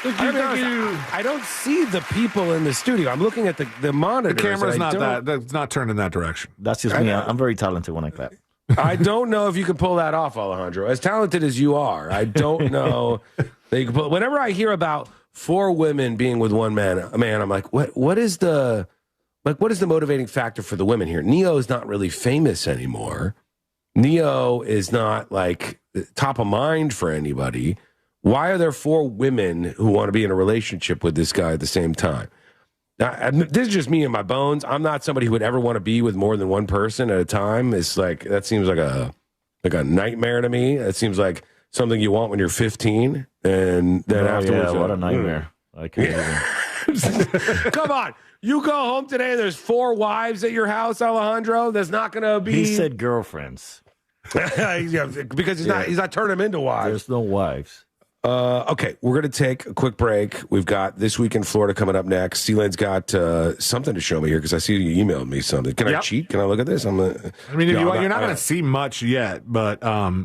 I don't see the people in the studio. I'm looking at the monitor. The camera's that's not turned in that direction. That's just me. I'm very talented when I clap. I don't know if you can pull that off, Alejandro. As talented as you are, I don't know that you can pull. Whenever I hear about 4 women being with one man, I'm like, what is the motivating factor for the women here? Neo is not really famous anymore. Neo is not like top of mind for anybody. Why are there 4 women who want to be in a relationship with this guy at the same time? Now, this is just me and my bones. I'm not somebody who would ever want to be with more than one person at a time. It's like, that seems like a nightmare to me. It seems like something you want when you're 15, and then afterwards, what a nightmare! I can't even. Come on, you go home today. There's 4 wives at your house, Alejandro. There's not going to be. He said girlfriends. Yeah, because he's not turning them into wives. There's no wives. Okay, we're going to take a quick break. We've got This Week in Florida coming up next. C-Lane's got something to show me here because I see you emailed me something. Can I cheat? Can I look at this? I mean, if you want, you're not going to see much yet, but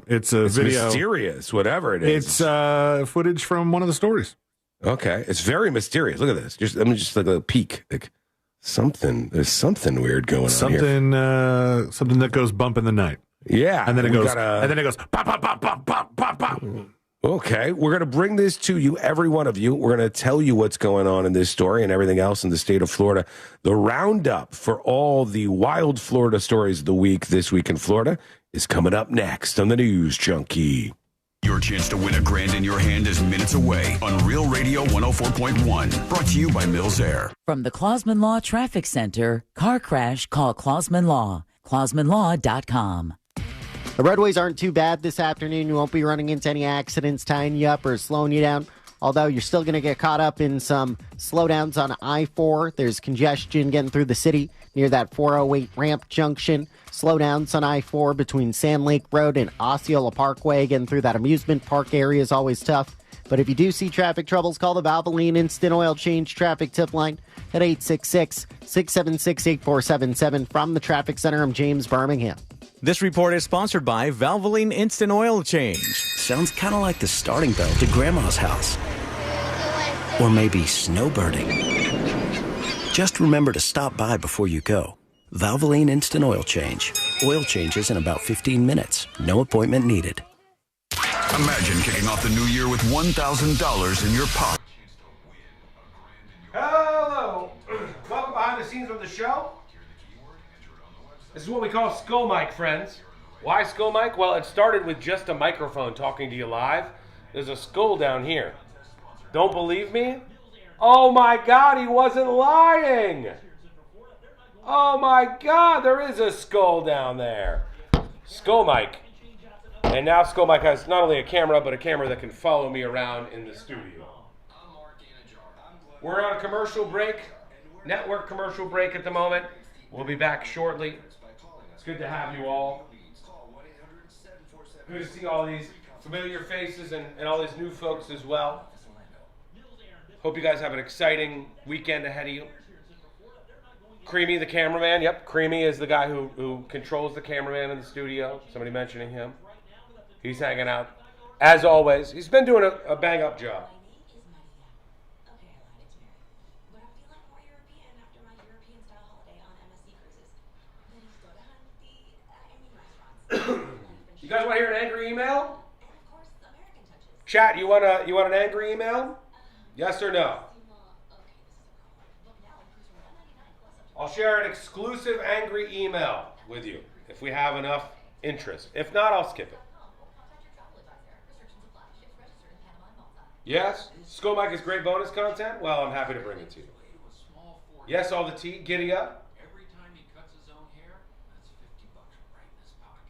it's video. Mysterious, whatever it is. It's footage from one of the stories. Okay, it's very mysterious. Look at this. Let me just like a peek. Like there's something weird going on here. Something that goes bump in the night. Yeah, and then it goes pop pop pop pop pop pop pop. Okay, we're going to bring this to you, every one of you. We're going to tell you what's going on in this story and everything else in the state of Florida. The roundup for all the wild Florida stories of the week, This Week in Florida, is coming up next on the News Junkie. Your chance to win $1,000 in your hand is minutes away on Real Radio 104.1. Brought to you by Mills Air. From the Clausman Law Traffic Center, car crash, call Clausman Law. ClausmanLaw.com. The roadways aren't too bad this afternoon. You won't be running into any accidents tying you up or slowing you down, although you're still going to get caught up in some slowdowns on I-4. There's congestion getting through the city near that 408 ramp junction. Slowdowns on I-4 between Sand Lake Road and Osceola Parkway. Getting through that amusement park area is always tough. But if you do see traffic troubles, call the Valvoline Instant Oil Change traffic tip line at 866-676-8477. From the Traffic Center, I'm James Birmingham. This report is sponsored by Valvoline Instant Oil Change. Sounds kind of like the starting bell to Grandma's house. Or maybe snowbirding. Just remember to stop by before you go. Valvoline Instant Oil Change. Oil changes in about 15 minutes. No appointment needed. Imagine kicking off the new year with $1,000 in your pocket. Hello. Welcome behind the scenes of the show. This is what we call Skull Mic, friends. Why Skull Mic? Well, it started with just a microphone talking to you live. There's a skull down here. Don't believe me? Oh my God, he wasn't lying. Oh my God, there is a skull down there. Skull Mic. And now Skull Mic has not only a camera, but a camera that can follow me around in the studio. We're on a commercial break, network commercial break at the moment. We'll be back shortly. It's good to have you all. Good to see all these familiar faces and all these new folks as well. Hope you guys have an exciting weekend ahead of you. Creamy, the cameraman. Yep, Creamy is the guy who controls the cameraman in the studio. Somebody mentioning him. He's hanging out. As always, he's been doing a bang-up job. You guys want to hear an angry email? Chat, you want an angry email? Yes or no? I'll share an exclusive angry email with you if we have enough interest. If not, I'll skip it. Yes? Skull Mic is great bonus content? Well, I'm happy to bring it to you. Yes, all the tea. Giddy up. Every time he cuts his own hair, that's $50 right in his pocket.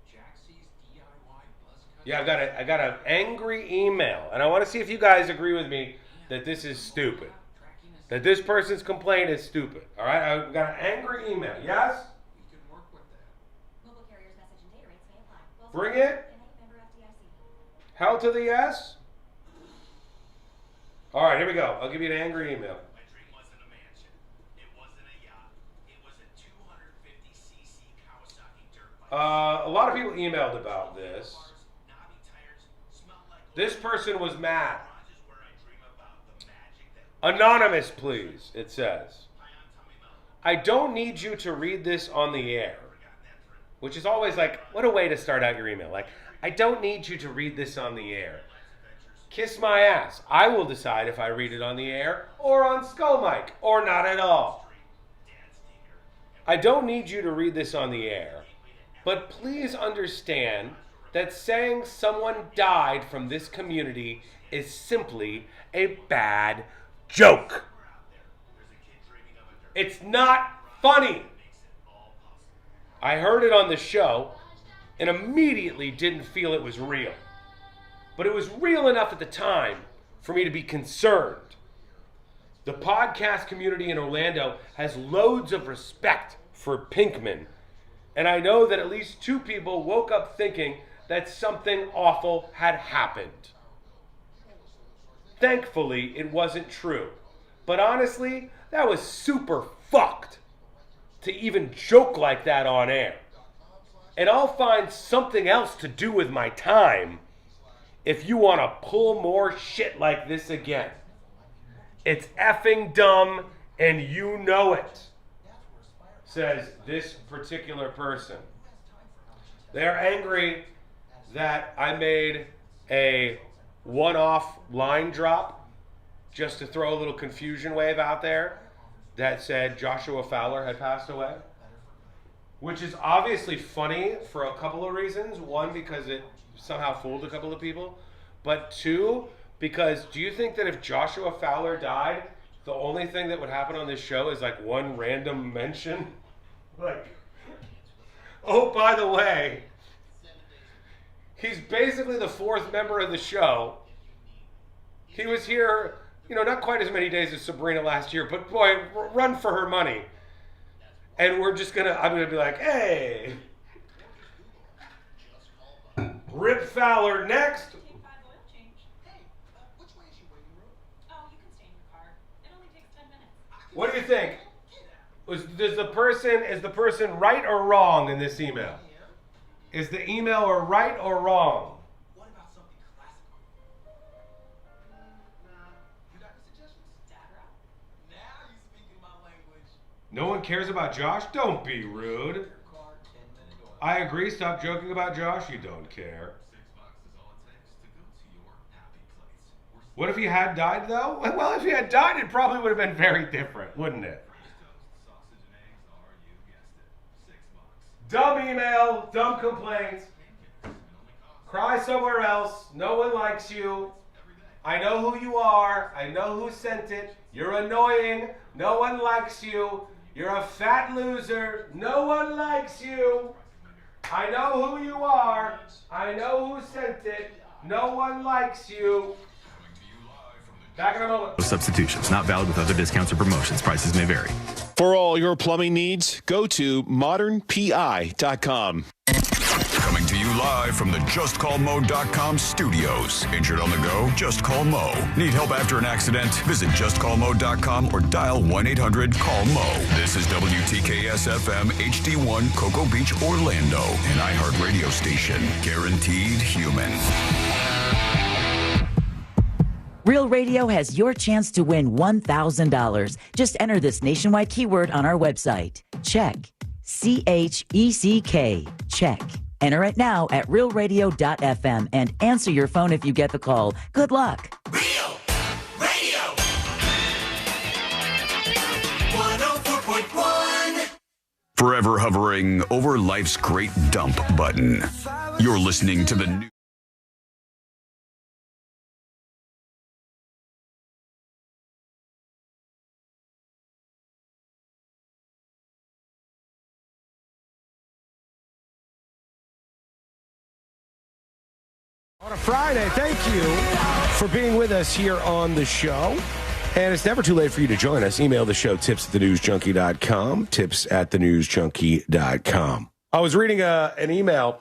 If Jack sees DIY buzz cut. Yeah, I got an angry email, and I want to see if you guys agree with me that this is stupid. That this person's complaint is stupid. All right, I've got an angry email. Yes? We can work with that. Mobile carriers message and data rates may apply. Bring it. Hell to the yes. All right, here we go. I'll give you an angry email. My dream wasn't a mansion. It wasn't a yacht. It was a 250cc Kawasaki dirt bike. A lot of people emailed about this. This person was mad. Anonymous, please, it says. I don't need you to read this on the air. Which is always like, what a way to start out your email. Like, I don't need you to read this on the air. Kiss my ass. I will decide if I read it on the air or on Skull Mic or not at all. I don't need you to read this on the air. But please understand that saying someone died from this community is simply a bad joke. It's not funny. I heard it on the show and immediately didn't feel it was real. But it was real enough at the time for me to be concerned. The podcast community in Orlando has loads of respect for Pinkman, and I know that at least 2 people woke up thinking that something awful had happened. Thankfully, it wasn't true. But honestly, that was super fucked to even joke like that on air. And I'll find something else to do with my time if you want to pull more shit like this again. It's effing dumb, and you know it, says this particular person. They're angry that I made a one-off line drop just to throw a little confusion wave out there that said Joshua Fowler had passed away, which is obviously funny for a couple of reasons. One, because it somehow fooled a couple of people, but 2, because do you think that if Joshua Fowler died, the only thing that would happen on this show is like one random mention? Like, oh, by the way, he's basically the 4th member of the show. He was here, not quite as many days as Sabrina last year, but boy, run for her money. And I'm gonna be like, hey, Rip Fowler next. What do you think? Is the person right or wrong in this email? Is the emailer right or wrong? No one cares about Josh? Don't be rude. I agree. Stop joking about Josh. You don't care. What if he had died, though? Well, if he had died, it probably would have been very different, wouldn't it? Dumb email, dumb complaints. Cry somewhere else. No one likes you. I know who you are. I know who sent it. You're annoying. No one likes you. You're a fat loser. No one likes you. I know who you are. I know who sent it. No one likes you. Back in a moment. Substitutions not valid with other discounts or promotions. Prices may vary. For all your plumbing needs, go to modernpi.com. Coming to you live from the JustCallMo.com studios. Injured on the go? Just call Mo. Need help after an accident? Visit JustCallMo.com or dial 1-800-CALL-MO. This is WTKS-FM HD1 Cocoa Beach, Orlando. An iHeart radio station. Guaranteed human. Real Radio has your chance to win $1,000. Just enter this nationwide keyword on our website. Check. CHECK. Check. Enter it now at realradio.fm and answer your phone if you get the call. Good luck. Real Radio 104.1. Forever hovering over life's great dump button. You're listening to the new. On a Friday, thank you for being with us here on the show. And it's never too late for you to join us. Email the show, tips@thenewsjunkie.com, tips@thenewsjunkie.com. I was reading an email.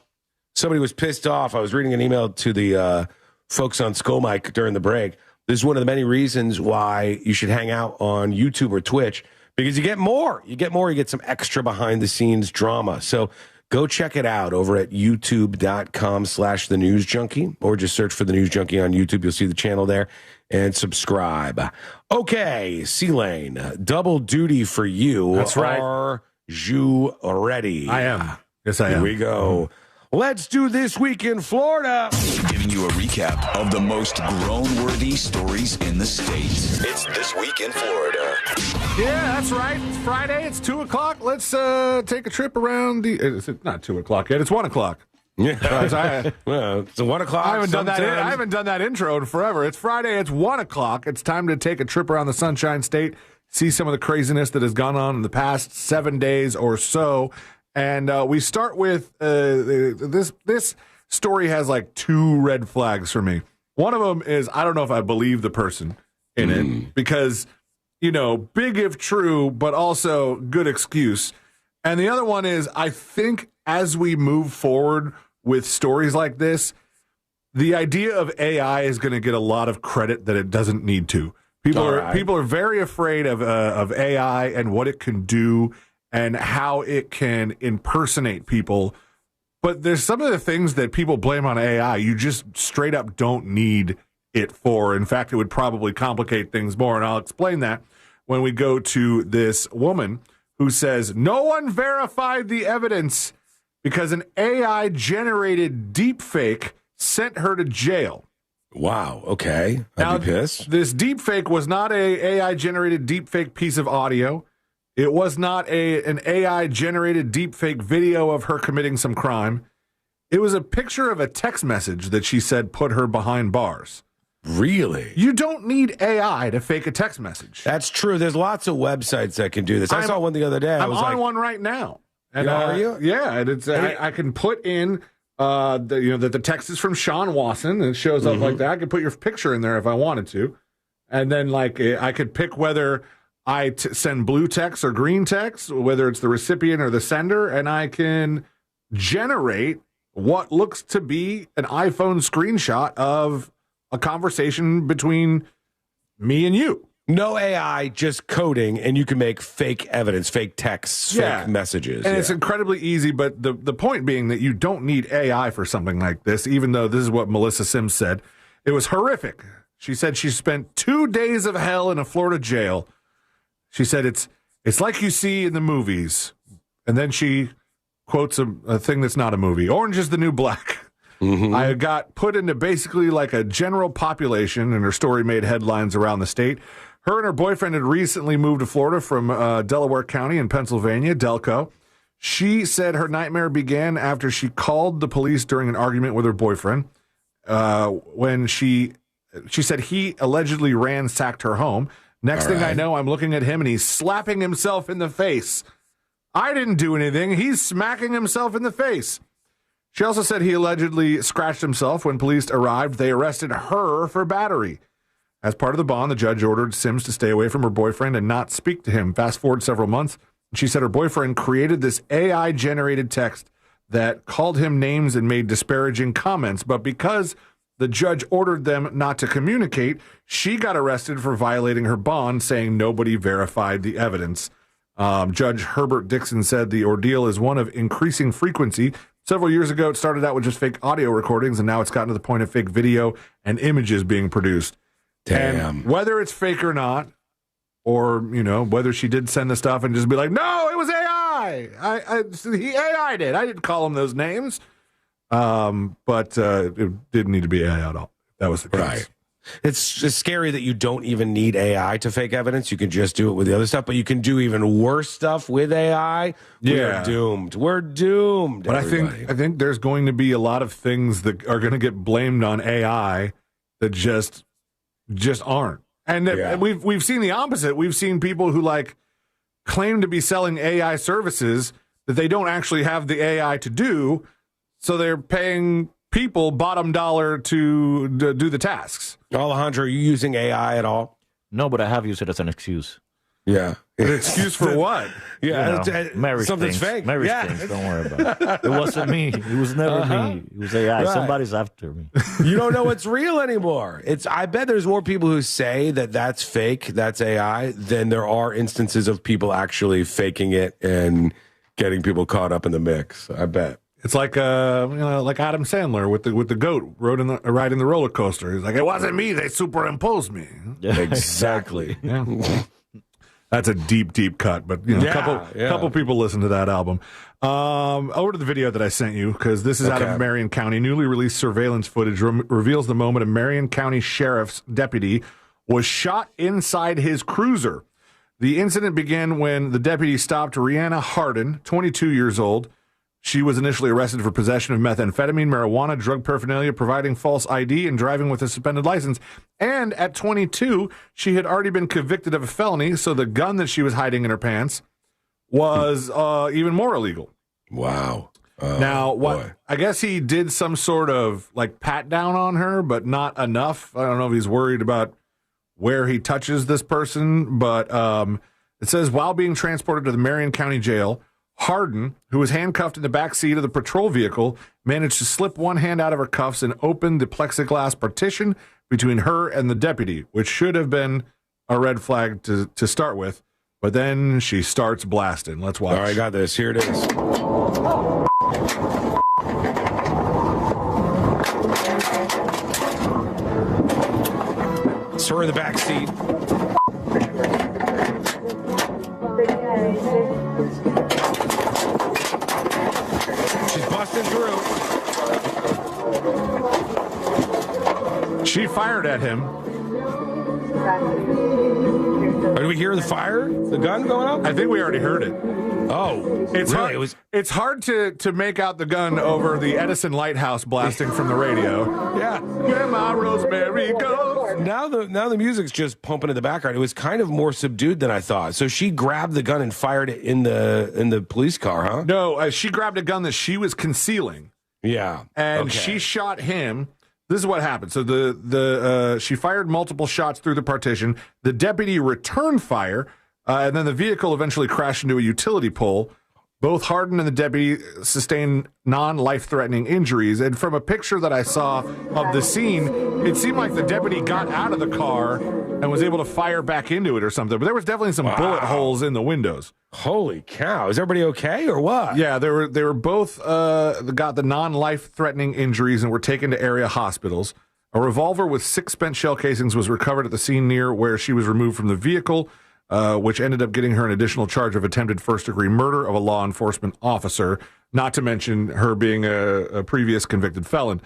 Somebody was pissed off. I was reading an email to the folks on Skull Mike during the break. This is one of the many reasons why you should hang out on YouTube or Twitch, because you get more. You get some extra behind-the-scenes drama. So go check it out over at youtube.com/thenewsjunkie, or just search for The News Junkie on YouTube. You'll see the channel there, and subscribe. Okay, C-Lane, double duty for you. That's right. Are you ready? I am. Yes, I am. Here we go. Let's do This Week in Florida. Giving you a recap of the most grown-worthy stories in the state. It's This Week in Florida. Yeah, that's right. It's Friday. It's 2 o'clock. Let's take a trip around the... It's not 2 o'clock yet. It's 1 o'clock. Yeah. Well, it's 1 o'clock. I haven't done that intro in forever. It's Friday. It's 1 o'clock. It's time to take a trip around the Sunshine State, see some of the craziness that has gone on in the past 7 days or so. And we start with this story has like 2 red flags for me. One of them is I don't know if I believe the person in it because, you know, big if true, but also good excuse. And the other one is I think as we move forward with stories like this, the idea of AI is going to get a lot of credit that it doesn't need to. People are very afraid of AI and what it can do and how it can impersonate people. But there's some of the things that people blame on AI you just straight up don't need it for. In fact, it would probably complicate things more. And I'll explain that when we go to this woman who says no one verified the evidence because an AI-generated deepfake sent her to jail. Wow, okay. I'd be pissed. This deepfake was not a AI-generated deepfake piece of audio. It was not an AI-generated deepfake video of her committing some crime. It was a picture of a text message that she said put her behind bars. Really? You don't need AI to fake a text message. That's true. There's lots of websites that can do this. I saw one the other day. I'm on one right now. And, are you? Yeah, and it's I can put in that the text is from Sean Wasson, and it shows up like that. I could put your picture in there if I wanted to, and then like I could pick whether I send blue text or green text, whether it's the recipient or the sender, and I can generate what looks to be an iPhone screenshot of a conversation between me and you. No AI, just coding, and you can make fake evidence, fake texts, fake messages. And it's incredibly easy, but the point being that you don't need AI for something like this, even though this is what Melissa Sims said. It was horrific. She said she spent 2 days of hell in a Florida jail. She said it's like you see in the movies. And then she quotes a thing that's not a movie. Orange is the New Black. I got put into basically like a general population, and her story made headlines around the state. Her and her boyfriend had recently moved to Florida from Delaware County in Pennsylvania, Delco. She said her nightmare began after she called the police during an argument with her boyfriend. When she said he allegedly ransacked her home. Next thing I know, I'm looking at him and he's slapping himself in the face. I didn't do anything. He's smacking himself in the face. She also said he allegedly scratched himself. When police arrived, they arrested her for battery. As part of the bond, the judge ordered Sims to stay away from her boyfriend and not speak to him. Fast forward several months, she said her boyfriend created this AI-generated text that called him names and made disparaging comments. But because the judge ordered them not to communicate, she got arrested for violating her bond, saying nobody verified the evidence. Judge Herbert Dixon said the ordeal is one of increasing frequency. Several years ago, it started out with just fake audio recordings, and now it's gotten to the point of fake video and images being produced. Damn. And whether it's fake or not, or, you know, whether she did send the stuff and just be like, no, it was AI. He AI did. I didn't call him those names. But it didn't need to be AI at all. That was the case. Right. It's scary that you don't even need AI to fake evidence. You can just do it with the other stuff, but you can do even worse stuff with AI. We're doomed. We're doomed. But I think there's going to be a lot of things that are going to get blamed on AI that just aren't. And we've seen the opposite. We've seen people who like claim to be selling AI services that they don't actually have the AI to do, so they're paying people bottom dollar to do the tasks. Alejandro, are you using AI at all? No, but I have used it as an excuse. Yeah. An excuse for what? Yeah, marriage something's things. fake. Marriage Yeah. things. Don't worry about it. It wasn't me. It was never me. It was AI. Right. Somebody's after me. You don't know what's real anymore. I bet there's more people who say that that's fake, that's AI, than there are instances of people actually faking it and getting people caught up in the mix. I bet. It's like like Adam Sandler with the goat riding the roller coaster. He's like, it wasn't me. They superimposed me. Yeah, exactly. Yeah. That's a deep, deep cut, but a couple people listen to that album. Over to the video that I sent you, because this is out of Marion County. Newly released surveillance footage reveals the moment a Marion County Sheriff's deputy was shot inside his cruiser. The incident began when the deputy stopped Rihanna Hardin, 22 years old. She was initially arrested for possession of methamphetamine, marijuana, drug paraphernalia, providing false ID, and driving with a suspended license. And at 22, she had already been convicted of a felony, so the gun that she was hiding in her pants was even more illegal. Wow. I guess he did some sort of like pat down on her, but not enough. I don't know if he's worried about where he touches this person, but it says while being transported to the Marion County Jail, Hardin, who was handcuffed in the back seat of the patrol vehicle, managed to slip one hand out of her cuffs and open the plexiglass partition between her and the deputy, which should have been a red flag to start with. But then she starts blasting. Let's watch. All right, I got this. Here it is. It's her in the back seat. She's busting through. She fired at him. Do we hear the fire? The gun going off? I think we already heard it. Oh, it's really? hard. It's hard to make out the gun over the Edison Lighthouse blasting from the radio. Yeah. Grandma Rosemary goes. Now the music's just pumping in the background. It was kind of more subdued than I thought. So she grabbed the gun and fired it in the police car, huh? No, she grabbed a gun that she was concealing. Yeah, and she shot him. This is what happened. So she fired multiple shots through the partition. The deputy returned fire, and then the vehicle eventually crashed into a utility pole. Both Hardin and the deputy sustained non-life-threatening injuries. And from a picture that I saw of the scene, it seemed like the deputy got out of the car and was able to fire back into it or something. But there was definitely some bullet holes in the windows. Holy cow. Is everybody okay or what? Yeah, they were both got the non-life-threatening injuries and were taken to area hospitals. A revolver with 6 spent shell casings was recovered at the scene near where she was removed from the vehicle, which ended up getting her an additional charge of attempted first-degree murder of a law enforcement officer, not to mention her being a previous convicted felon.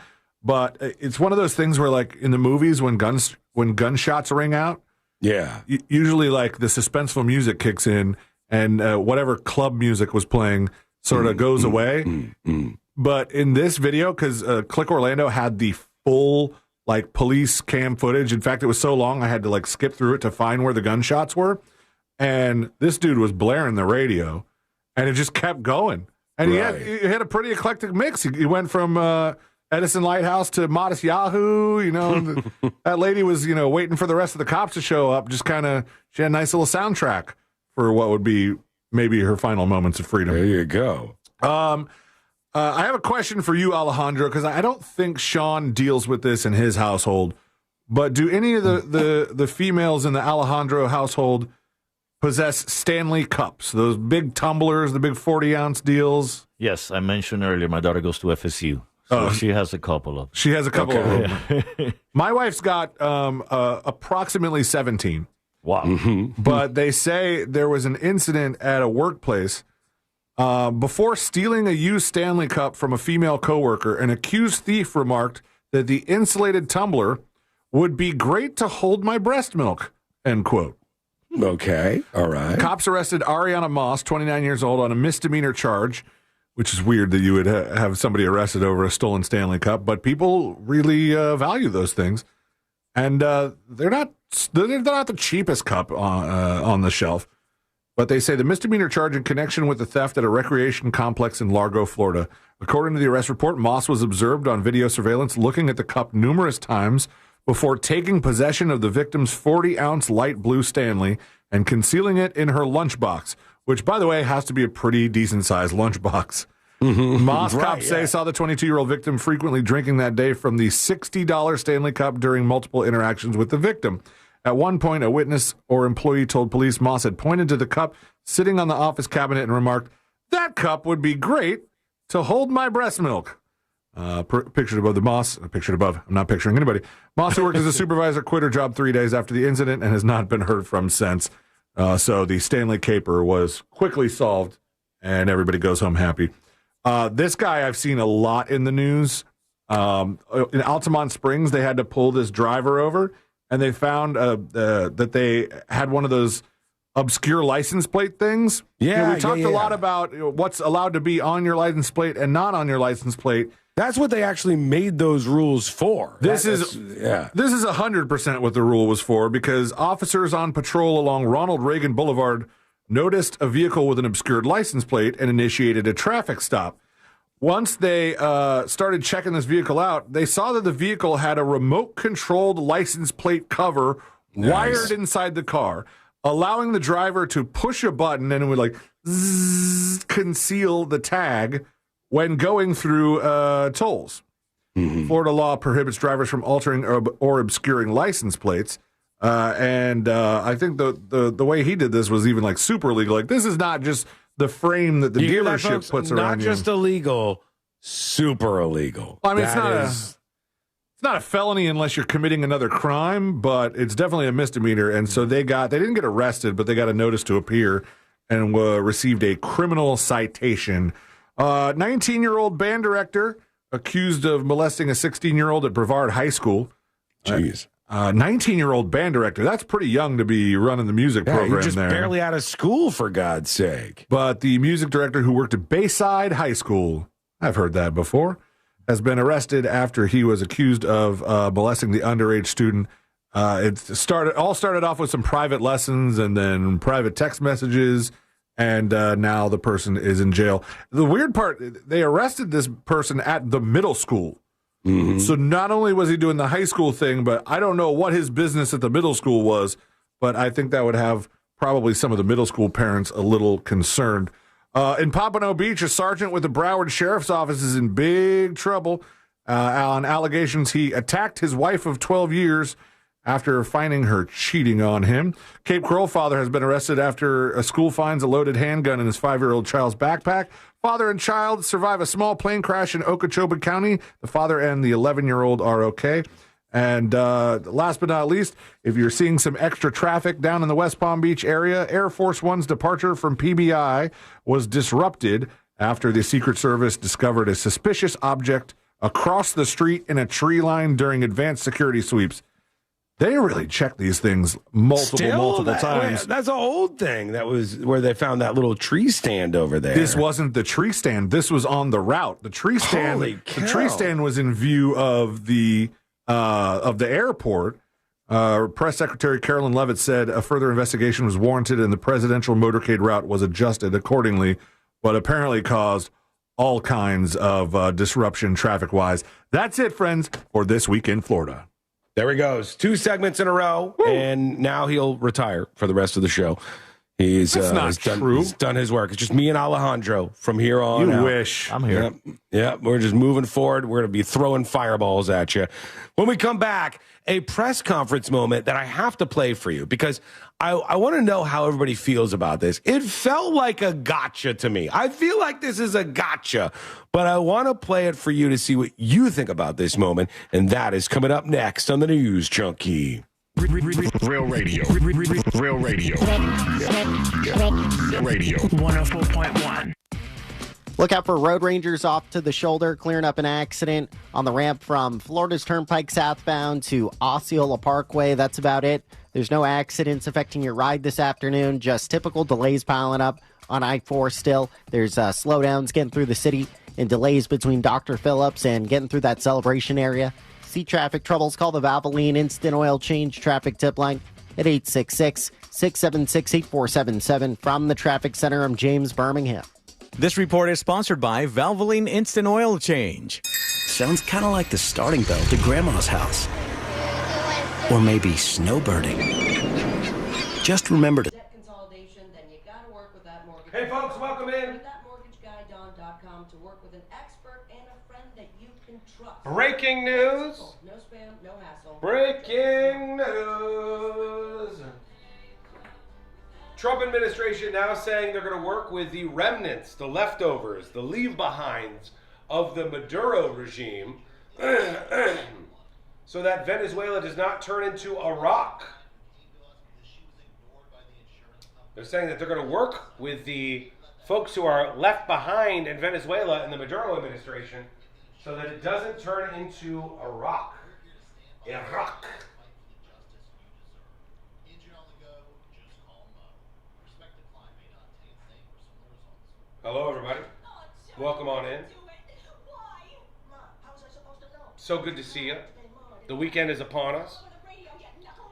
But it's one of those things where, like, in the movies, when gunshots ring out, usually, like, the suspenseful music kicks in, and whatever club music was playing sort of goes away. But in this video, because Click Orlando had the full, like, police cam footage. In fact, it was so long I had to, like, skip through it to find where the gunshots were. And this dude was blaring the radio, and it just kept going. And he had a pretty eclectic mix. He went from Edison Lighthouse to Modest Yahoo. You know, that lady was, waiting for the rest of the cops to show up. Just kind of, she had a nice little soundtrack for what would be maybe her final moments of freedom. There you go. I have a question for you, Alejandro, because I don't think Sean deals with this in his household. But do any of the females in the Alejandro household possess Stanley cups, those big tumblers, the big 40-ounce deals? Yes, I mentioned earlier my daughter goes to FSU. So she has a couple of them. She has a couple of them. My wife's got approximately 17. Wow. But they say there was an incident at a workplace before stealing a used Stanley cup from a female coworker. An accused thief remarked that the insulated tumbler would be great to hold my breast milk, end quote. Okay, all right. Cops arrested Ariana Moss, 29 years old, on a misdemeanor charge, which is weird that you would have somebody arrested over a stolen Stanley cup, but people really value those things. And they're not the cheapest cup on the shelf, but they say the misdemeanor charge in connection with the theft at a recreation complex in Largo, Florida. According to the arrest report, Moss was observed on video surveillance looking at the cup numerous times before taking possession of the victim's 40-ounce light blue Stanley and concealing it in her lunchbox, which, by the way, has to be a pretty decent-sized lunchbox. Moss, cops say, saw the 22-year-old victim frequently drinking that day from the $60 Stanley cup during multiple interactions with the victim. At one point, a witness or employee told police Moss had pointed to the cup sitting on the office cabinet and remarked, "That cup would be great to hold my breast milk." Pictured above the Moss, pictured above, I'm not picturing anybody. Moss, who worked as a supervisor, quit her job 3 days after the incident and has not been heard from since. So the Stanley caper was quickly solved, and everybody goes home happy. This guy I've seen a lot in the news. In Altamont Springs, they had to pull this driver over, and they found that they had one of those obscure license plate things. Yeah, we talked a lot about what's allowed to be on your license plate and not on your license plate. That's what they actually made those rules for. This is 100% what the rule was for, because officers on patrol along Ronald Reagan Boulevard noticed a vehicle with an obscured license plate and initiated a traffic stop. Once they started checking this vehicle out, they saw that the vehicle had a remote-controlled license plate cover wired inside the car, allowing the driver to push a button and it would like conceal the tag when going through tolls. Florida law prohibits drivers from altering or obscuring license plates. And I think the way he did this was even like super illegal. Like, this is not just the frame that the dealership puts around you. Not just illegal, super illegal. I mean, it's not a felony unless you're committing another crime, but it's definitely a misdemeanor. And so they didn't get arrested, but they got a notice to appear and received a criminal citation. 19-year-old band director accused of molesting a 16-year-old at Brevard High School. Jeez. 19-year-old band director. That's pretty young to be running the music program you're just there. Barely out of school, for God's sake. But the music director who worked at Bayside High School, I've heard that before, has been arrested after he was accused of molesting the underage student. It started off with some private lessons and then private text messages, and now the person is in jail. The weird part, they arrested this person at the middle school. So not only was he doing the high school thing, but I don't know what his business at the middle school was, but I think that would have probably some of the middle school parents a little concerned. In Pompano Beach, a sergeant with the Broward Sheriff's Office is in big trouble on allegations he attacked his wife of 12 years after finding her cheating on him. Cape Coral father has been arrested after a school finds a loaded handgun in his 5-year-old child's backpack. Father and child survive a small plane crash in Okeechobee County. The father and the 11-year-old are okay. And last but not least, if you're seeing some extra traffic down in the West Palm Beach area, Air Force One's departure from PBI was disrupted after the Secret Service discovered a suspicious object across the street in a tree line during advanced security sweeps. They really check these things multiple times. That's an old thing. That was where they found that little tree stand over there. This wasn't the tree stand. This was on the route. The tree stand. The tree stand was in view of the airport. Press Secretary Carolyn Leavitt said a further investigation was warranted and the presidential motorcade route was adjusted accordingly, but apparently caused all kinds of disruption traffic-wise. That's it, friends, for This Week in Florida. There he goes. 2 segments in a row, and now he'll retire for the rest of the show. He's done his work. It's just me and Alejandro from here on out. You wish. I'm here. Yep, we're just moving forward. We're going to be throwing fireballs at you. When we come back, a press conference moment that I have to play for you because I want to know how everybody feels about this. It felt like a gotcha to me. I feel like this is a gotcha, but I want to play it for you to see what you think about this moment, and that is coming up next on the News Junkie. Real radio. Real radio. Radio 104.1. Look out for road rangers off to the shoulder, clearing up an accident on the ramp from Florida's Turnpike southbound to Osceola Parkway. That's about it. There's no accidents affecting your ride this afternoon, just typical delays piling up on I-4 still. There's slowdowns getting through the city and delays between Dr. Phillips and getting through that Celebration area. See traffic troubles, call the Valvoline Instant Oil Change Traffic Tip Line at 866-676-8477. From the Traffic Center, I'm James Birmingham. This report is sponsored by Valvoline Instant Oil Change. Sounds kind of like the starting bell to Grandma's house. Or maybe snowbirding. Just remember to... Consolidation, then you got to work with that mortgage. Hey folks, welcome in. ThatMortgageGuy.com to work with an expert and a friend that you can trust. Breaking news. No spam, no hassle. Breaking news. Trump administration now saying they're going to work with the remnants, the leftovers, the leave-behinds of the Maduro regime so that Venezuela does not turn into Iraq. They're saying that they're going to work with the folks who are left behind in Venezuela in the Maduro administration so that it doesn't turn into Iraq. Hello, everybody. Welcome on in. So good to see you. The weekend is upon us.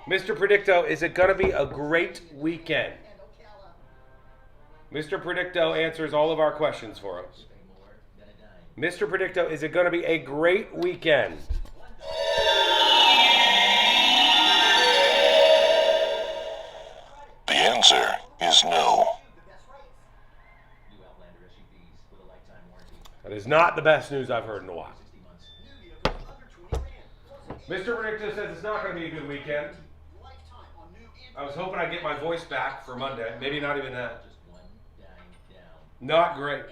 Mr. Predicto, is it going to be a great weekend? Mr. Predicto answers all of our questions for us. Mr. Predicto, is it going to be a great weekend? The answer is no. That is not the best news I've heard in a while. Mr. Predicto says it's not going to be a good weekend. I was hoping I'd get my voice back for Monday. Maybe not even that. Not great.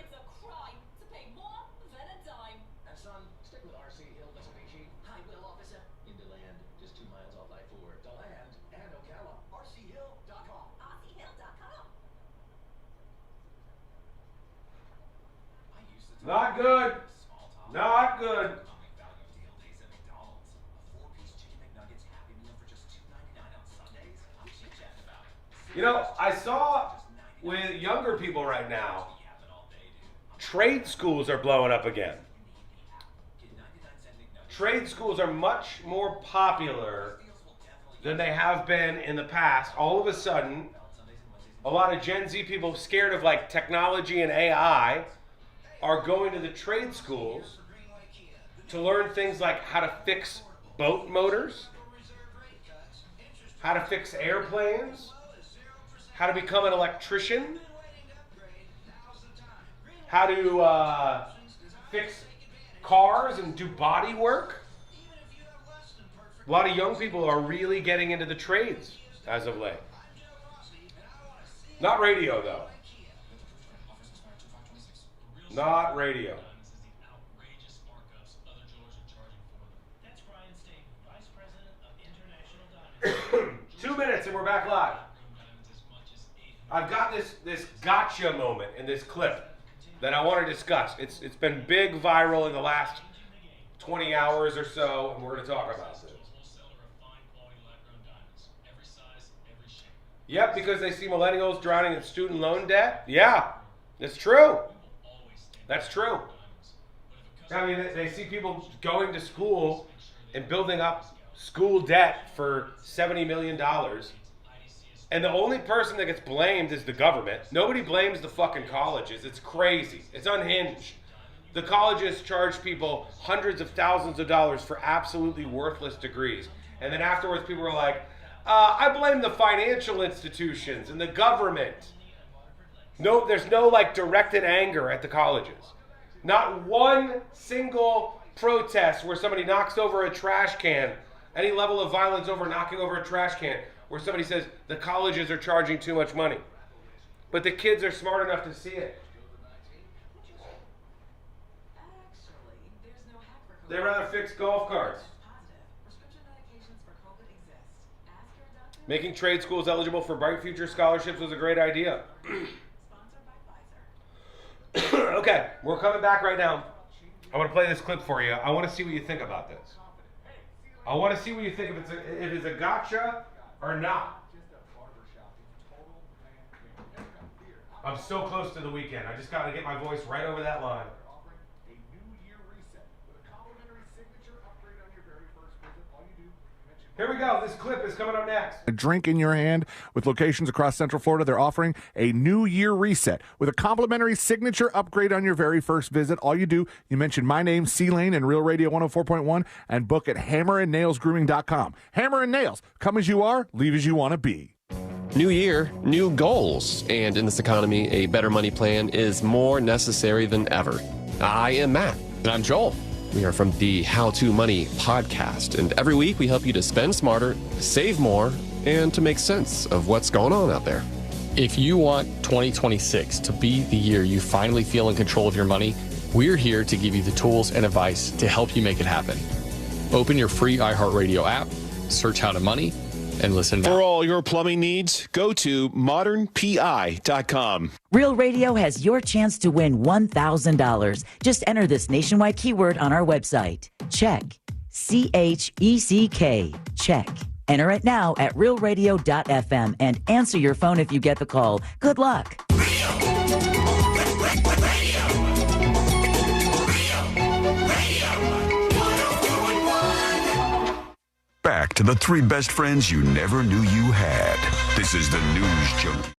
Not good. Not good. You know, I saw with younger people right now, trade schools are blowing up again. Trade schools are much more popular than they have been in the past. All of a sudden, a lot of Gen Z people scared of like technology and AI are going to the trade schools to learn things like how to fix boat motors, how to fix airplanes, how to become an electrician, how to fix cars and do body work. A lot of young people are really getting into the trades as of late. Not radio, though. Not radio. 2 minutes and we're back live. I've got this gotcha moment in this clip that I want to discuss. It's been big viral in the last 20 hours or so, and we're going to talk about this. Yep, because they see millennials drowning in student loan debt. Yeah, it's true. That's true. I mean, they see people going to school and building up school debt for $70 million. And the only person that gets blamed is the government. Nobody blames the fucking colleges. It's crazy. It's unhinged. The colleges charge people hundreds of thousands of dollars for absolutely worthless degrees. And then afterwards people are like, I blame the financial institutions and the government. No, there's no like directed anger at the colleges. Not one single protest where somebody knocks over a trash can, any level of violence over knocking over a trash can, where somebody says the colleges are charging too much money. But the kids are smart enough to see it. They'd rather fix golf carts. Making trade schools eligible for Bright Future scholarships was a great idea. Okay, we're coming back right now. I want to play this clip for you. I want to see what you think about this. I want to see what you think if it's a gotcha or not. I'm so close to the weekend. I just got to get my voice right over that line. Here we go. This clip is coming up next. A drink in your hand. With locations across Central Florida, they're offering a New Year reset with a complimentary signature upgrade on your very first visit. All you do, you mention my name, C-Lane, and Real Radio 104.1, and book at hammerandnailsgrooming.com. Hammer and Nails. Come as you are, leave as you want to be. New year, new goals. And in this economy, a better money plan is more necessary than ever. I am Matt. And I'm Joel. We are from the How to Money podcast, and every week we help you to spend smarter, save more, and to make sense of what's going on out there. If you want 2026 to be the year you finally feel in control of your money, we're here to give you the tools and advice to help you make it happen. Open your free iHeartRadio app, search How to Money, and listen now. For all your plumbing needs, go to modernpi.com. Real Radio has your chance to win $1,000. Just enter this nationwide keyword on our website. Check. CHECK. Check. Enter it now at realradio.fm and answer your phone if you get the call. Good luck. Back to the three best friends you never knew you had. This is the News Junkie.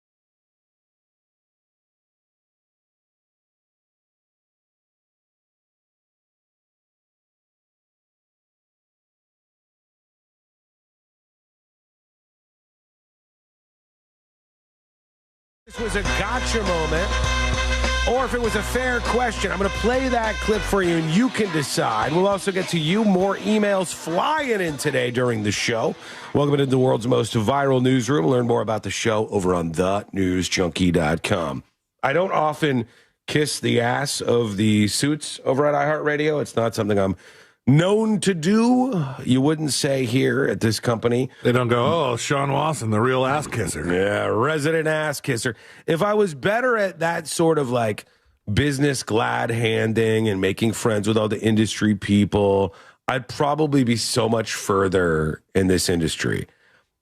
This was a gotcha moment, or if it was a fair question. I'm going to play that clip for you, and you can decide. We'll also get to you. More emails flying in today during the show. Welcome into the world's most viral newsroom. Learn more about the show over on thenewsjunkie.com. I don't often kiss the ass of the suits over at iHeartRadio. It's not something I'm known to do. You wouldn't say here at this company. They don't go, oh, Sean Watson, the real ass kisser. Yeah, resident ass kisser. If I was better at that sort of like business glad handing and making friends with all the industry people, I'd probably be so much further in this industry.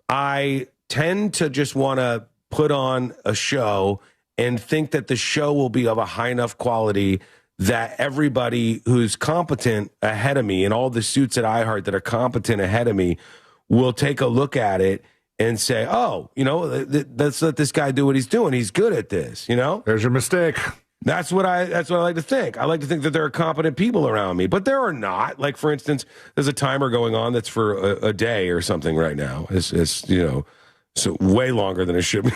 I tend to just want to put on a show and think that the show will be of a high enough quality that everybody who's competent ahead of me and all the suits at iHeart that are competent ahead of me will take a look at it and say, oh, you know, let's let this guy do what he's doing. He's good at this, you know? There's your mistake. That's what I like to think. I like to think that there are competent people around me, but there are not. Like, for instance, there's a timer going on that's for a day or something right now. It's you know, so way longer than it should be.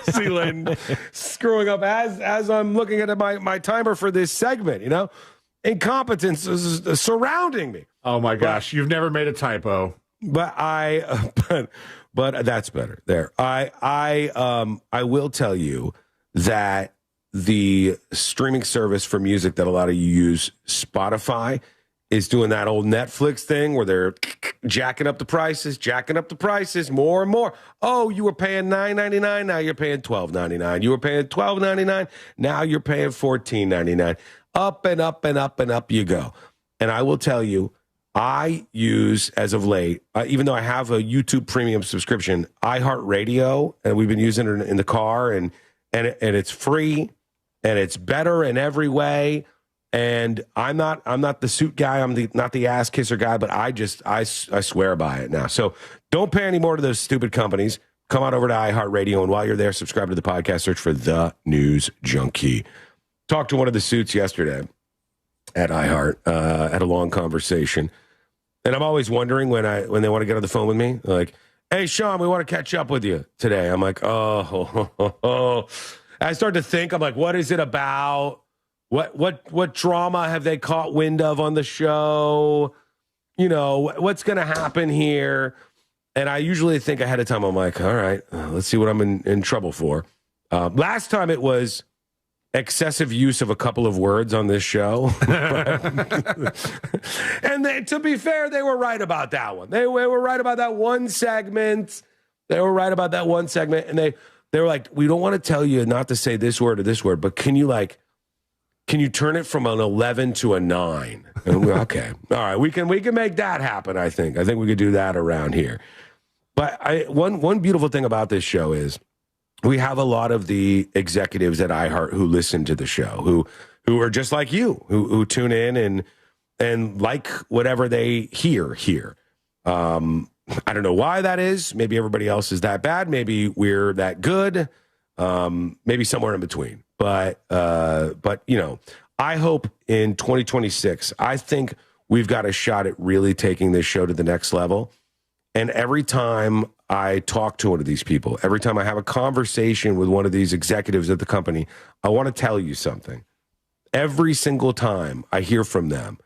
See, Layden, screwing up as I'm looking at my timer for this segment, you know? Incompetence is surrounding me. Oh, my gosh. You've never made a typo. But but that's better. There. I will tell you that the streaming service for music that a lot of you use, Spotify, is doing that old Netflix thing where they're jacking up the prices more and more. Oh, you were paying $9.99, now you're paying $12.99. You were paying $12.99, now you're paying $14.99. Up and up and up and up you go. And I will tell you, I use, as of late, even though I have a YouTube premium subscription, iHeartRadio, and we've been using it in the car, and it's free, and it's better in every way. And I'm not the suit guy. I'm not the ass kisser guy, but I swear by it now. So don't pay any more to those stupid companies. Come on over to iHeartRadio, and while you're there, subscribe to the podcast. Search for The News Junkie. Talked to one of the suits yesterday at iHeart. Had a long conversation, and I'm always wondering when they want to get on the phone with me, like, "Hey, Sean, we want to catch up with you today." I'm like, oh. I start to think. I'm like, what is it about? What drama have they caught wind of on the show? You know, what's going to happen here? And I usually think ahead of time. I'm like, all right, let's see what I'm in trouble for. Last time it was excessive use of a couple of words on this show. And to be fair, they were right about that one. They were right about that one segment. And they were like, we don't want to tell you not to say this word or this word, but can you turn it from an 11 to a 9? And we're, okay. All right. We can make that happen, I think. I think we could do that around here. But one beautiful thing about this show is we have a lot of the executives at iHeart who listen to the show, who are just like you, who tune in and like whatever they hear here. I don't know why that is. Maybe everybody else is that bad. Maybe we're that good. Maybe somewhere in between. But you know, I hope in 2026, I think we've got a shot at really taking this show to the next level. And every time I talk to one of these people, every time I have a conversation with one of these executives at the company, I want to tell you something. Every single time I hear from them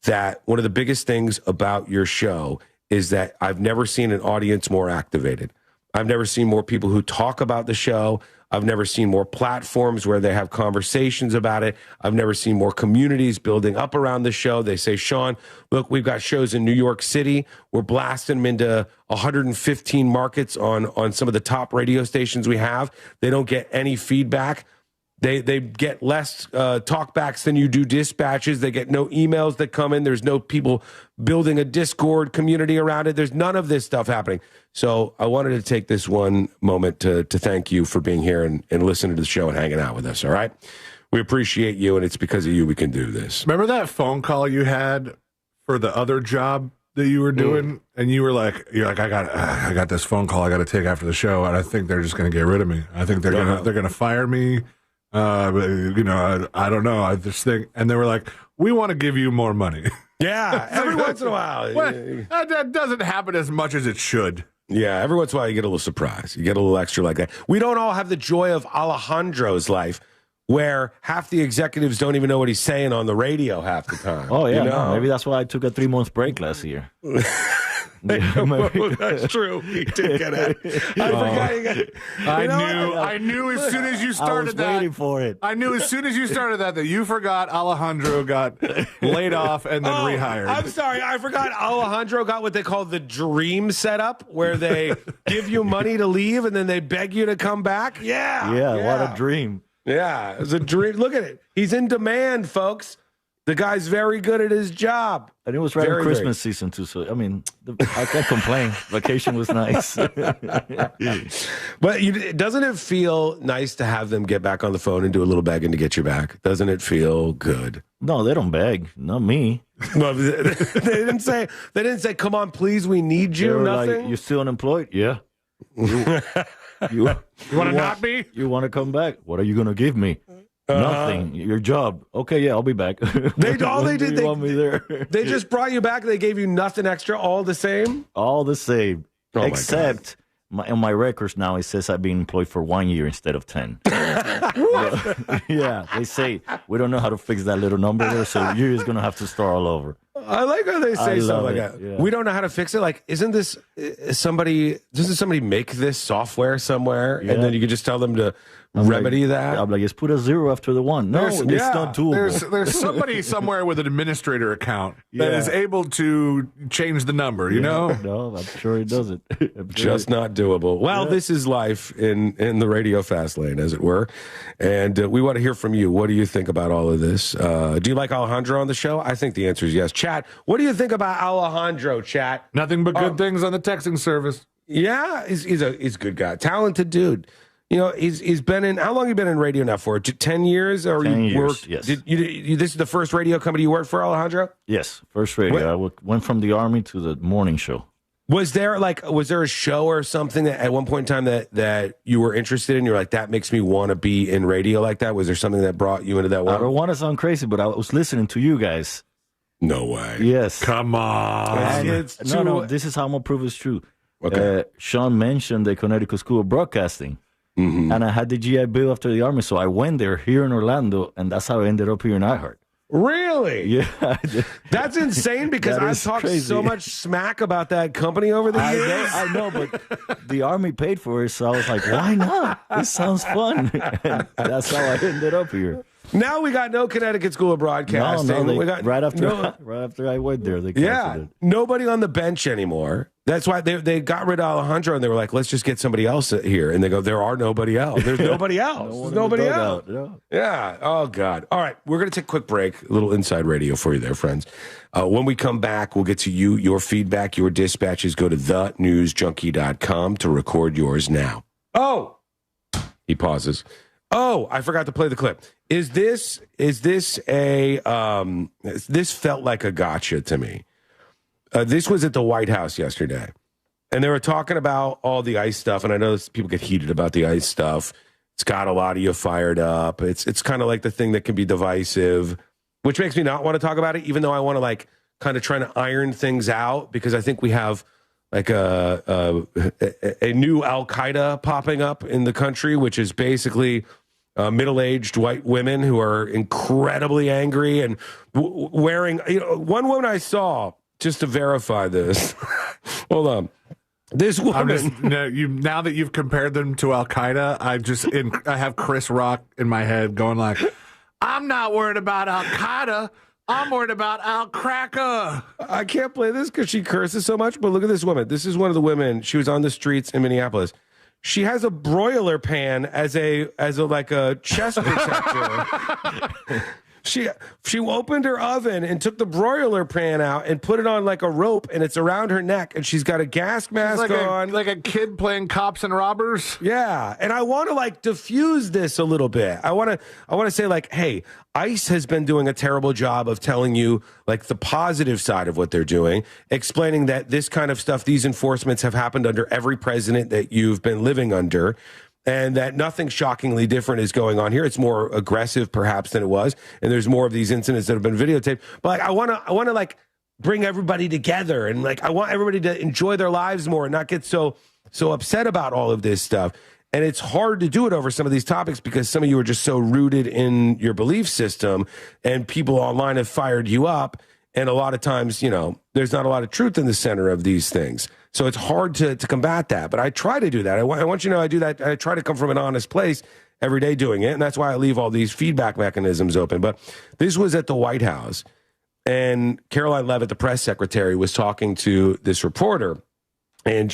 that one of the biggest things about your show is that I've never seen an audience more activated. I've never seen more people who talk about the show. I've never seen more platforms where they have conversations about it. I've never seen more communities building up around the show. They say, Sean, look, we've got shows in New York City. We're blasting them into 115 markets on some of the top radio stations we have. They don't get any feedback. They get less talkbacks than you do dispatches. They get no emails that come in. There's no people building a Discord community around it. There's none of this stuff happening. So I wanted to take this one moment to thank you for being here and listening to the show and hanging out with us, all right? We appreciate you, and it's because of you we can do this. Remember that phone call you had for the other job that you were doing? And you're like, I got this phone call I got to take after the show, and I think they're just going to get rid of me. I think they're going to fire me. But, you know, I don't know. I just think, and they were like, we want to give you more money. Yeah, every once in a while. That doesn't happen as much as it should. Yeah, every once in a while you get a little surprise. You get a little extra like that. We don't all have the joy of Alejandro's life, where half the executives don't even know what he's saying on the radio half the time. Oh, yeah. You know? No, maybe that's why I took a 3-month break last year. That's true. He did get it. I knew as soon as you started that. Waiting for it. I knew as soon as you started that you forgot Alejandro got laid off and then rehired. I'm sorry. I forgot Alejandro got what they call the dream setup, where they give you money to leave and then they beg you to come back. Yeah, what a dream. Yeah, it was a dream. Look at it. He's in demand, folks. The guy's very good at his job. And it was right in Christmas season, too. So, I mean, I can't complain. Vacation was nice. But doesn't it feel nice to have them get back on the phone and do a little begging to get you back? Doesn't it feel good? No, they don't beg. Not me. No, they didn't say, come on, please, we need you. Nothing. Like, you're still unemployed? Yeah. You want to not be? You want to come back? What are you going to give me? Nothing. Your job. Okay, yeah, I'll be back. They want me there. They just brought you back. They gave you nothing extra. All the same. All the same. Oh, except on my records now it says I've been employed for 1 year instead of 10. Yeah, they say we don't know how to fix that little number there, so you're just gonna have to start all over. I like how they say something like that. Yeah. We don't know how to fix it. Like, doesn't somebody make this software somewhere, and then you can just tell them to remedy that? I'm like, just put a 0 after the 1. No, it's not doable. There's somebody somewhere with an administrator account that is able to change the number, you know? No, I'm sure it doesn't. Just not doable. Well, this is life in the radio fast lane, as it were. And we want to hear from you. What do you think about all of this? Do you like Alejandro on the show? I think the answer is yes. Chat, what do you think about Alejandro, chat? Nothing but good things on the texting service. Yeah, he's a good guy. Talented dude. You know, he's been in, how long have you been in radio now for? 10 years? Or 10 you years, worked, yes. this is the first radio company you worked for, Alejandro? Yes, first radio. I went from the Army to the morning show. Was there a show or something that at one point in time that you were interested in? You're like, that makes me want to be in radio like that? Was there something that brought you into that one? I don't want to sound crazy, but I was listening to you guys. No way. Yes. Come on. No, this is how I'm going to prove it's true. Okay. Sean mentioned the Connecticut School of Broadcasting. Mm-hmm. And I had the GI Bill after the Army, so I went there here in Orlando, and that's how I ended up here in iHeart. Really? Yeah. That's insane because I've talked so much smack about that company over the years. I know, but the Army paid for it, so I was like, why not? This sounds fun. And that's how I ended up here. Now we got no Connecticut School of Broadcasting. No, we got right after I went there, they canceled it. Nobody on the bench anymore. That's why they got rid of Alejandro and they were like, let's just get somebody else here. And they go, there are nobody else. There's nobody else. There's nobody else. Yeah. Oh, God. All right. We're going to take a quick break. A little inside radio for you there, friends. When we come back, we'll get to you, your feedback, your dispatches. Go to thenewsjunkie.com to record yours now. Oh, he pauses. Oh, I forgot to play the clip. This felt like a gotcha to me. This was at the White House yesterday, and they were talking about all the ICE stuff, and I know people get heated about the ICE stuff. It's got a lot of you fired up. It's kind of like the thing that can be divisive, which makes me not want to talk about it, even though I want to like kind of trying to iron things out, because I think we have like a new Al-Qaeda popping up in the country, which is basically middle-aged white women who are incredibly angry and wearing, one woman I saw, just to verify this, hold on. This woman. Now that you've compared them to Al Qaeda, I have Chris Rock in my head going like, I'm not worried about Al Qaeda. I'm worried about Al Cracker. I can't play this because she curses so much, but look at this woman. This is one of the women. She was on the streets in Minneapolis. She has a broiler pan as a like a chest protector. She opened her oven and took the broiler pan out and put it on like a rope, and it's around her neck, and she's got a gas mask on. Like a kid playing cops and robbers. Yeah, and I want to like diffuse this a little bit. I want to say like, hey, ICE has been doing a terrible job of telling you like the positive side of what they're doing, explaining that this kind of stuff, these enforcements have happened under every president that you've been living under. And that nothing shockingly different is going on here. It's more aggressive, perhaps, than it was. And there's more of these incidents that have been videotaped. But like, I want to like bring everybody together, and like I want everybody to enjoy their lives more and not get so upset about all of this stuff. And it's hard to do it over some of these topics because some of you are just so rooted in your belief system, and people online have fired you up. And a lot of times, there's not a lot of truth in the center of these things. So it's hard to combat that. But I try to do that. I want you to know I do that. I try to come from an honest place every day doing it. And that's why I leave all these feedback mechanisms open. But this was at the White House. And Caroline Leavitt, the press secretary, was talking to this reporter. And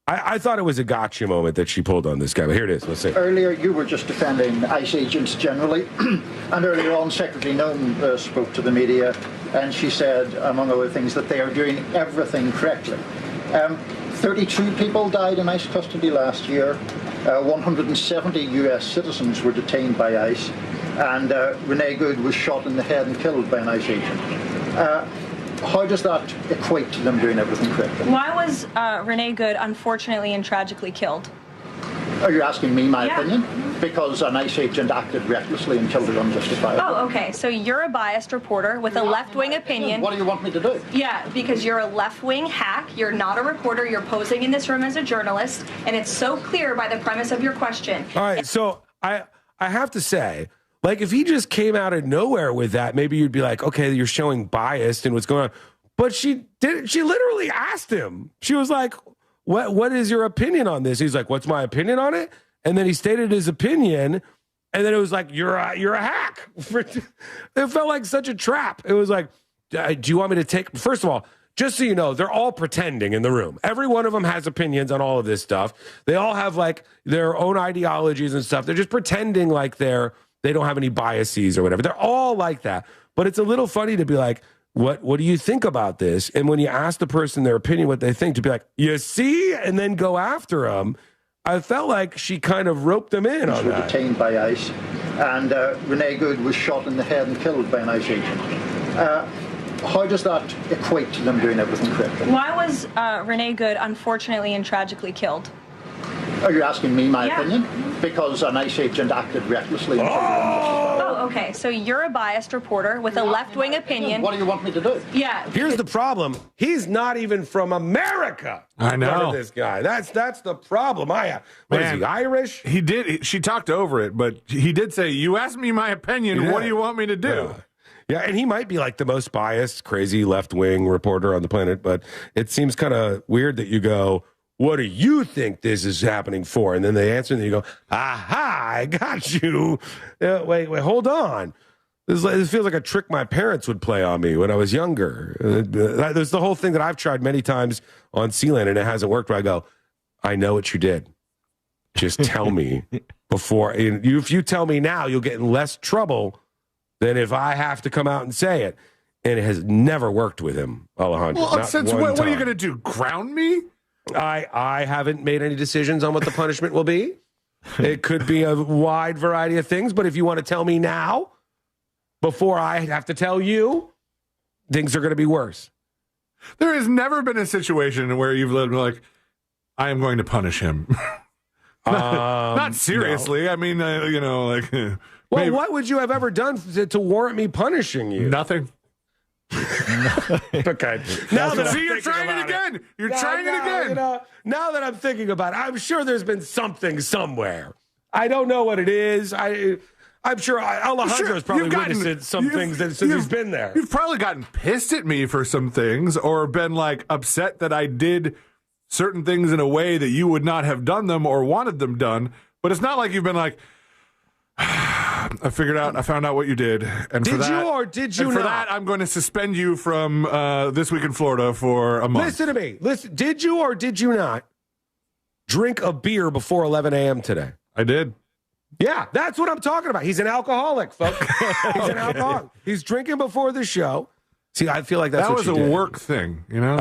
I thought it was a gotcha moment that she pulled on this guy. But here it is. Let's see. Earlier, you were just defending ICE agents generally. And earlier on, Secretary Noem spoke to the media. And she said, among other things, that they are doing everything correctly. 32 people died in ICE custody last year. 170 U.S. citizens were detained by ICE. And Renee Good was shot in the head and killed by an ICE agent. How does that equate to them doing everything correctly? Why was Renee Good unfortunately and tragically killed? Are you asking me my opinion? Because an ICE agent acted recklessly and killed her unjustifiably. Oh, okay. So you're a biased reporter with a left-wing opinion. What do you want me to do? Yeah, because you're a left-wing hack. You're not a reporter. You're posing in this room as a journalist. And it's so clear by the premise of your question. All right, so I have to say, like, if he just came out of nowhere with that, maybe you'd be like, okay, you're showing bias and what's going on. But she literally asked him. She was like, What is your opinion on this? He's like, what's my opinion on it? And then he stated his opinion, and then it was like, you're a hack. It felt like such a trap. It was like, do you want me to take? First of all, just so you know, they're all pretending in the room. Every one of them has opinions on all of this stuff. They all have like their own ideologies and stuff. They're just pretending like they don't have any biases or whatever. They're all like that. But it's a little funny to be like, what do you think about this? And when you ask the person their opinion, what they think, to be like, you see, and then go after them. I felt like she kind of roped them in on that. Detained by ICE, and Renee Good was shot in the head and killed by an ICE agent. How does that equate to them doing everything correctly? Why was Renee Good unfortunately and tragically killed? Are you asking me my opinion? Because an ICE agent acted recklessly. Oh, okay. So you're a biased reporter with a left-wing opinion. What do you want me to do? Yeah. Here's the problem. He's not even from America. I know. This guy. That's the problem I have. What is he, Irish? He did. She talked over it, but he did say, you asked me my opinion. What do you want me to do? Yeah, and he might be like the most biased, crazy left-wing reporter on the planet, but it seems kind of weird that you go, what do you think this is happening for? And then they answer, and then you go, aha, I got you. Wait, hold on. This feels like a trick my parents would play on me when I was younger. There's the whole thing that I've tried many times on Sealand, and it hasn't worked, where I go, I know what you did. Just tell me before. If you tell me now, you'll get in less trouble than if I have to come out and say it. And it has never worked with him, Alejandro. Well, what are you going to do, ground me? I haven't made any decisions on what the punishment will be. It could be a wide variety of things, but if you want to tell me now, before I have to tell you, things are going to be worse. There has never been a situation where you've lived like, I am going to punish him. Not seriously. No. I mean, like. Well, maybe. What would you have ever done to warrant me punishing you? Nothing. Okay. You're trying it again. You're trying it again. Now that I'm thinking about it, I'm sure there's been something somewhere. I don't know what it is. I'm sure Alejandro's probably witnessed some things since he's been there. You've probably gotten pissed at me for some things, or been like upset that I did certain things in a way that you would not have done them or wanted them done. But it's not like you've been like, I found out what you did. And Did for that, you or did you and for not? that, I'm going to suspend you from This Week in Florida for a month. Listen to me. Listen, did you or did you not drink a beer before 11 a.m. today? I did. Yeah, that's what I'm talking about. He's an alcoholic, folks. He's an alcoholic. He's drinking before the show. See, I feel like that's that what was you a did. work thing, you know?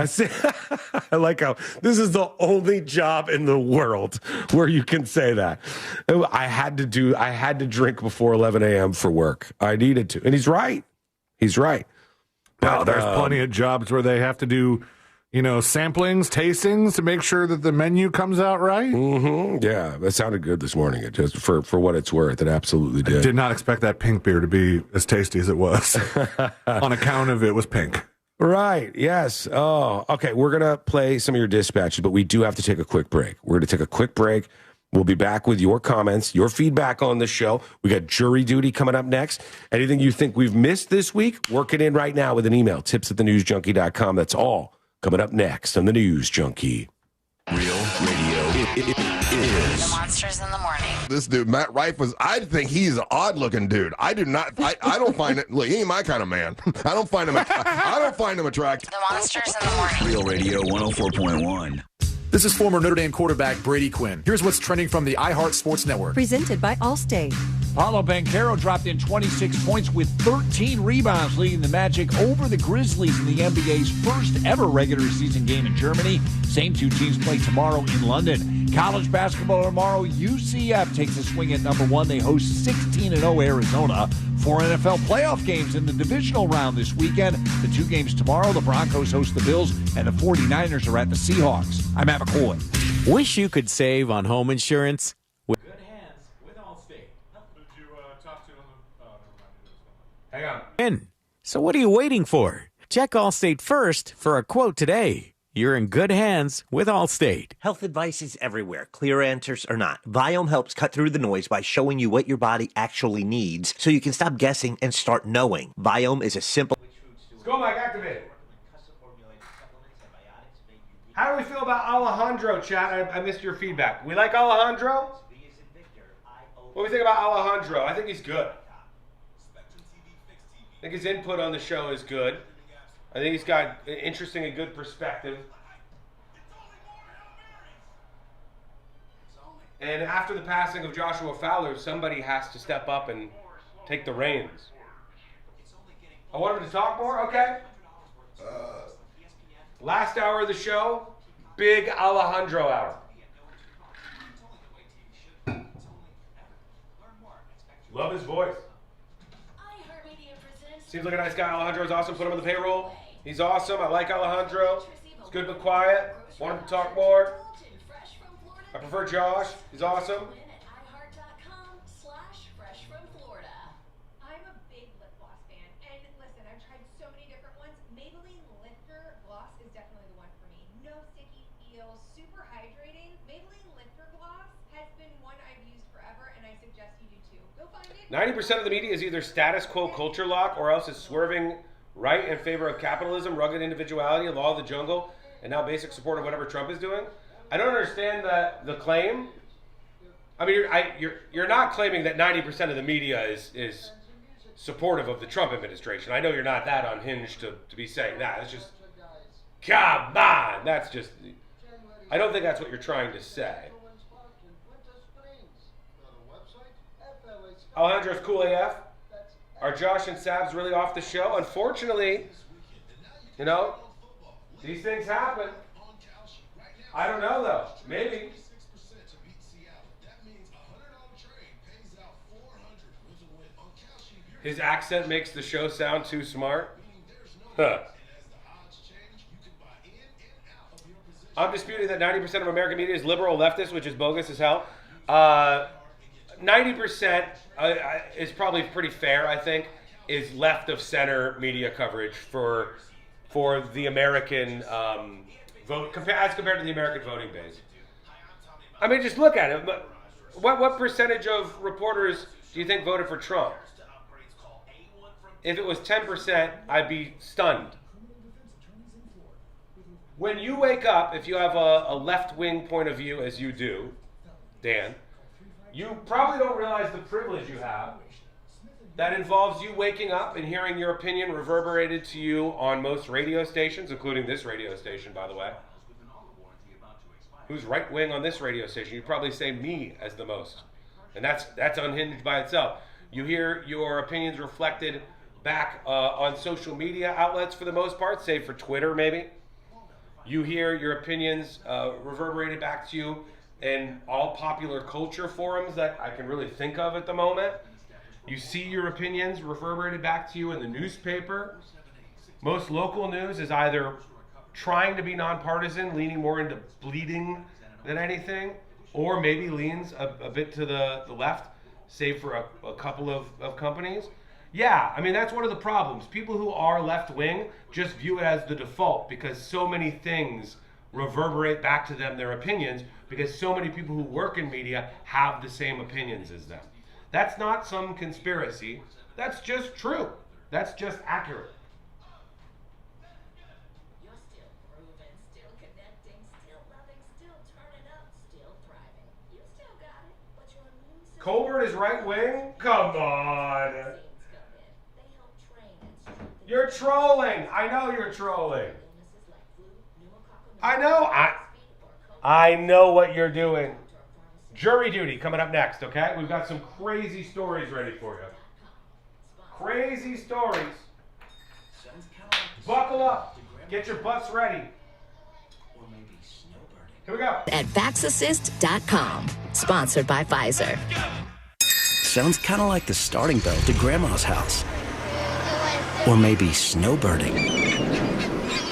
I like how this is the only job in the world where you can say that. I had to drink before 11 a.m. for work. I needed to. And he's right. He's right. Well, there's plenty of jobs where they have to do, samplings, tastings to make sure that the menu comes out right. Mm-hmm. Yeah, that sounded good this morning. It just for what it's worth, it absolutely did. I did not expect that pink beer to be as tasty as it was on account of it was pink. Right. Yes. Oh, okay. We're going to play some of your dispatches, but we do have to take a quick break. We're going to take a quick break. We'll be back with your comments, your feedback on the show. We got jury duty coming up next. Anything you think we've missed this week, work it in right now with an email, tips@thenewsjunkie.com. That's all coming up next on The News Junkie. Real radio is. The Monsters in the Morning. This dude, Matt Rife, I think he's an odd-looking dude. I don't find it. Look, he ain't my kind of man. I don't find him attractive. The Monsters in the Morning. Real Radio 104.1. This is former Notre Dame quarterback Brady Quinn. Here's what's trending from the iHeart Sports Network. Presented by Allstate. Paulo Banchero dropped in 26 points with 13 rebounds, leading the Magic over the Grizzlies in the NBA's first ever regular season game in Germany. Same two teams play tomorrow in London. College basketball tomorrow, UCF takes a swing at number 1. They host 16-0 Arizona. 4 NFL playoff games in the divisional round this weekend. The 2 games tomorrow, the Broncos host the Bills, and the 49ers are at the Seahawks. I'm Matt McCoy. Wish you could save on home insurance? Good hands with Allstate. Did you talk to him? Hang on. So what are you waiting for? Check Allstate first for a quote today. You're in good hands with Allstate. Health advice is everywhere, clear answers or not. Viome helps cut through the noise by showing you what your body actually needs so you can stop guessing and start knowing. Viome is a simple... Let's go, Mike, activate. How do we feel about Alejandro, chat? I missed your feedback. We like Alejandro? What do we think about Alejandro? I think he's good. I think his input on the show is good. I think he's got an interesting and good perspective. And after the passing of Joshua Fowler, somebody has to step up and take the reins. I want him to talk more? Okay. Last hour of the show, big Alejandro hour. Love his voice. Seems like a nice guy. Alejandro's awesome. Put him on the payroll. He's awesome. I like Alejandro. He's good but quiet. Want him to talk more. I prefer Josh. He's awesome. I'm a big lip gloss fan, and listen, I've tried so many different ones. Maybelline Lifter Gloss is definitely the one for me. No sticky feel, super hydrating. Maybelline Lifter Gloss has been one I've used forever, and I suggest you do too. Go find it. 90% of the media is either status quo culture lock or else is swerving right in favor of capitalism, rugged individuality, law of the jungle, and now basic support of whatever Trump is doing. I don't understand the claim. I mean, you're not claiming that 90% of the media is supportive of the Trump administration. I know you're not that unhinged to be saying that. It's just, come on. That's just, I don't think that's what you're trying to say. Alejandro's cool AF. Are Josh and Sabs really off the show? Unfortunately, these things happen. I don't know, though. Maybe. His accent makes the show sound too smart. Huh. I'm disputing that 90% of American media is liberal leftist, which is bogus as hell. 90% is probably pretty fair, I think, is left of center media coverage for the American vote, as compared to the American voting base. I mean, just look at it. What percentage of reporters do you think voted for Trump? If it was 10%, I'd be stunned. When you wake up, if you have a left-wing point of view as you do, Dan, you probably don't realize the privilege you have that involves you waking up and hearing your opinion reverberated to you on most radio stations, including this radio station, by the way. Who's right-wing on this radio station? You'd probably say me as the most. And that's unhinged by itself. You hear your opinions reflected back on social media outlets for the most part, save for Twitter maybe. You hear your opinions reverberated back to you in all popular culture forums that I can really think of at the moment. You see your opinions reverberated back to you in the newspaper. Most local news is either trying to be nonpartisan, leaning more into bleeding than anything, or maybe leans a bit to the left, save for a couple of companies. Yeah, I mean, that's one of the problems. People who are left-wing just view it as the default because so many things reverberate back to them their opinions because so many people who work in media have the same opinions as them. That's not some conspiracy. That's just true. That's just accurate. Colbert is right-wing? Come on. You're trolling. I know you're trolling. I know what you're doing. Jury duty coming up next, okay? We've got some crazy stories ready for you. Crazy stories. Buckle up. Get your butts ready. Here we go. At VaxAssist.com. Sponsored by Pfizer. Sounds kind of like the starting bell to Grandma's house. Or maybe snowbirding.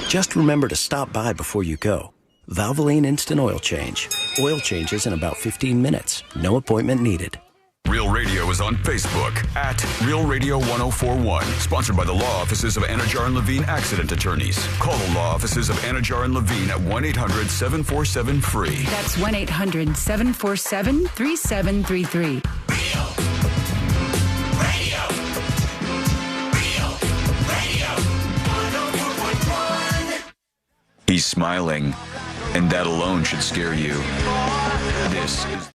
Just remember to stop by before you go. Valvoline Instant Oil Change. Oil changes in about 15 minutes. No appointment needed. Real Radio is on Facebook at Real Radio 1041. Sponsored by the law offices of Anajar and Levine Accident Attorneys. Call the law offices of Anajar and Levine at 1-800-747-FREE. That's 1-800-747-3733. He's smiling, and that alone should scare you. This is...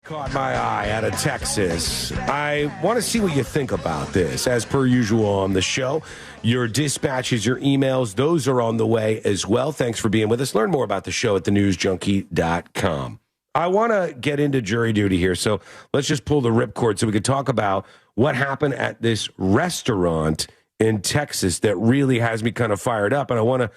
Caught my eye out of Texas. I want to see what you think about this. As per usual on the show, your dispatches, your emails, those are on the way as well. Thanks for being with us. Learn more about the show at thenewsjunkie.com. I want to get into jury duty here, so let's just pull the ripcord so we could talk about what happened at this restaurant in Texas that really has me kind of fired up. And I want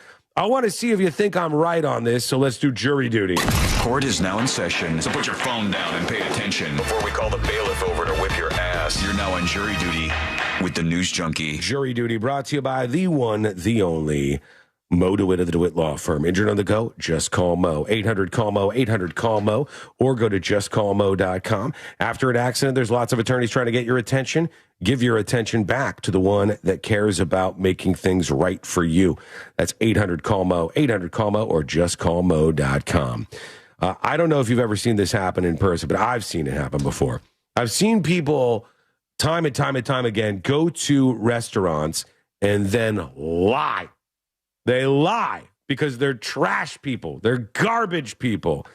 to see if you think I'm right on this, so let's do jury duty. Court is now in session, so put your phone down and pay attention before we call the bailiff over to whip your ass. You're now on jury duty with the News Junkie. Jury duty brought to you by the one, the only, Mo DeWitt of the DeWitt Law Firm. Injured on the go? Just call Mo. 800-CALL-MO, 800-CALL-MO, or go to justcallmo.com. After an accident, there's lots of attorneys trying to get your attention. Give your attention back to the one that cares about making things right for you. That's 800-CALL-MO, 800-CALL-MO, or justcallmo.com. I don't know if you've ever seen this happen in person, but I've seen it happen before. I've seen people time and time again go to restaurants and then lie. They lie because they're trash people. They're garbage people.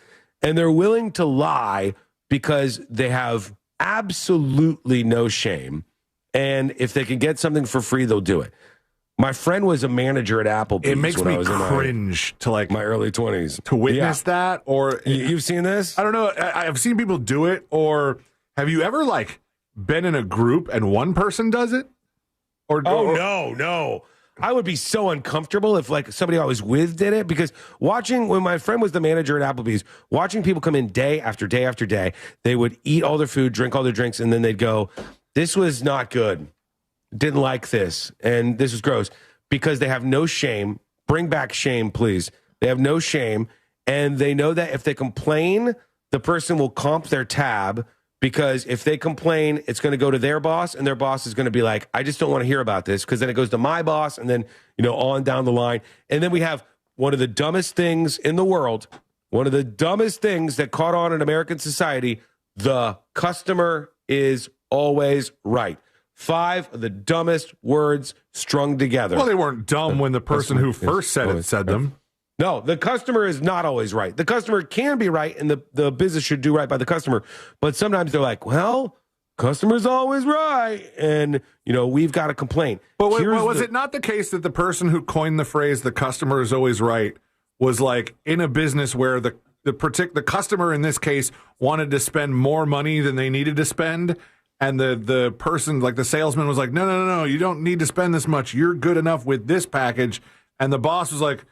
And they're willing to lie because they have absolutely no shame. And if they can get something for free, they'll do it. My friend was a manager at Applebee's. It makes when me I was cringe to like my early 20s to witness that. Or you've seen this? I don't know. I've seen people do it. Or have you ever like been in a group and one person does it? No. I would be so uncomfortable if like somebody I was with did it, because when my friend was the manager at Applebee's, watching people come in day after day after day, they would eat all their food, drink all their drinks, and then they'd go, "This was not good. Didn't like this. And this was gross," because they have no shame. Bring back shame, please. They have no shame. And they know that if they complain, the person will comp their tab, because if they complain, it's going to go to their boss, and their boss is going to be like, "I just don't want to hear about this," because then it goes to my boss, and then, on down the line. And then we have one of the dumbest things in the world, one of the dumbest things that caught on in American society, the customer is always right. 5 of the dumbest words strung together. Well, they weren't dumb when the person who first said it said them. No, the customer is not always right. The customer can be right, and the business should do right by the customer. But sometimes they're like, well, customer's always right, and, we've got a complaint. But was it not the case that the person who coined the phrase, the customer is always right, was like in a business where the customer in this case wanted to spend more money than they needed to spend, and the person, like the salesman, was like, no, you don't need to spend this much. You're good enough with this package. And the boss was like,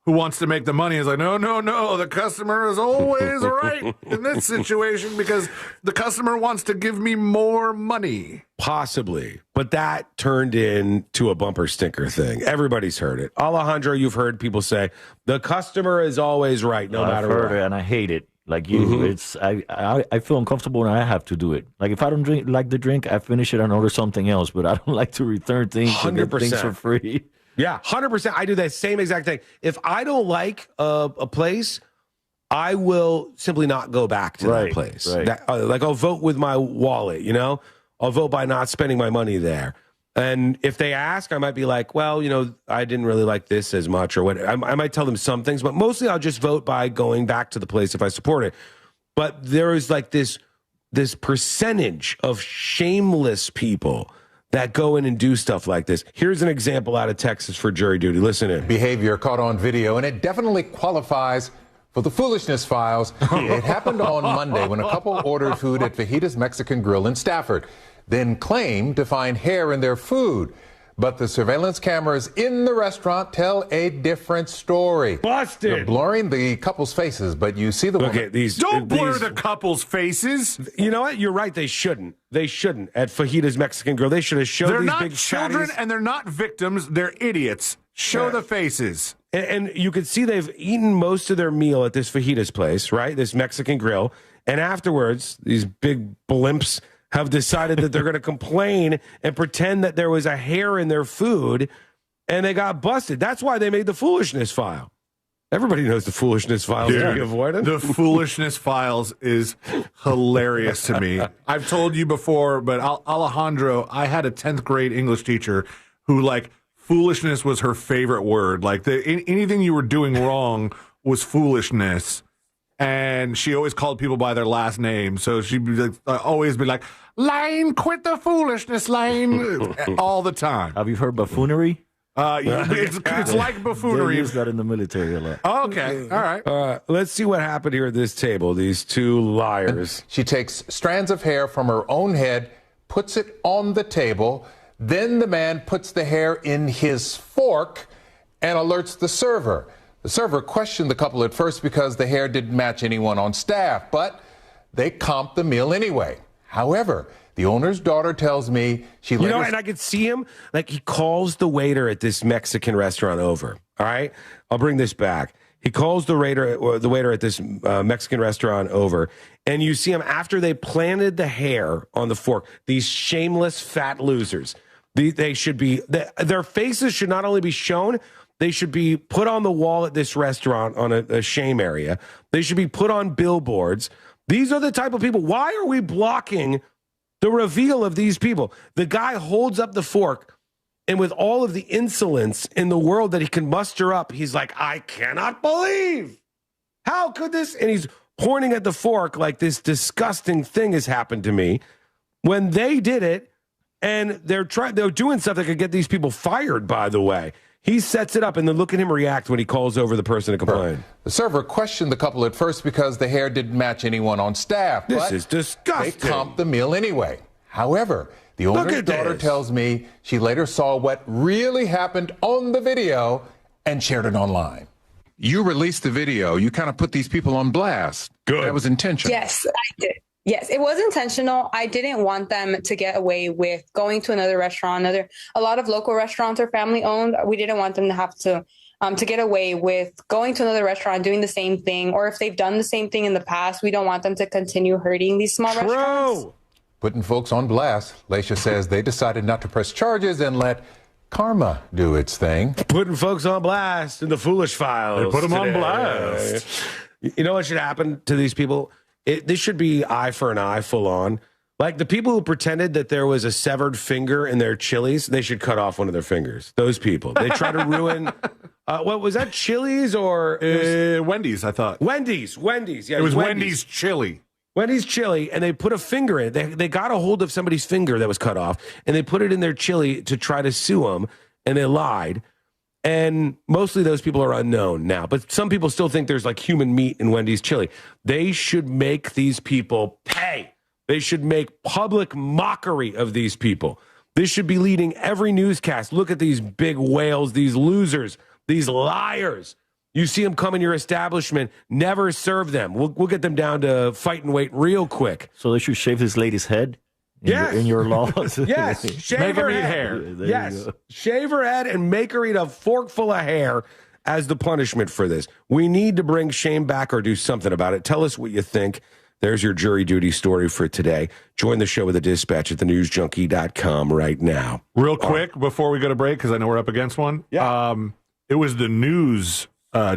who wants to make the money? Is like, no, the customer is always right in this situation because the customer wants to give me more money. Possibly, but that turned into a bumper stinker thing. Everybody's heard it. Alejandro, you've heard people say, the customer is always right, no matter I've heard what. it, and I hate it. Like you, it's I feel uncomfortable when I have to do it. Like if I don't like the drink, I finish it and order something else. But I don't like to return things and get things for free. Yeah, 100%. I do that same exact thing. If I don't like a place, I will simply not go back to that place. Right. Like I'll vote with my wallet, I'll vote by not spending my money there. And if they ask, I might be like, well, I didn't really like this as much or what. I might tell them some things, but mostly I'll just vote by going back to the place if I support it. But there is like this percentage of shameless people that go in and do stuff like this. Here's an example out of Texas for jury duty. Listen in. Behavior caught on video, and it definitely qualifies for the foolishness files. It happened on Monday when a couple ordered food at Fajitas Mexican Grill in Stafford, then claimed to find hair in their food. But the surveillance cameras in the restaurant tell a different story. Busted! They're blurring the couple's faces, but you see the woman. Don't blur the couple's faces. You know what? You're right. They shouldn't. They shouldn't. At Fajitas Mexican Grill, they should have showed they're these not big children, fatties. and they're not victims. They're idiots. Show the faces. And you could see they've eaten most of their meal at this fajitas place, right? This Mexican Grill. And afterwards, these big blimps have decided that they're going to complain and pretend that there was a hair in their food, and they got busted. That's why they made the foolishness file. Everybody knows the foolishness files to be avoided. The foolishness files is hilarious to me. I've told you before, but Alejandro, I had a 10th grade English teacher who, like, foolishness was her favorite word. Like, anything you were doing wrong was foolishness. And she always called people by their last name. So she'd be always be like, Lane, quit the foolishness, Lane, all the time. Have you heard buffoonery? It's like buffoonery. They use that in the military a lot. Oh, okay, all right. Let's see what happened here at this table. These two liars. She takes strands of hair from her own head, puts it on the table. Then the man puts the hair in his fork and alerts the server. The server questioned the couple at first because the hair didn't match anyone on staff, but they comped the meal anyway. However, the owner's daughter tells me she later... and I could see him, like he calls the waiter at this Mexican restaurant over. All right? I'll bring this back. He calls the waiter at this Mexican restaurant over, and you see him after they planted the hair on the fork. These shameless fat losers. They should be... Their faces should not only be shown... They should be put on the wall at this restaurant on a shame area. They should be put on billboards. These are the type of people. Why are we blocking the reveal of these people? The guy holds up the fork, and with all of the insolence in the world that he can muster up, he's like, I cannot believe. How could this? And he's pointing at the fork like this disgusting thing has happened to me. When they did it, and they're doing stuff that could get these people fired, by the way. He sets it up, and then look at him react when he calls over the person to complain. The server questioned the couple at first because the hair didn't match anyone on staff. This is disgusting. They comped the meal anyway. However, the owner's daughter tells me she later saw what really happened on the video and shared it online. You released the video. You kind of put these people on blast. Good. That was intentional. Yes, I did. Yes, it was intentional. I didn't want them to get away with going to another restaurant. A lot of local restaurants are family owned. We didn't want them to have to get away with going to another restaurant, doing the same thing. Or if they've done the same thing in the past, we don't want them to continue hurting these small restaurants. Putting folks on blast, Laisha says they decided not to press charges and let karma do its thing. Putting folks on blast in the Foolish Files. They put them on today. blast. You know what should happen to these people? This should be eye for an eye, full on. Like the people who pretended that there was a severed finger in their Chili's, they should cut off one of their fingers. Those people. They try to ruin. What was that? Chili's or Wendy's? I thought Wendy's. Yeah, it was Wendy's chili. Wendy's chili, and they put a finger in it. They got a hold of somebody's finger that was cut off, and they put it in their chili to try to sue them, and they lied. And mostly those people are unknown now, but some people still think there's like human meat in Wendy's chili. They should make these people pay. They should make public mockery of these people. This should be leading every newscast. Look at these big whales, these losers, these liars. You see them come in your establishment, never serve them. We'll get them down to fight and wait real quick. So they should shave this lady's head? In your laws? Yes. Shave make her eat head. hair. Yes. Shave her head and make her eat a forkful of hair as the punishment for this. We need to bring shame back or do something about it. Tell us what you think. There's your jury duty story for today. Join the show with the Dispatch at thenewsjunkie.com right now. Real quick, before we go to break, because I know we're up against one. Yeah. It was the news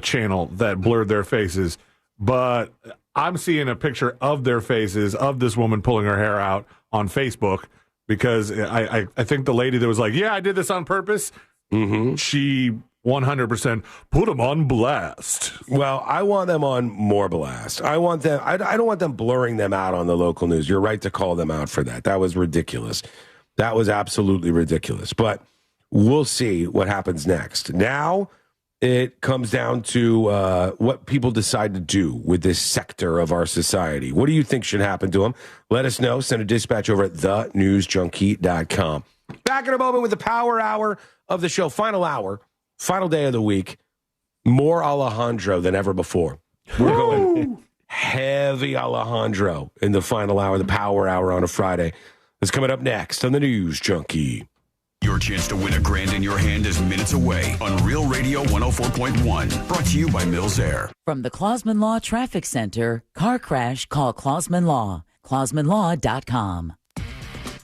channel that blurred their faces, but I'm seeing a picture of their faces of this woman pulling her hair out on Facebook because I think the lady that was like, yeah, I did this on purpose, she 100% put them on blast. Well, I want them on more blast. I want them. I don't want them blurring them out on the local news. You're right to call them out for that. That was ridiculous. That was absolutely ridiculous. But we'll see what happens next. Now it comes down to what people decide to do with this sector of our society. What do you think should happen to them? Let us know. Send a dispatch over at thenewsjunkie.com. Back in a moment with the power hour of the show. Final hour. Final day of the week, more Alejandro than ever before. We're going heavy Alejandro in the final hour, the power hour on a Friday. That's coming up next on the News Junkie. Your chance to win $1,000 in your hand is minutes away on Real Radio 104.1. Brought to you by Mills Air. From the Clausman Law Traffic Center, car crash, call Clausman Law. ClausmanLaw.com.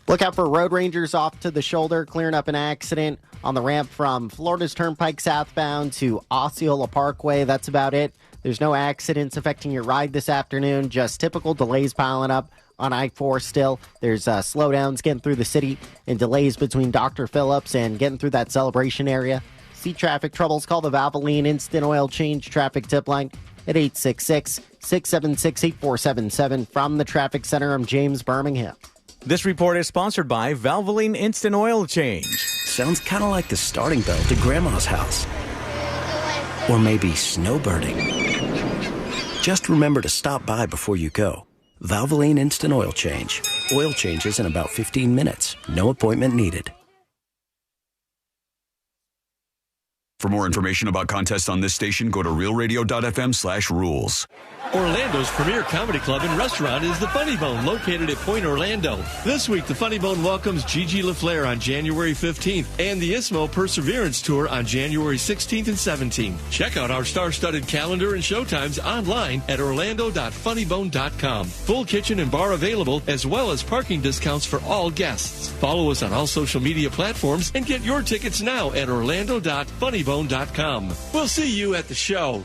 Look out for road rangers off to the shoulder, clearing up an accident on the ramp from Florida's Turnpike southbound to Osceola Parkway. That's about it. There's no accidents affecting your ride this afternoon, just typical delays piling up on I-4 still. There's slowdowns getting through the city and delays between Dr. Phillips and getting through that Celebration area. See traffic troubles, call the Valvoline Instant Oil Change traffic tip line at 866-676-8477. From the Traffic Center, I'm James Birmingham. This report is sponsored by Valvoline Instant Oil Change. Sounds kind of like the starting bell to Grandma's house. Or maybe snowbirding. Just remember to stop by before you go. Valvoline Instant Oil Change. Oil changes in about 15 minutes. No appointment needed. For more information about contests on this station, go to realradio.fm/rules. Orlando's premier comedy club and restaurant is the Funny Bone, located at Point Orlando. This week, the Funny Bone welcomes Gigi LaFleur on January 15th and the Ismo Perseverance Tour on January 16th and 17th. Check out our star-studded calendar and showtimes online at orlando.funnybone.com. Full kitchen and bar available, as well as parking discounts for all guests. Follow us on all social media platforms and get your tickets now at orlando.funnybone.com. We'll see you at the show.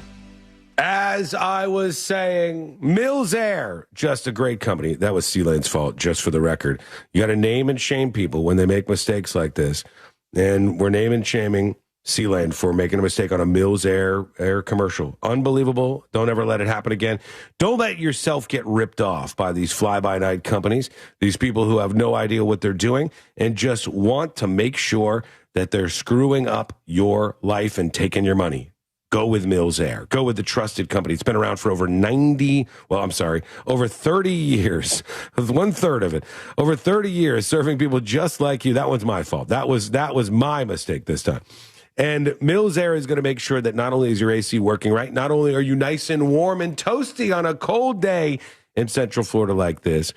As I was saying, Mills Air, just a great company. That was Sealane's fault, just for the record. You got to name and shame people when they make mistakes like this. And we're naming and shaming Sealane for making a mistake on a Mills Air commercial. Unbelievable. Don't ever let it happen again. Don't let yourself get ripped off by these fly-by-night companies, these people who have no idea what they're doing and just want to make sure that they're screwing up your life and taking your money. Go with Mills Air. Go with the trusted company. It's been around for over 30 years. 1/3 of it. Over 30 years serving people just like you. That one's my fault. That was my mistake this time. And Mills Air is going to make sure that not only is your AC working right, not only are you nice and warm and toasty on a cold day in Central Florida like this,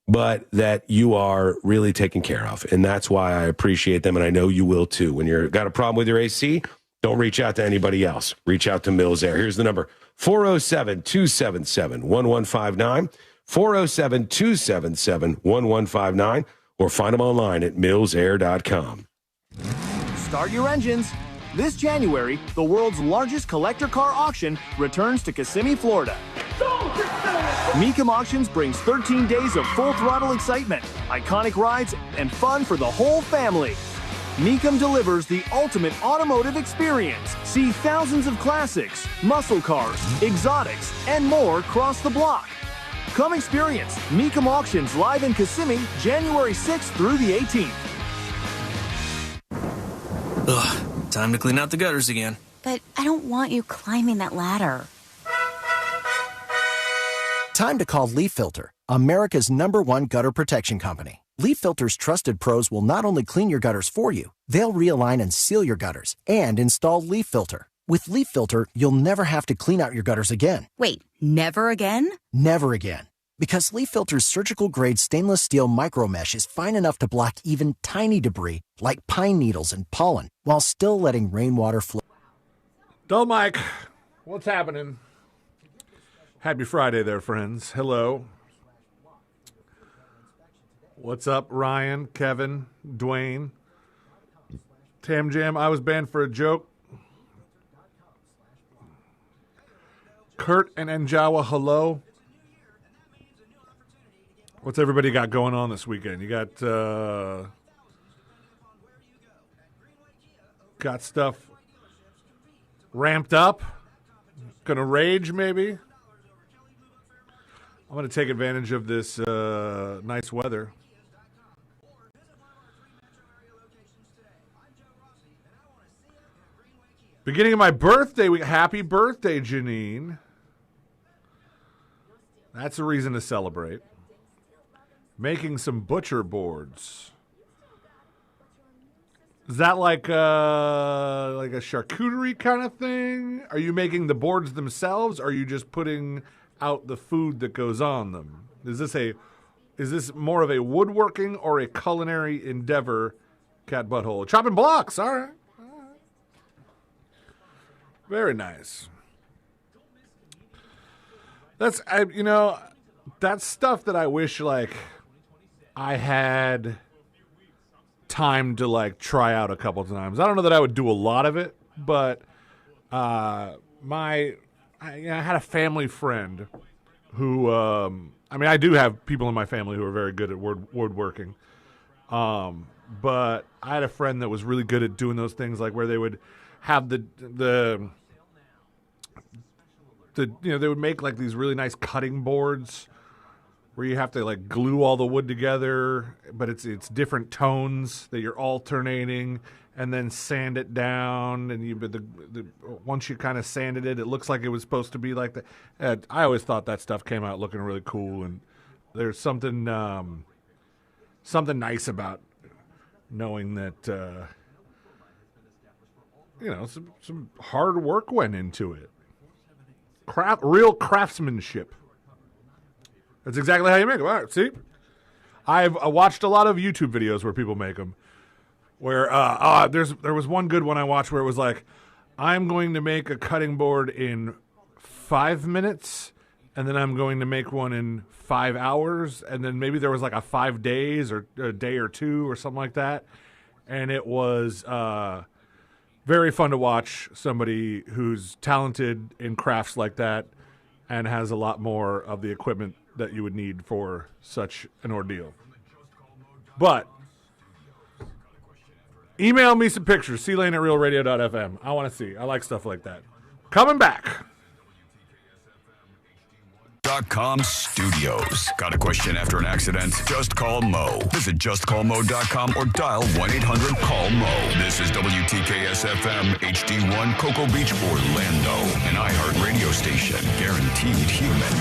but that you are really taken care of. And that's why I appreciate them, and I know you will too. When you've got a problem with your AC, don't reach out to anybody else. Reach out to Mills Air. Here's the number, 407-277-1159, 407-277-1159, or find them online at millsair.com. start your engines. This January, the world's largest collector car auction returns to Kissimmee, Florida. Mecum Auctions brings 13 days of full-throttle excitement, iconic rides, and fun for the whole family. Mecum delivers the ultimate automotive experience. See thousands of classics, muscle cars, exotics, and more cross the block. Come experience Mecum Auctions live in Kissimmee, January 6th through the 18th. Ugh, time to clean out the gutters again. But I don't want you climbing that ladder. Time to call Leaf Filter, America's #1 gutter protection company. Leaf Filter's trusted pros will not only clean your gutters for you, they'll realign and seal your gutters and install Leaf Filter. With Leaf Filter, you'll never have to clean out your gutters again. Wait, never again? Never again. Because Leaf Filter's surgical-grade stainless steel micro mesh is fine enough to block even tiny debris like pine needles and pollen while still letting rainwater flow. Dull Mike, what's happening? Happy Friday there, friends. Hello. What's up, Ryan, Kevin, Dwayne? Tam Jam, I was banned for a joke. Kurt and Anjawa, hello. What's everybody got going on this weekend? You got stuff ramped up? Gonna rage, maybe? I'm going to take advantage of this nice weather. Beginning of my birthday week. Happy birthday, Janine. That's a reason to celebrate. Making some butcher boards. Is that like a charcuterie kind of thing? Are you making the boards themselves? Or are you just putting out the food that goes on them? Is this more of a woodworking or a culinary endeavor? Cat butthole. Chopping blocks. All right. Very nice. That's stuff that I wish I had time to try out a couple of times. I don't know that I would do a lot of it, but I had a family friend who, I do have people in my family who are very good at woodworking. But I had a friend that was really good at doing those things, where they would have they would make these really nice cutting boards where you have to glue all the wood together, but it's different tones that you're alternating, and then sand it down. And once you kind of sanded it, it looks like it was supposed to be like that. I always thought that stuff came out looking really cool, and there's something nice about knowing that some hard work went into it. Real craftsmanship. That's exactly how you make them. All right, see? I've watched a lot of YouTube videos where people make them. Where there was one good one I watched where it was I'm going to make a cutting board in 5 minutes, and then I'm going to make one in 5 hours, and then maybe there was a 5 days or a day or two or something like that, and it was very fun to watch somebody who's talented in crafts like that and has a lot more of the equipment that you would need for such an ordeal. But email me some pictures, clane@realradio.fm. I want to see. I like stuff like that. Coming back. .com studios. Got a question after an accident? Just call Mo. Visit justcallmo.com or dial 1-800-CALL-MO. This is WTKS-FM HD1 Cocoa Beach, Orlando, an iHeart radio station. Guaranteed human.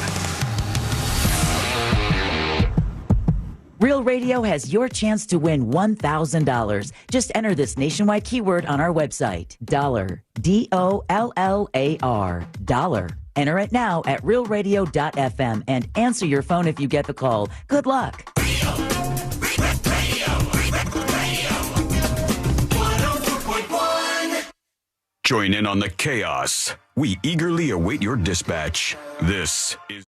Real Radio has your chance to win $1,000. Just enter this nationwide keyword on our website. Dollar. DOLLAR. Dollar. Enter it now at realradio.fm and answer your phone if you get the call. Good luck. Join in on the chaos. We eagerly await your dispatch. This is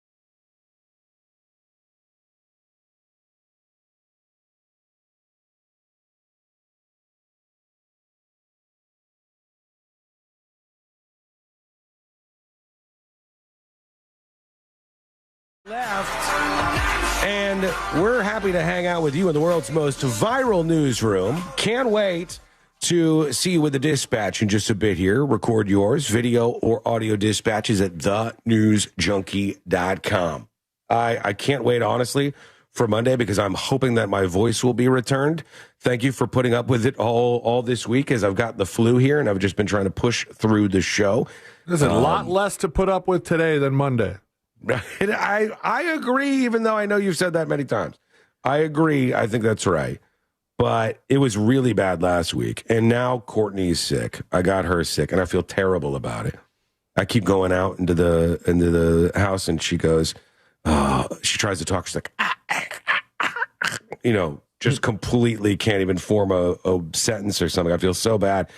And we're happy to hang out with you in the world's most viral newsroom. Can't wait to see you with the dispatch in just a bit here. Record yours, video or audio dispatches at thenewsjunkie.com. I can't wait, honestly, for Monday because I'm hoping that my voice will be returned. Thank you for putting up with it all this week as I've got the flu here and I've just been trying to push through the show. There's a lot less to put up with today than Monday. I agree, even though I know you've said that many times. I agree. I think that's right. But it was really bad last week. And now Courtney's sick. I got her sick, and I feel terrible about it. I keep going out into the house, and she goes, she tries to talk. She's like, just completely can't even form a sentence or something. I feel so bad.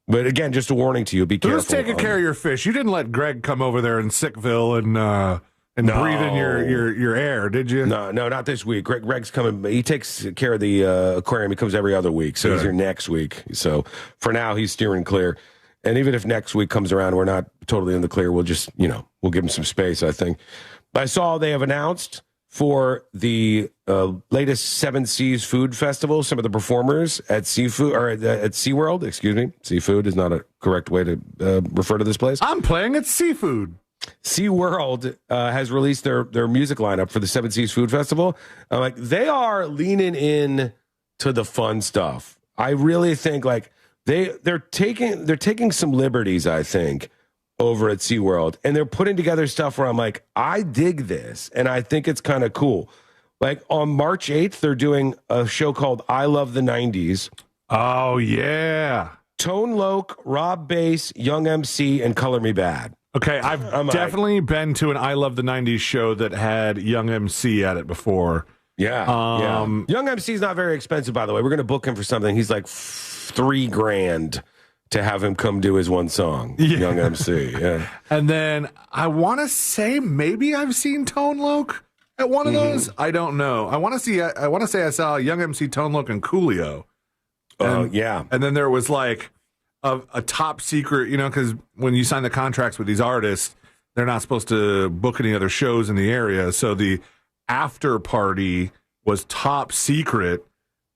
But again, just a warning to you, be careful. Who's taking care of your fish? You didn't let Greg come over there in Sickville and breathe in your air, did you? No, not this week. Greg's coming. He takes care of the aquarium. He comes every other week, so he's here next week. So for now, he's steering clear. And even if next week comes around, we're not totally in the clear. We'll just, we'll give him some space, I think. I saw they have announced for the latest Seven Seas Food Festival, some of the performers at SeaWorld, excuse me. Seafood is not a correct way to refer to this place. I'm playing at Seafood. SeaWorld has released their music lineup for the Seven Seas Food Festival. They are leaning in to the fun stuff. I really think they're taking some liberties, I think, over at SeaWorld, and they're putting together stuff where I'm like, I dig this, and I think it's kind of cool. Like on March 8th, they're doing a show called I Love the 90s. Oh, yeah. Tone Loc, Rob Bass, Young MC, and Color Me Bad. Okay, I've definitely been to an I Love the 90s show that had Young MC at it before. Yeah. Young MC's not very expensive, by the way. We're going to book him for something. He's like $3,000 to have him come do his one song, Young MC. Yeah. And then I want to say maybe I've seen Tone Loc at one of those. I don't know. I want to say I saw Young MC, Tone Loc, and Coolio. Yeah. And then there was like a top secret, because when you sign the contracts with these artists, they're not supposed to book any other shows in the area. So the after party was top secret.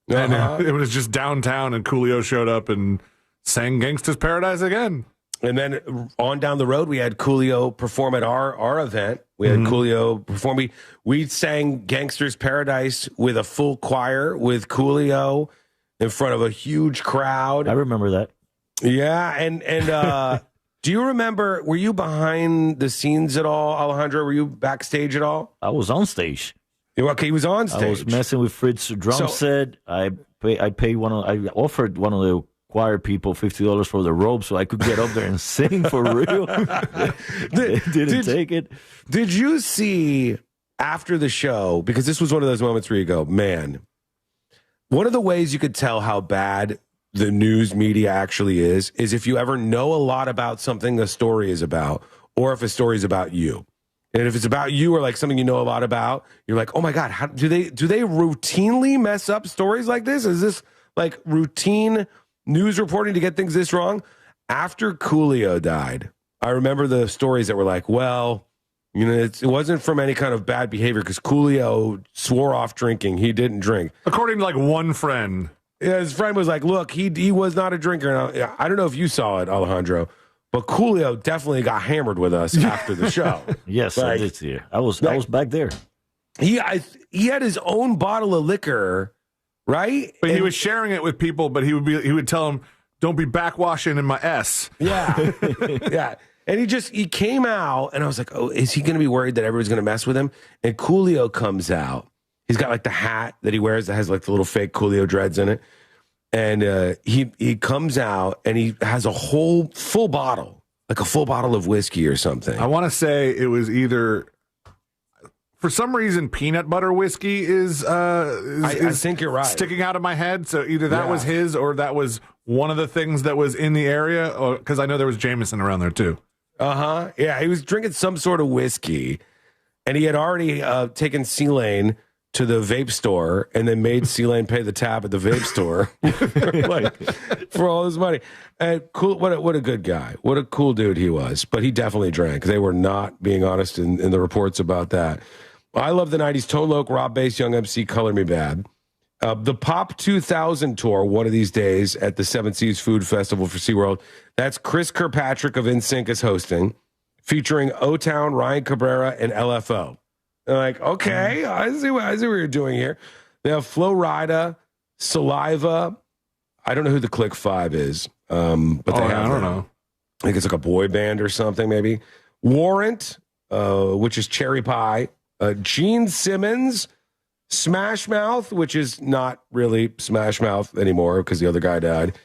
And it was just downtown, and Coolio showed up and sang Gangsta's Paradise again. And then on down the road, we had Coolio perform at our event. We had Coolio perform. We sang Gangsta's Paradise with a full choir with Coolio in front of a huge crowd. I remember that. Yeah, and do you remember, were you behind the scenes at all, Alejandro? Were you backstage at all? I was on stage. Okay, he was on stage. I was messing with Fritz drum set. I offered one of the choir people $50 for the robe so I could get up there and sing for real. They didn't take it. Did you see after the show, because this was one of those moments where you go, man, one of the ways you could tell how bad the news media actually is if you ever know a lot about something a story is about, or if a story is about you. And if it's about you or like something you know a lot about, you're like, oh my God, how do they routinely mess up stories like this? Is this like routine news reporting to get things this wrong? After Coolio died, I remember the stories that were like, well, it wasn't from any kind of bad behavior because Coolio swore off drinking. He didn't drink. According to like one friend. Yeah, his friend was like, look, he was not a drinker. And I don't know if you saw it, Alejandro, but Coolio definitely got hammered with us after the show. Yes, I did see it. I was back there. He had his own bottle of liquor, right? But he was sharing it with people, but he would tell them, don't be backwashing in my S. Yeah. Yeah. And he came out, and I was like, oh, is he going to be worried that everyone's going to mess with him? And Coolio comes out. He's got like the hat that he wears that has like the little fake Coolio dreads in it. And he comes out and he has a whole full bottle, like a full bottle of whiskey or something. I want to say it was either, for some reason, peanut butter whiskey is I think you're right, sticking out of my head. So either that was his or that was one of the things that was in the area, because I know there was Jameson around there too. Yeah, he was drinking some sort of whiskey, and he had already taken C-Lane to the vape store and then made C-Lane pay the tab at the vape store for all his money. And cool, what a good guy. What a cool dude he was. But he definitely drank. They were not being honest in the reports about that. I love the 90s. Tone Loc, Rob Bass, Young MC, Color Me Bad. The Pop 2000 tour, one of these days at the Seven Seas Food Festival for SeaWorld. That's Chris Kirkpatrick of NSYNC is hosting, featuring O-Town, Ryan Cabrera, and LFO. They're like, okay, I see what you're doing here. They have Flo Rida, Saliva. I don't know who the Click 5 is, but they have I don't know. I think it's like a boy band or something, maybe. Warrant, which is Cherry Pie. Gene Simmons, Smash Mouth, which is not really Smash Mouth anymore because the other guy died.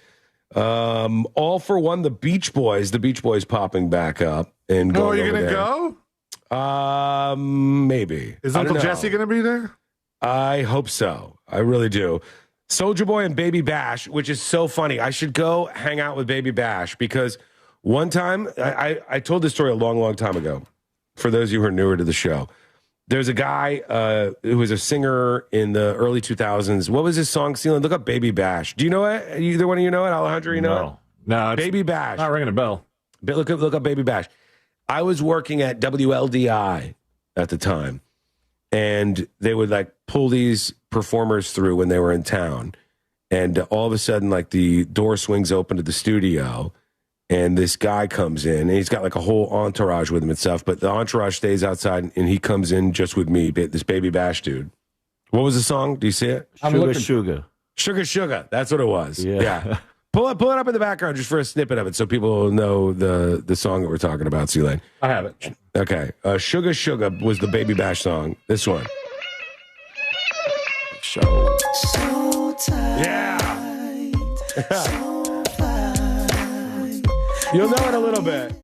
All for One, the Beach Boys. The Beach Boys popping back up and going. Oh, are you over going to there. go? Maybe. Is I don't Uncle know. Jesse going to be there? I hope so. I really do. Soulja Boy and Baby Bash, which is so funny. I should go hang out with Baby Bash because one time, I told this story a long, long time ago. For those of you who are newer to the show, there's a guy who was a singer in the early 2000s. What was his song, Celine? Look up Baby Bash. Do you know it? Either one of you know it? Alejandro, you know it? No, Baby Bash. Not ringing a bell. Look up Baby Bash. I was working at WLDI at the time, and they would like pull these performers through when they were in town. And all of a sudden, like the door swings open to the studio, and this guy comes in, and he's got like a whole entourage with him and stuff. But the entourage stays outside, and he comes in just with me, this Baby Bash dude. What was the song? Do you see it? Sugar. Sugar. That's what it was. Yeah. Pull it up in the background just for a snippet of it so people know the song that we're talking about, C-Lane. I have it. Okay. Sugar was the Baby Bash song. This one. So tight. Yeah. So fly. You'll know it a little bit.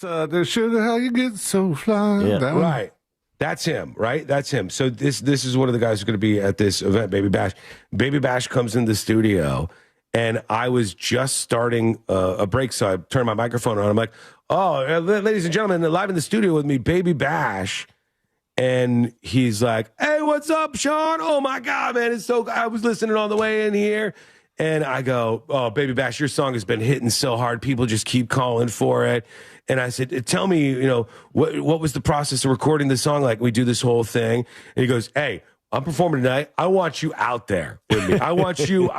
The sugar, how you get so fly. Yeah. That one? Right. That's him, right? That's him. So this is one of the guys who's going to be at this event, Baby Bash. Baby Bash comes in the studio, and I was just starting a break, so I turned my microphone on. I'm like, oh, ladies and gentlemen, live in the studio with me, Baby Bash. And he's like, hey, what's up, Sean? Oh, my God, man. I was listening on the way in here. And I go, oh, Baby Bash, your song has been hitting so hard. People just keep calling for it. And I said, tell me, what was the process of recording the song? Like, we do this whole thing. And he goes, hey, I'm performing tonight. I want you out there with me. I want you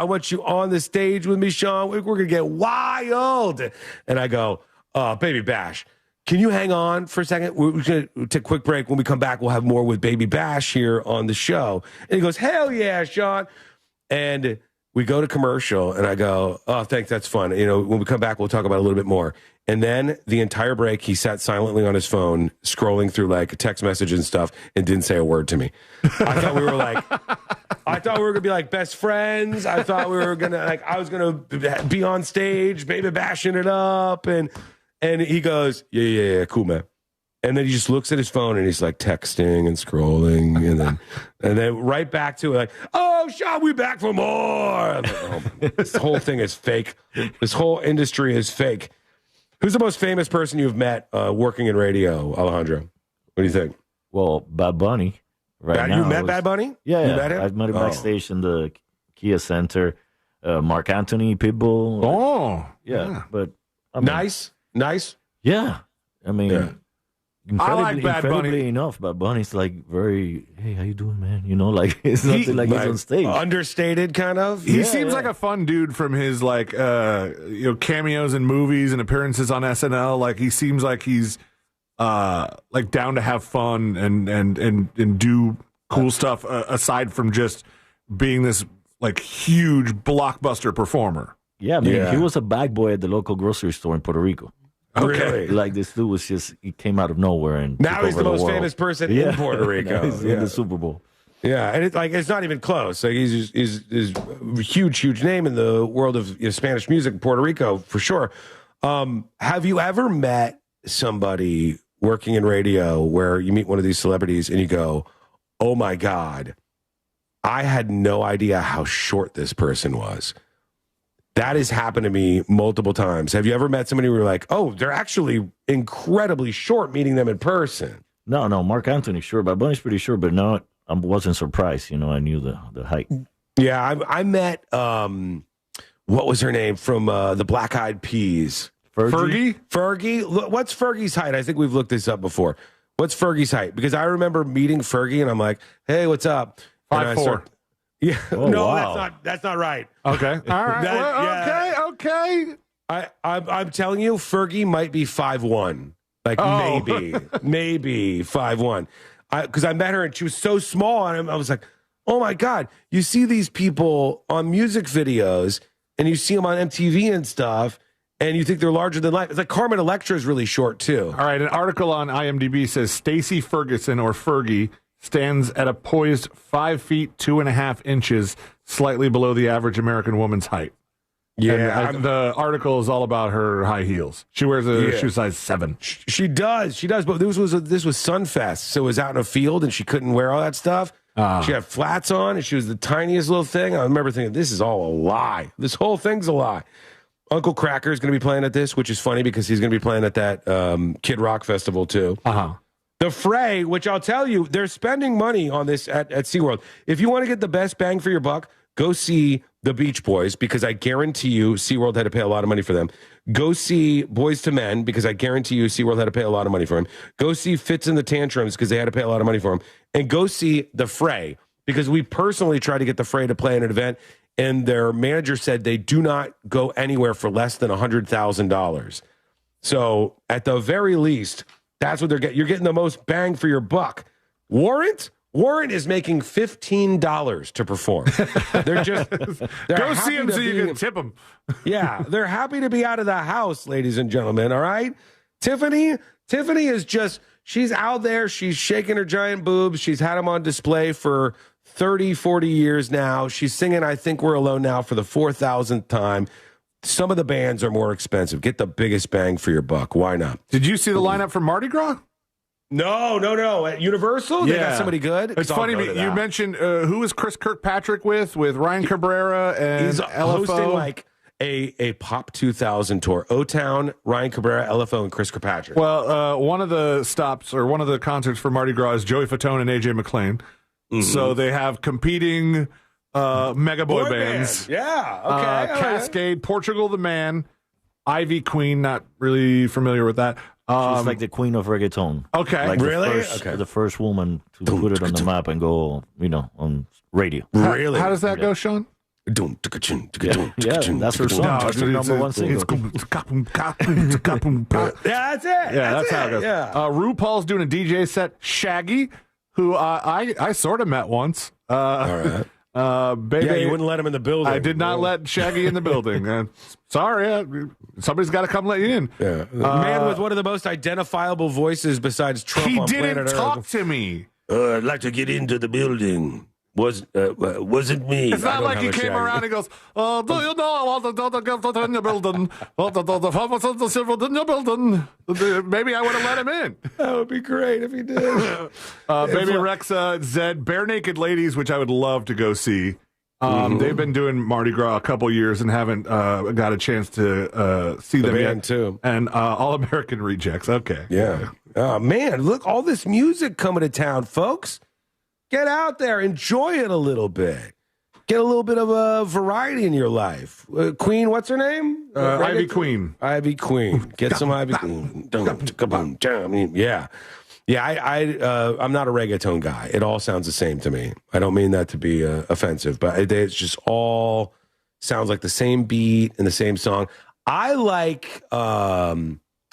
on the stage with me, Sean. We're going to get wild. And I go, Baby Bash, can you hang on for a second? We're going to take a quick break. When we come back, we'll have more with Baby Bash here on the show. And he goes, hell yeah, Sean. And we go to commercial, and I go, oh, thanks, that's fun. When we come back, we'll talk about it a little bit more. And then the entire break, he sat silently on his phone, scrolling through like text messages and stuff, and didn't say a word to me. I thought we were gonna be like best friends. I thought we were gonna I was gonna be on stage, Baby Bashing it up, and he goes, yeah, cool, man. And then he just looks at his phone and he's like texting and scrolling, and then right back to it, like, oh, Sean, we back for more. I'm like, oh, this whole thing is fake. This whole industry is fake. Who's the most famous person you've met working in radio, Alejandro? What do you think? Well, Bad Bunny. Now, you met Bad Bunny? Yeah, You met him? I've met him backstage in the Kia Center. Mark Anthony, Pitbull. Oh, yeah. But nice. Yeah, I mean, I like Bad Bunny. incredibly enough. Bad Bunny's like very, hey, how you doing, man? It's nothing like he's on stage. Understated, kind of. He seems like a fun dude from his cameos in movies and appearances on SNL. Like he seems like he's like down to have fun and do cool stuff aside from just being this like huge blockbuster performer. Yeah, he was a bag boy at the local grocery store in Puerto Rico. Okay. Really? Like this dude was he came out of nowhere and now took he's over the most world. famous person in Puerto Rico. He's in the Super Bowl. Yeah, and it's not even close. Like he's a huge name in the world of Spanish music in Puerto Rico for sure. Have you ever met somebody working in radio where you meet one of these celebrities and you go, "Oh my God, I had no idea how short this person was"? That has happened to me multiple times. Have you ever met somebody where you're like, "Oh, they're actually incredibly short," meeting them in person? No, Mark Anthony, sure. Bad Bunny's pretty short, but not I wasn't surprised. I knew the height. Yeah, I met what was her name from the Black Eyed Peas? Fergie? Fergie? What's Fergie's height? I think we've looked this up before. What's Fergie's height? Because I remember meeting Fergie and I'm like, hey, what's up? 5'4". Yeah. Oh, no, wow. that's not right. Okay. All right. Okay. I'm telling you, Fergie might be 5'1". Like maybe 5'1". Because I met her and she was so small and I was like, oh my God, you see these people on music videos and you see them on MTV and stuff and you think they're larger than life. It's like Carmen Electra is really short too. All right. An article on IMDb says Stacey Ferguson, or Fergie, stands at a poised 5 feet 2.5 inches, slightly below the average American woman's height. Yeah, And the article is all about her high heels. She wears a shoe size 7. She does. But this was Sunfest, so it was out in a field, and she couldn't wear all that stuff. She had flats on, and she was the tiniest little thing. I remember thinking, this is all a lie. This whole thing's a lie. Uncle Kracker is going to be playing at this, which is funny because he's going to be playing at that Kid Rock festival too. The Fray, which I'll tell you, they're spending money on this at SeaWorld. If you want to get the best bang for your buck, go see the Beach Boys, because I guarantee you SeaWorld had to pay a lot of money for them. Go see Boys to Men, because I guarantee you SeaWorld had to pay a lot of money for him. Go see Fits and the Tantrums, because they had to pay a lot of money for him. And go see The Fray, because we personally tried to get The Fray to play at an event, and their manager said they do not go anywhere for less than $100,000. So at the very least, that's what they're getting. You're getting the most bang for your buck. Warrant is making $15 to perform. They're go see him so you can tip him. Yeah, they're happy to be out of the house, ladies and gentlemen. All right, Tiffany is she's out there. She's shaking her giant boobs. She's had them on display for 30, 40 years now. She's singing I Think We're Alone Now for the 4,000th time. Some of the bands are more expensive. Get the biggest bang for your buck. Why not? Did you see the lineup for Mardi Gras? No. At Universal, they got somebody good. It's funny you mentioned who is Chris Kirkpatrick with Ryan Cabrera and he's LFO. hosting like a Pop 2000 tour. O-Town, Ryan Cabrera, LFO, and Chris Kirkpatrick. Well, one of the stops or one of the concerts for Mardi Gras is Joey Fatone and AJ McLean. Mm-hmm. So they have competing mega boy bands. Yeah, okay. Cascade, Portugal the Man, Ivy Queen. Not really familiar with that. She's like the queen of reggaeton. Okay. Like Really? The first woman to put it on the map and go, on radio. Really? How does that go, Sean? Yeah, that's her song. That's her number one single. Yeah, that's it. Yeah, that's how it goes. Yeah. RuPaul's doing a DJ set. Shaggy, who I sort of met once. All right. Baby, Yeah, you wouldn't let him in the building. I did not let Shaggy in the building. Sorry, somebody's got to come let you in. Yeah. The man with one of the most identifiable voices besides Trump He on didn't planet talk Earth. to me. I'd like to get into the building. Wasn't me. It's not like he came around and goes, do you know I want to get in your building? The pharmacist in your building. Maybe I would have let him in. That would be great if he did. Baby Rexa, Zed, Bare Naked Ladies, which I would love to go see. They've been doing Mardi Gras a couple years and haven't got a chance to see them yet. Too. And All American Rejects. Okay. Yeah. Oh, man, look, all this music coming to town, folks. Get out there. Enjoy it a little bit. Get a little bit of a variety in your life. Queen, what's her name? Ivy Queen. Ivy Queen. Get some Ivy Queen. Yeah. Yeah, I'm not a reggaeton guy. It all sounds the same to me. I don't mean that to be offensive, but it's just all sounds like the same beat and the same song. I like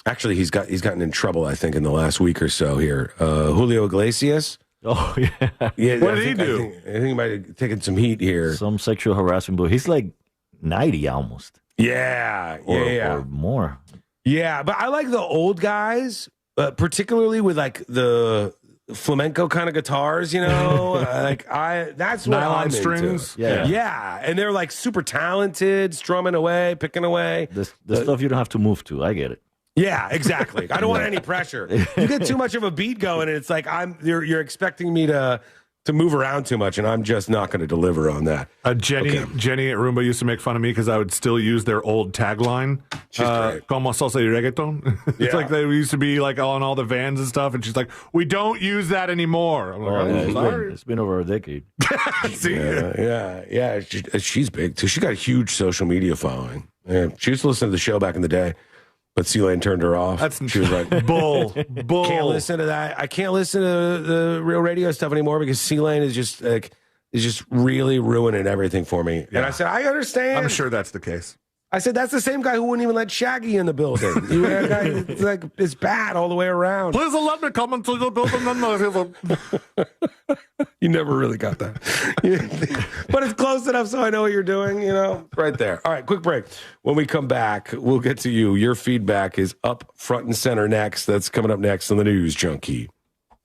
actually he's gotten in trouble, I think, in the last week or so here. Julio Iglesias. Oh, yeah. What did he do? I think he might have taken some heat here. Some sexual harassment, but he's like 90 almost. Yeah. Or more. Yeah, but I like the old guys, particularly with like the flamenco kind of guitars, that's what Nylon I'm strings. Into. Yeah. And they're like super talented, strumming away, picking away. The stuff you don't have to move to. I get it. Yeah, exactly. I don't want any pressure. You get too much of a beat going, and it's like you're expecting me to to move around too much, and I'm just not going to deliver on that. Jenny at Roomba used to make fun of me because I would still use their old tagline. She's great. Como salsa y reggaeton. It's like they used to be like on all the vans and stuff, and she's like, we don't use that anymore. I'm like, It's been over a decade. Yeah. She's big too. She got a huge social media following. Yeah, she used to listen to the show back in the day, but C-Lane turned her off. She was like, bull. Can't listen to that. I can't listen to the Real Radio stuff anymore because C-Lane is just really ruining everything for me. Yeah. And I said, I understand. I'm sure that's the case. I said, that's the same guy who wouldn't even let Shaggy in the building. That guy is like, it's bad all the way around. Please let me come into the building. You never really got that. But it's close enough so I know what you're doing, right there. All right, quick break. When we come back, we'll get to you. Your feedback is up front and center next. That's coming up next on the News Junkie.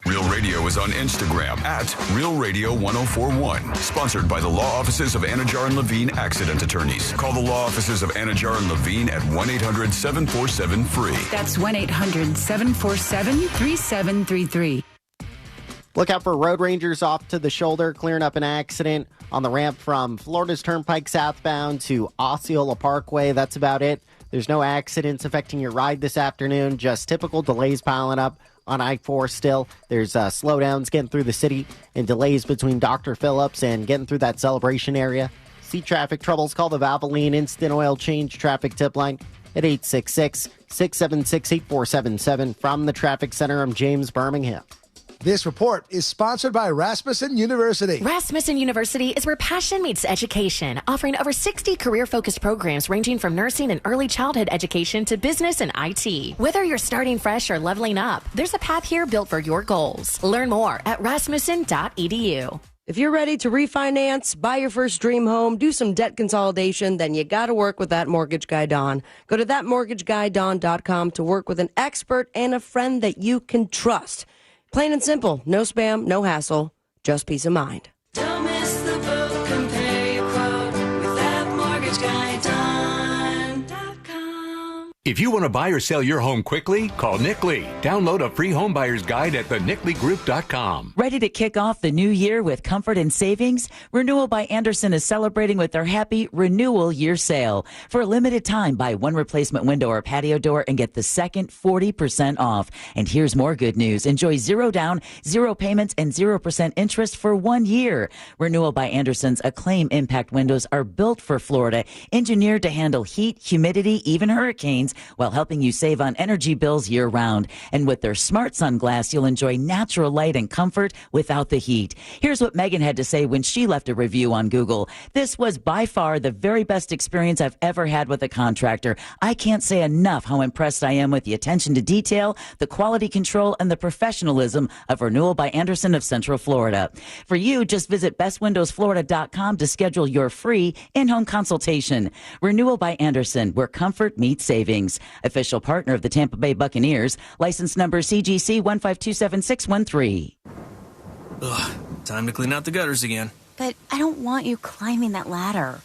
Real Radio is on Instagram at Real Radio 1041. Sponsored by the law offices of Anajar and Levine Accident Attorneys. Call the law offices of Anajar and Levine at 1-800-747-FREE. That's 1-800-747-3733. Look out for road rangers off to the shoulder, clearing up an accident on the ramp from Florida's Turnpike southbound to Osceola Parkway. That's about it. There's no accidents affecting your ride this afternoon, just typical delays piling up on I-4 still. There's slowdowns getting through the city and delays between Dr. Phillips and getting through that Celebration area. See traffic troubles, call the Valvoline Instant Oil Change traffic tip line at 866-676-8477. From the Traffic Center, I'm James Birmingham. This report is sponsored by Rasmussen University. Rasmussen University is where passion meets education, offering over 60 career-focused programs ranging from nursing and early childhood education to business and IT. Whether you're starting fresh or leveling up, there's a path here built for your goals. Learn more at rasmussen.edu. If you're ready to refinance, buy your first dream home, do some debt consolidation, then you got to work with That Mortgage Guy Don. Go to thatmortgageguyDon.com to work with an expert and a friend that you can trust. Plain and simple. No spam, no hassle, just peace of mind. Don't miss the boat. Compare your quote with thatmortgageguyDon.com. If you want to buy or sell your home quickly, call Nick Lee. Download a free home buyer's guide at theNickLeeGroup.com. Ready to kick off the new year with comfort and savings? Renewal by Andersen is celebrating with their happy Renewal Year Sale. For a limited time, buy one replacement window or patio door and get the second 40% off. And here's more good news. Enjoy 0 down, 0 payments, and 0% interest for 1 year. Renewal by Andersen's Acclaim Impact windows are built for Florida, engineered to handle heat, humidity, even hurricanes, while helping you save on energy bills year-round. And with their Smart Sun Glass, you'll enjoy natural light and comfort without the heat. Here's what Megan had to say when she left a review on Google. This was by far the very best experience I've ever had with a contractor. I can't say enough how impressed I am with the attention to detail, the quality control, and the professionalism of Renewal by Andersen of Central Florida. For you, just visit bestwindowsflorida.com to schedule your free in-home consultation. Renewal by Andersen, where comfort meets savings. Official partner of the Tampa Bay Buccaneers. License number CGC 1527613. Ugh, time to clean out the gutters again. But I don't want you climbing that ladder.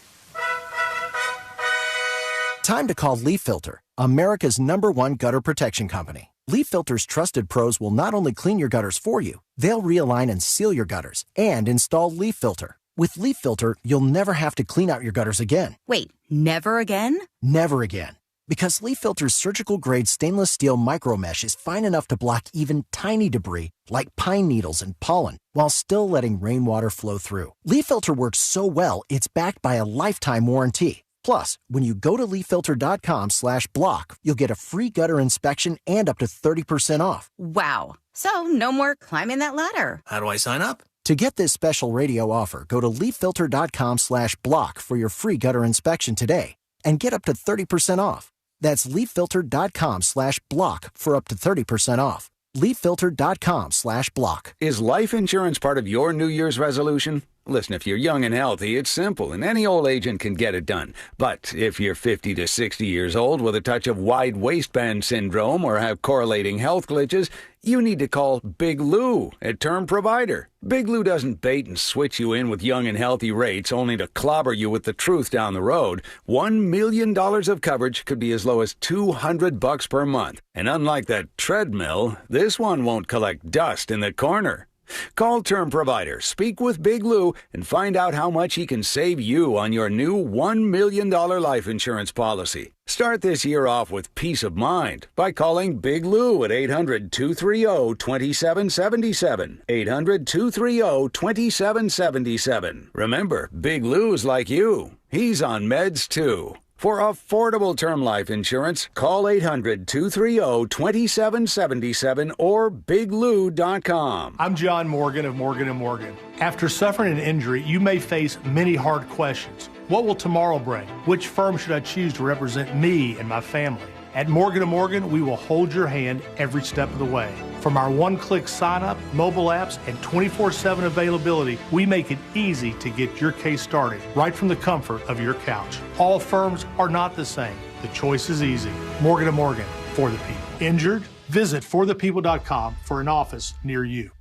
Time to call Leaf Filter, America's #1 gutter protection company. Leaf Filter's trusted pros will not only clean your gutters for you, they'll realign and seal your gutters and install Leaf Filter. With Leaf Filter, you'll never have to clean out your gutters again. Wait, never again? Never again. Because Leaf Filter's surgical-grade stainless steel micro mesh is fine enough to block even tiny debris like pine needles and pollen while still letting rainwater flow through. Leaf Filter works so well, it's backed by a lifetime warranty. Plus, when you go to leaffilter.com/block, you'll get a free gutter inspection and up to 30% off. Wow. So no more climbing that ladder. How do I sign up? To get this special radio offer, go to leaffilter.com/block for your free gutter inspection today and get up to 30% off. That's leaffilter.com/block for up to 30% off. leaffilter.com/block. Is life insurance part of your New Year's resolution? Listen, if you're young and healthy, it's simple, and any old agent can get it done. But if you're 50 to 60 years old with a touch of wide waistband syndrome or have correlating health glitches, you need to call Big Lou at Term Provider. Big Lou doesn't bait and switch you in with young and healthy rates only to clobber you with the truth down the road. $1 million of coverage could be as low as $200 per month. And unlike that treadmill, this one won't collect dust in the corner. Call Term Provider, speak with Big Lou, and find out how much he can save you on your new $1 million life insurance policy. Start this year off with peace of mind by calling Big Lou at 800-230-2777. 800-230-2777. Remember, Big Lou's like you. He's on meds too. For affordable term life insurance, call 800-230-2777 or biglou.com. I'm John Morgan of Morgan & Morgan. After suffering an injury, you may face many hard questions. What will tomorrow bring? Which firm should I choose to represent me and my family? At Morgan & Morgan, we will hold your hand every step of the way. From our one-click sign-up, mobile apps, and 24/7 availability, we make it easy to get your case started right from the comfort of your couch. All firms are not the same. The choice is easy. Morgan & Morgan, for the people. Injured? Visit forthepeople.com for an office near you.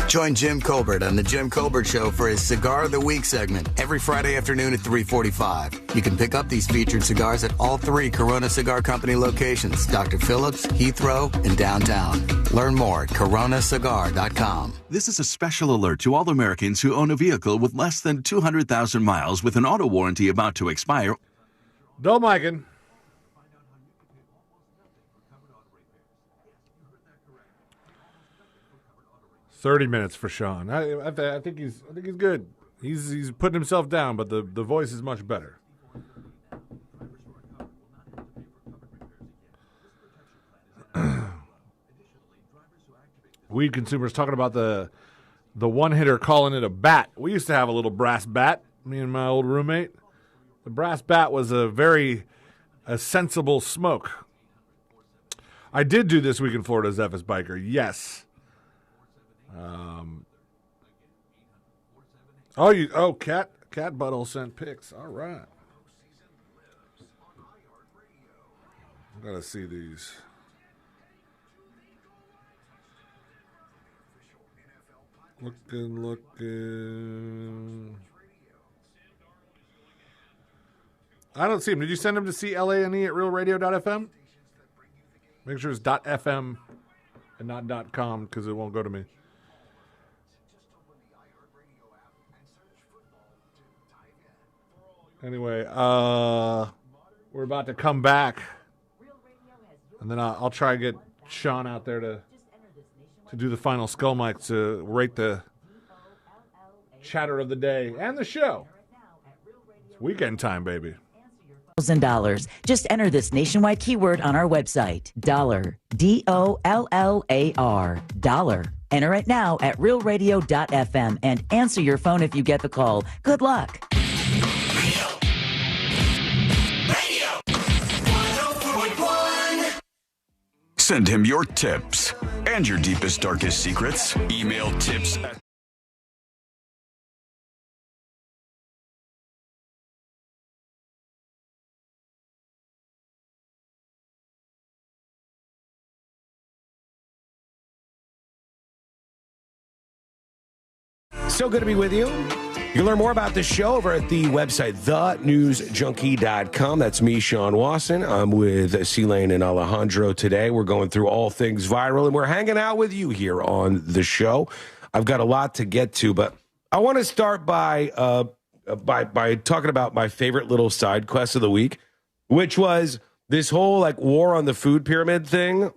Join Jim Colbert on The Jim Colbert Show for his Cigar of the Week segment every Friday afternoon at 3:45. You can pick up these featured cigars at all 3 Corona Cigar Company locations, Dr. Phillips, Heathrow, and downtown. Learn more at coronacigar.com. This is a special alert to all Americans who own a vehicle with less than 200,000 miles with an auto warranty about to expire. Dolmiken. 30 minutes for Sean. I think he's good. He's putting himself down, but the voice is much better. Weed consumers talking about the one hitter calling it a bat. We used to have a little brass bat, me and my old roommate. The brass bat was a sensible smoke. I did do This Week in Florida, Zephys Biker. Yes. Cat Butthole sent pics. All right. I gotta see these. Looking. I don't see him. Did you send him to CLANE at realradio.fm? Make sure it's .fm and not .com because it won't go to me. Anyway, we're about to come back, and then I'll try to get Sean out there to do the final skull mic to rate the chatter of the day and the show. It's weekend time, baby. $1,000. Just enter this nationwide keyword on our website. Dollar. DOLLAR. Dollar. Enter it now at realradio.fm and answer your phone if you get the call. Good luck. Send him your tips and your deepest, darkest secrets. Email tips at So good to be with you. You can learn more about the show over at the website, thenewsjunkie.com. That's me, Sean Wasson. I'm with C-Lane and Alejandro today. We're going through all things viral, and we're hanging out with you here on the show. I've got a lot to get to, but I want to start by talking about my favorite little side quest of the week, which was this whole war on the food pyramid thing.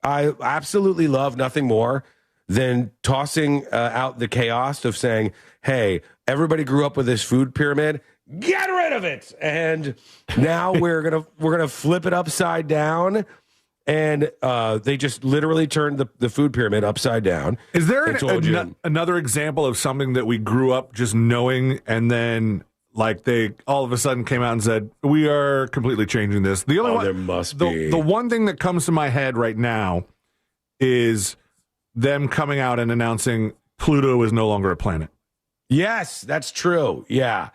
I absolutely love nothing more than tossing out the chaos of saying, hey, everybody grew up with this food pyramid. Get rid of it. And now we're gonna flip it upside down. And they just literally turned the food pyramid upside down. Is there another example of something that we grew up just knowing, and then they all of a sudden came out and said, we are completely changing this? The only one, there must be. The one thing that comes to my head right now is them coming out and announcing Pluto is no longer a planet. Yes, that's true. Yeah,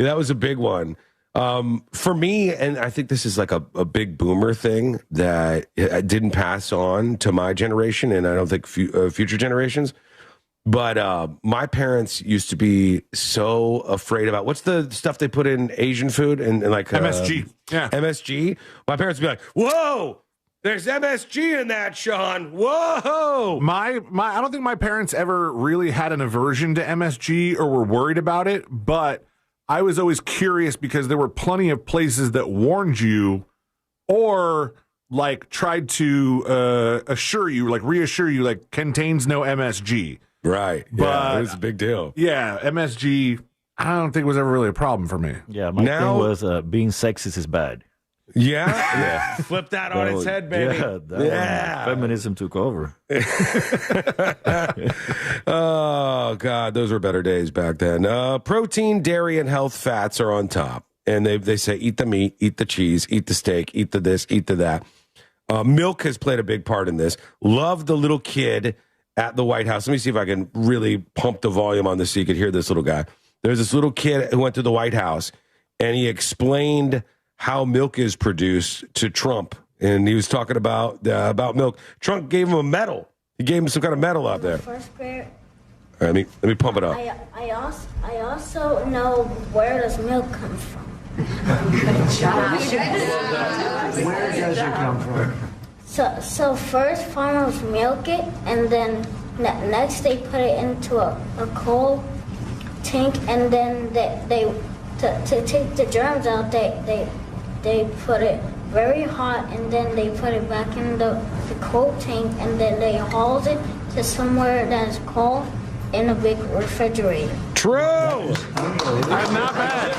that was a big one. For me, and I think this is a big boomer thing that I didn't pass on to my generation, and I don't think future generations. But my parents used to be so afraid about what's the stuff they put in Asian food and MSG. Yeah, MSG. My parents would be like, "Whoa, There's MSG in that, Sean. Whoa! I don't think my parents ever really had an aversion to MSG or were worried about it, but I was always curious because there were plenty of places that warned you or like tried to reassure you, like contains no MSG. Right. But it was a big deal. Yeah, MSG, I don't think was ever really a problem for me. Yeah, my thing was being sexist is bad. Yeah? Flip that on its head, baby. Yeah. Feminism took over. Oh, God, those were better days back then. Protein, dairy, and health fats are on top. And they say eat the meat, eat the cheese, eat the steak, eat the this, eat the that. Milk has played a big part in this. Love the little kid at the White House. Let me see if I can really pump the volume on this so you could hear this little guy. There's this little kid who went to the White House, and he explained how milk is produced to Trump. And he was talking about milk. Trump gave him a medal. He gave him some kind of medal out there. First grade. All right, let me pump it up. I also know where does milk come from. Where does it come from? So first farmers milk it, and then next they put it into a coal tank, and then they to take the germs out, they put it very hot, and then they put it back in the coal tank, and then they haul it to somewhere that's cold in a big refrigerator. True. Not bad.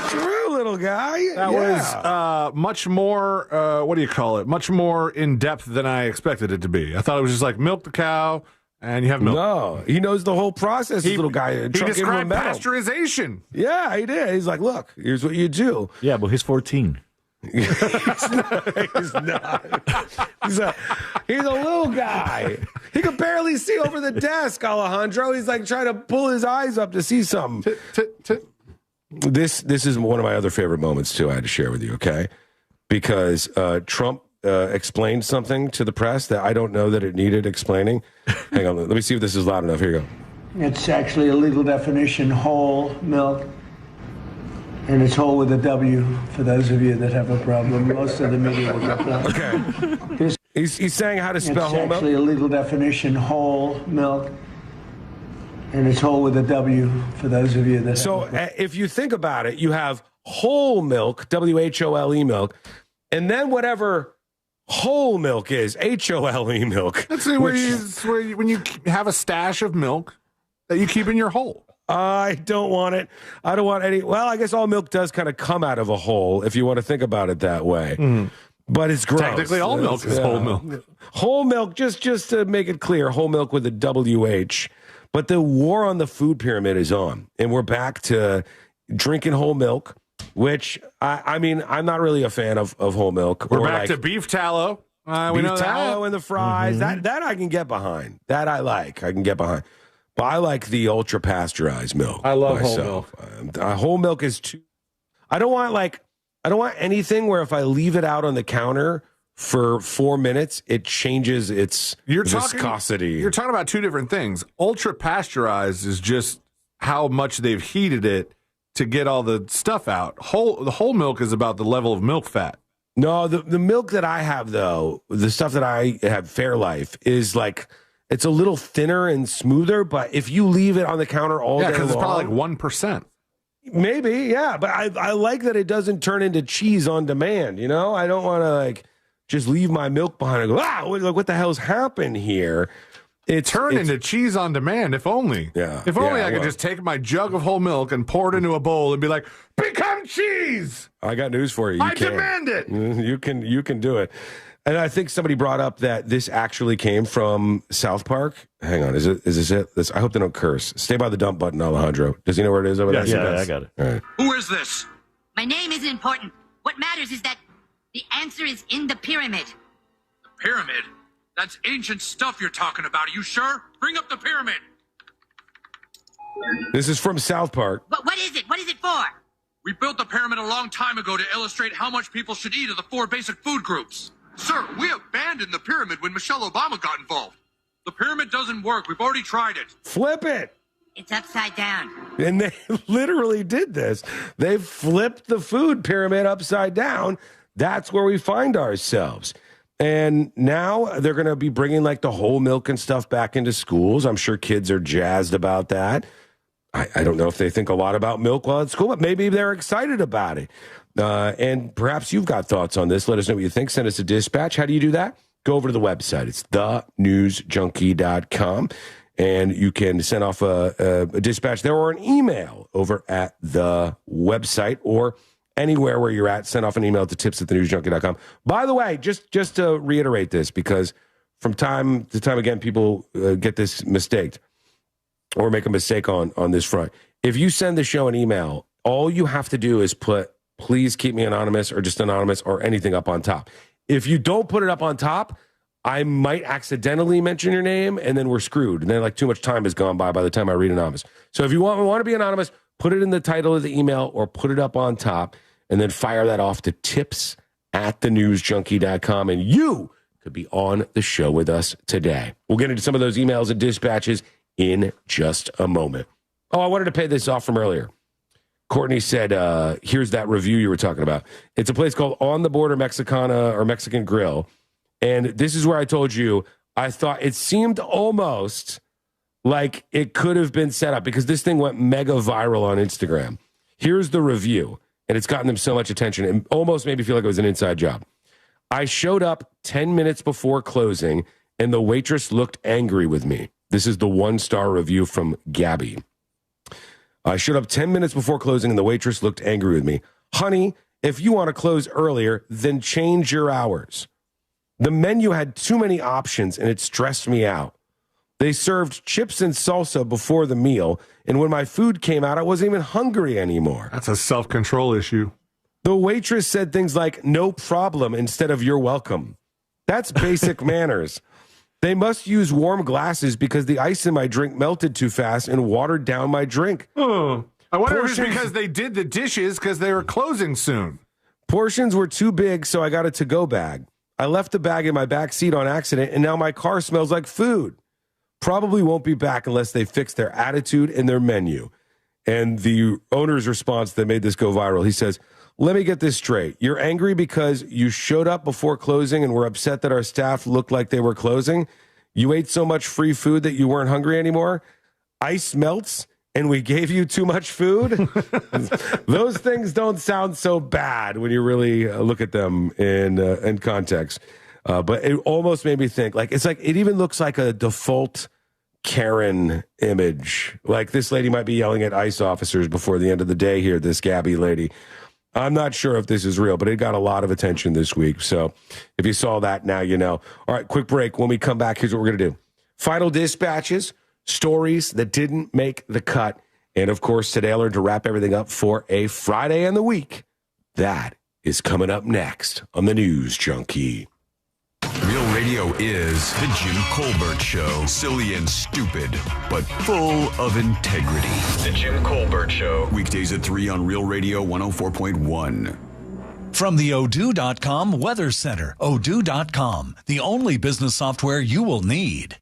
True, little guy. That was much more, what do you call it? Much more in depth than I expected it to be. I thought it was just like milk the cow and you have milk. No, he knows the whole process, this little guy. He described pasteurization. Yeah, he did. He's like, look, here's what you do. Yeah, but he's 14. He's not. He's a little guy. He could barely see over the desk, Alejandro. He's like trying to pull his eyes up to see something. This is one of my other favorite moments, too, I had to share with you, okay? Because Trump explained something to the press that I don't know that it needed explaining. Hang on, let me see if this is loud enough. Here you go. It's actually a legal definition, whole milk. And it's whole with a W for those of you that have a problem. Most of the media will get that. Okay. He's saying how to spell whole milk. It's actually a legal definition, whole milk. And it's whole with a W for those of you that So if you think about it, you have whole milk, WHOLE milk, and then whatever whole milk is, HOLE milk. That's when you have a stash of milk that you keep in your hole. I don't want it. I don't want any. Well, I guess all milk does kind of come out of a hole if you want to think about it that way. But it's gross. Technically, all milk is whole milk. Whole milk, just to make it clear, whole milk with a WH. But the war on the food pyramid is on, and we're back to drinking whole milk, which I mean, I'm not really a fan of whole milk. We're back to beef tallow. We know tallow that. in the fries. That I can get behind. That I like. I can get behind. But I like the ultra pasteurized milk. I love myself. Whole milk is too. I don't want anything where if I leave it out on the counter for 4 minutes, it changes its viscosity. You're talking about two different things. Ultra pasteurized is just how much they've heated it to get all the stuff out. The whole milk is about the level of milk fat. No, the milk that I have, though, the stuff that I have, Fairlife, is like, it's a little thinner and smoother, but if you leave it on the counter all day long... Yeah, because it's probably like 1%. Maybe, yeah, but I like that it doesn't turn into cheese on demand, you know? I don't want to, like, just leave my milk behind and go, what the hell's happened here? It's turned into cheese on demand, if only. Yeah. If only I could just take my jug of whole milk and pour it into a bowl and be like, become cheese! I got news for you. I demand it! You can do it. And I think somebody brought up that this actually came from South Park. Hang on, is this it? I hope they don't curse. Stay by the dump button, Alejandro. Does he know where it is over there? Yeah, I got it. All right. Who is this? My name isn't important. What matters is that the answer is in the pyramid. The pyramid? That's ancient stuff you're talking about. Are you sure? Bring up the pyramid. This is from South Park. What is it? What is it for? We built the pyramid a long time ago to illustrate how much people should eat of the 4 basic food groups. Sir, we abandoned the pyramid when Michelle Obama got involved. The pyramid doesn't work. We've already tried it. Flip it. It's upside down. And they literally did this. They flipped the food pyramid upside down. That's where we find ourselves. And now they're going to be bringing like the whole milk and stuff back into schools. I'm sure kids are jazzed about that. I don't know if they think a lot about milk while at school, but maybe they're excited about it. And perhaps you've got thoughts on this. Let us know what you think. Send us a dispatch. How do you do that? Go over to the website. It's thenewsjunkie.com. And you can send off a dispatch there or an email over at the website or anywhere where you're at. Send off an email to tips@thenewsjunkie.com. By the way, just to reiterate this, because from time to time again, people get this mistaked or make a mistake on this front. If you send the show an email, all you have to do is put, please keep me anonymous or just anonymous or anything up on top. If you don't put it up on top, I might accidentally mention your name and then we're screwed. And then like too much time has gone by the time I read anonymous. So if you want to be anonymous, put it in the title of the email or put it up on top and then fire that off to tips@thenewsjunkie.com and you could be on the show with us today. We'll get into some of those emails and dispatches in just a moment. Oh, I wanted to pay this off from earlier. Courtney said, here's that review you were talking about. It's a place called On the Border Mexicana or Mexican Grill. And this is where I told you, I thought it seemed almost like it could have been set up because this thing went mega viral on Instagram. Here's the review, and it's gotten them so much attention. It almost made me feel like it was an inside job. I showed up 10 minutes before closing, and the waitress looked angry with me. This is the 1-star review from Gabby. I showed up 10 minutes before closing, and the waitress looked angry with me. Honey, if you want to close earlier, then change your hours. The menu had too many options, and it stressed me out. They served chips and salsa before the meal, and when my food came out, I wasn't even hungry anymore. That's a self-control issue. The waitress said things like, no problem, instead of you're welcome. That's basic manners. They must use warm glasses because the ice in my drink melted too fast and watered down my drink. Oh, I wonder if it's because they did the dishes because they were closing soon. Portions were too big, so I got a to-go bag. I left the bag in my back seat on accident, and now my car smells like food. Probably won't be back unless they fix their attitude and their menu. And the owner's response that made this go viral, he says, let me get this straight. You're angry because you showed up before closing and were upset that our staff looked like they were closing? You ate so much free food that you weren't hungry anymore? Ice melts and we gave you too much food? Those things don't sound so bad when you really look at them in context. But it almost made me think, like, it's like, it even looks like a default Karen image. Like this lady might be yelling at ICE officers before the end of the day here, this Gabby lady. I'm not sure if this is real, but it got a lot of attention this week. So if you saw that, now you know. All right, quick break. When we come back, here's what we're going to do. Final dispatches, stories that didn't make the cut. And, of course, today I learned to wrap everything up for a Friday in the week. That is coming up next on the News Junkie. Real Radio is The Jim Colbert Show. Silly and stupid, but full of integrity. The Jim Colbert Show. Weekdays at 3 on Real Radio 104.1. From the Odoo.com Weather Center. Odoo.com, the only business software you will need.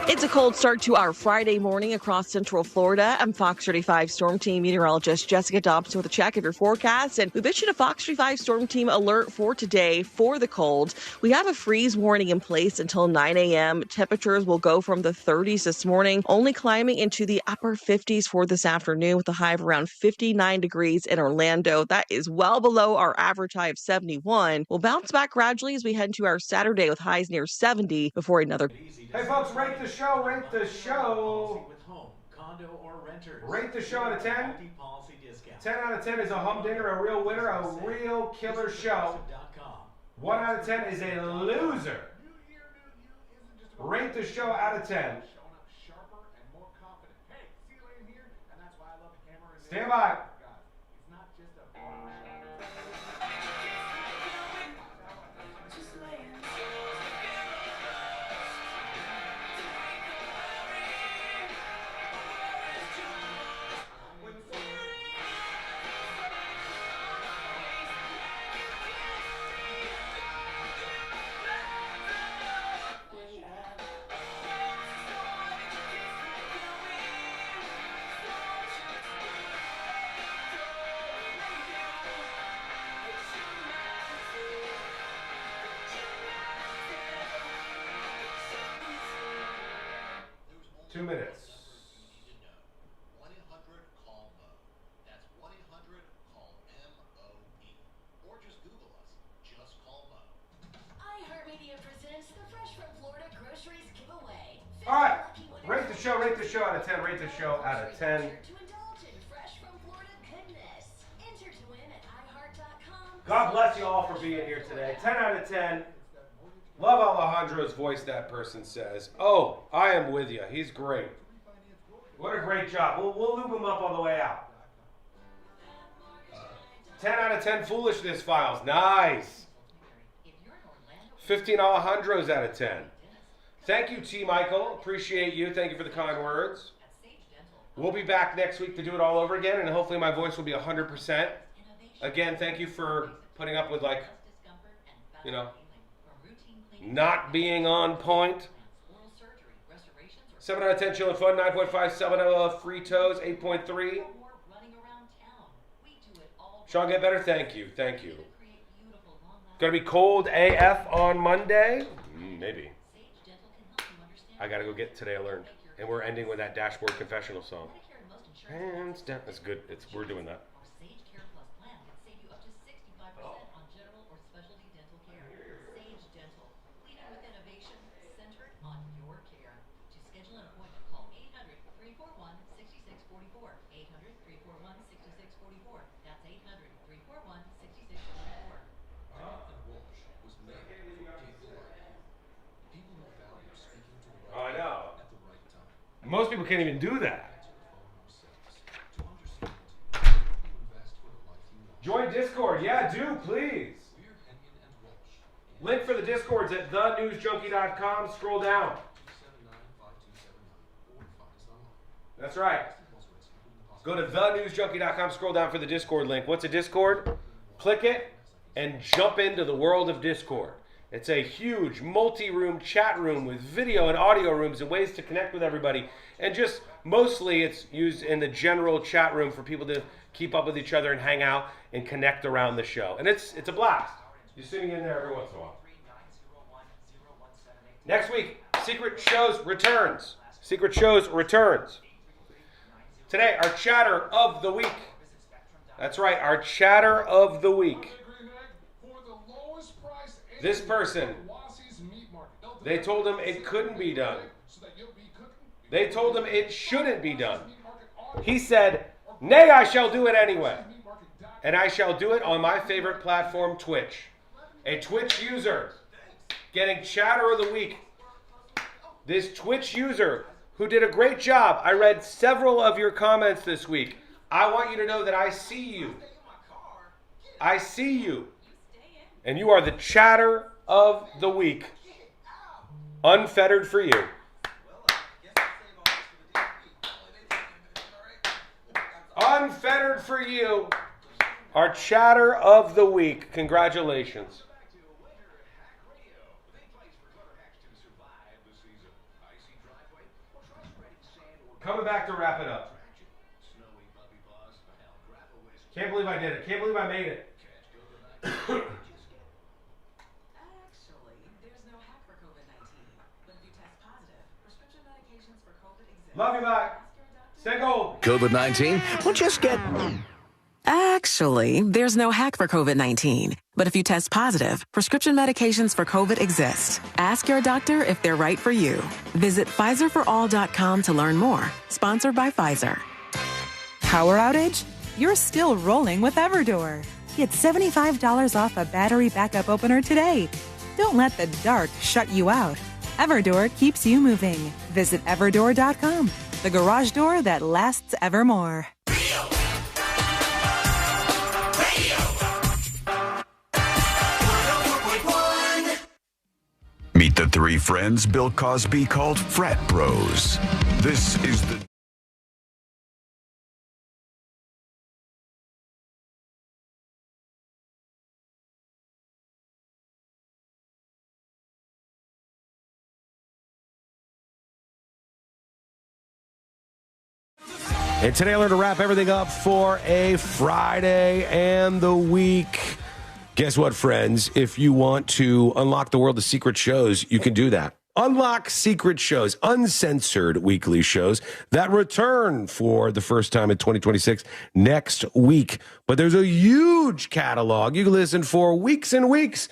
It's a cold start to our Friday morning across Central Florida. I'm Fox 35 Storm Team meteorologist Jessica Dobson with a check of your forecast. And we've issued a Fox 35 Storm Team alert for today for the cold. We have a freeze warning in place until 9 a.m. Temperatures will go from the 30s this morning, only climbing into the upper 50s for this afternoon with a high of around 59 degrees in Orlando. That is well below our average high of 71. We'll bounce back gradually as we head into our Saturday with highs near 70 before another. Hey, folks, rate the show. Rate the show. With home, condo, or renters. Rate the show out of 10. 10 out of 10 is a humdinger, a real winner, a real killer show. 1 out of 10 is a loser. Rate the show out of 10. Stand by. 2 minutes. iHeartMedia presents the Fresh from Florida Groceries Giveaway. All right. Rate the show out of 10. Rate the show out of 10. To indulge in Fresh from Florida goodness. Enter to win at iHeart.com. God bless you all for being here today. 10 out of 10. Love Alejandro's voice, that person says. Oh, I am with you. He's great. What a great job. We'll loop him up on the way out. 10 out of 10 foolishness files. Nice. 15 Alejandros out of 10. Thank you, T. Michael. Appreciate you. Thank you for the kind words. We'll be back next week to do it all over again, and hopefully my voice will be 100%. Again, thank you for putting up with, like, you know, not being on point. 7 out of 10 chill and fun. 9.5 7 free toes. 8.3. Sean, get better. Thank you. Thank you. Gonna be cold AF on Monday? Maybe. I gotta go get Today I Learned. And we're ending with that Dashboard Confessional song. Hands down. That's good. We're doing that. I know. Most people can't even do that. Join Discord. Yeah, do, please. Link for the Discords at thenewsjunkie.com. Scroll down. That's right. Go to thenewsjunkie.com. Scroll down for the Discord link. What's a Discord? Click it and jump into the world of Discord. It's a huge multi-room chat room with video and audio rooms and ways to connect with everybody. And just mostly it's used in the general chat room for people to keep up with each other and hang out and connect around the show. And it's a blast. You're sitting in there every once in a while. Next week, Secret Shows returns. Secret Shows returns. Today, our chatter of the week. That's right, our chatter of the week. This person, they told him it couldn't be done. They told him it shouldn't be done. He said, nay, I shall do it anyway. And I shall do it on my favorite platform, Twitch. A Twitch user getting chatter of the week. This Twitch user who did a great job. I read several of your comments this week. I want you to know that I see you. I see you. And you are the chatter of the week. Unfettered for you. Unfettered for you. Our chatter of the week. Congratulations. Coming back to wrap it up. Can't believe I did it. Can't believe I made it. Love you, bye. Stay gold. COVID-19 will just get... Actually, there's no hack for COVID-19. But if you test positive, prescription medications for COVID exist. Ask your doctor if they're right for you. Visit PfizerForAll.com to learn more. Sponsored by Pfizer. Power outage? You're still rolling with Everdoor. Get $75 off a battery backup opener today. Don't let the dark shut you out. Everdoor keeps you moving. Visit Everdoor.com, the garage door that lasts evermore. Meet the three friends Bill Cosby called frat bros. This is the... And today I learned to wrap everything up for a Friday and the week. Guess what, friends? If you want to unlock the world of secret shows, you can do that. Unlock secret shows, uncensored weekly shows that return for the first time in 2026 next week. But there's a huge catalog. You can listen for weeks and weeks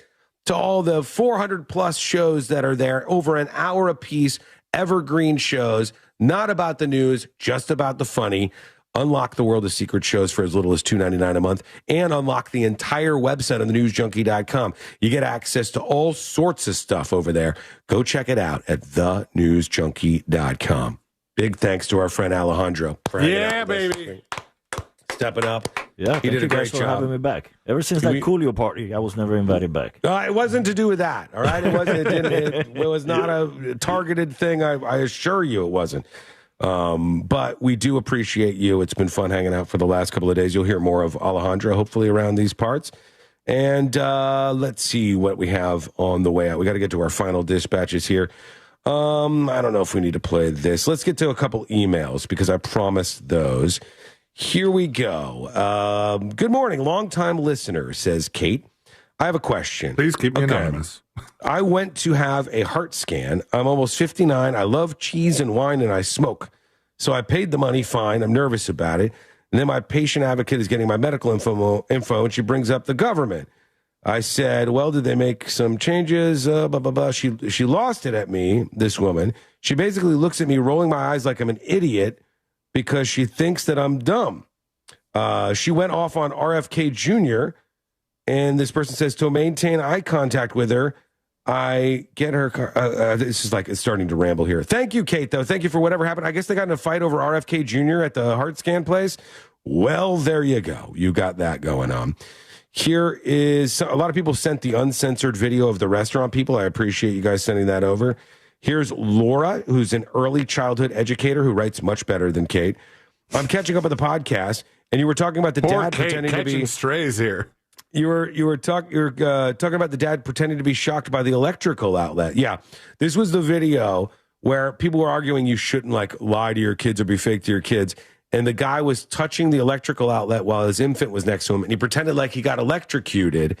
to all the 400 plus shows that are there, over an hour apiece, evergreen shows, not about the news, just about the funny. Unlock the world of secret shows for as little as $2.99 a month, and unlock the entire website on thenewsjunkie.com. You get access to all sorts of stuff over there. Go check it out at thenewsjunkie.com. Big thanks to our friend Alejandro. For hanging out with us. Baby. Stepping up. Yeah, he did a great for job. having me back. Ever since that Coolio party, I was never invited back. It wasn't to do with that, all right? It wasn't. It was not a targeted thing. I assure you, it wasn't. But we do appreciate you. It's been fun hanging out for the last couple of days. You'll hear more of Alejandro, hopefully, around these parts. And let's see what we have on the way out. We got to get to our final dispatches here. I don't know if we need to play this. Let's get to a couple emails because I promised those. Here we go. Good morning, longtime listener, says Kate. I have a question. Please keep me anonymous. I went to have a heart scan. I'm almost 59. I love cheese and wine, and I smoke. So I paid the money, fine. I'm nervous about it. And then my patient advocate is getting my medical info, and she brings up the government. I said, well, did they make some changes? Blah, blah, blah. She lost it at me, this woman. She basically looks at me, rolling my eyes like I'm an idiot because she thinks that I'm dumb. She went off on RFK Jr., and this person says, to maintain eye contact with her, I get her car. This is like, it's starting to ramble here. Thank you, Kate, though. Thank you for whatever happened. I guess they got in a fight over RFK Jr. at the heart scan place. Well, there you go. You got that going on. Here is a lot of people sent the uncensored video of the restaurant people. I appreciate you guys sending that over. Here's Laura, who's an early childhood educator who writes much better than Kate. I'm catching up with the podcast, and you were talking about the Poor dad Kate pretending to catching be strays here. You were talking about the dad pretending to be shocked by the electrical outlet. Yeah, this was the video where people were arguing you shouldn't like lie to your kids or be fake to your kids. And the guy was touching the electrical outlet while his infant was next to him, and he pretended like he got electrocuted.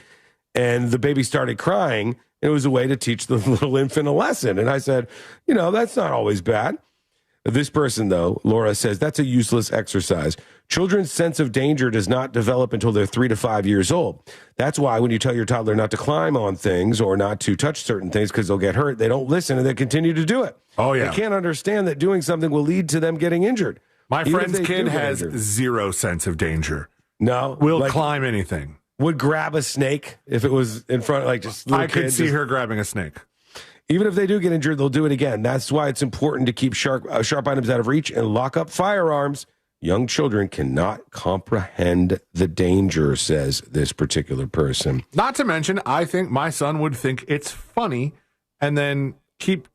And the baby started crying. It was a way to teach the little infant a lesson. And I said, that's not always bad. This person, though, Laura, says that's a useless exercise. Children's sense of danger does not develop until they're 3 to 5 years old. That's why when you tell your toddler not to climb on things or not to touch certain things because they'll get hurt, they don't listen and they continue to do it. Oh, yeah. They can't understand that doing something will lead to them getting injured. My friend's kid has zero sense of danger. No. Will climb anything. Would grab a snake if it was in front, like just little I could kids, see her grabbing a snake. Even if they do get injured, they'll do it again. That's why it's important to keep sharp items out of reach and lock up firearms. Young children cannot comprehend the danger, says this particular person. Not to mention, I think my son would think it's funny and then keep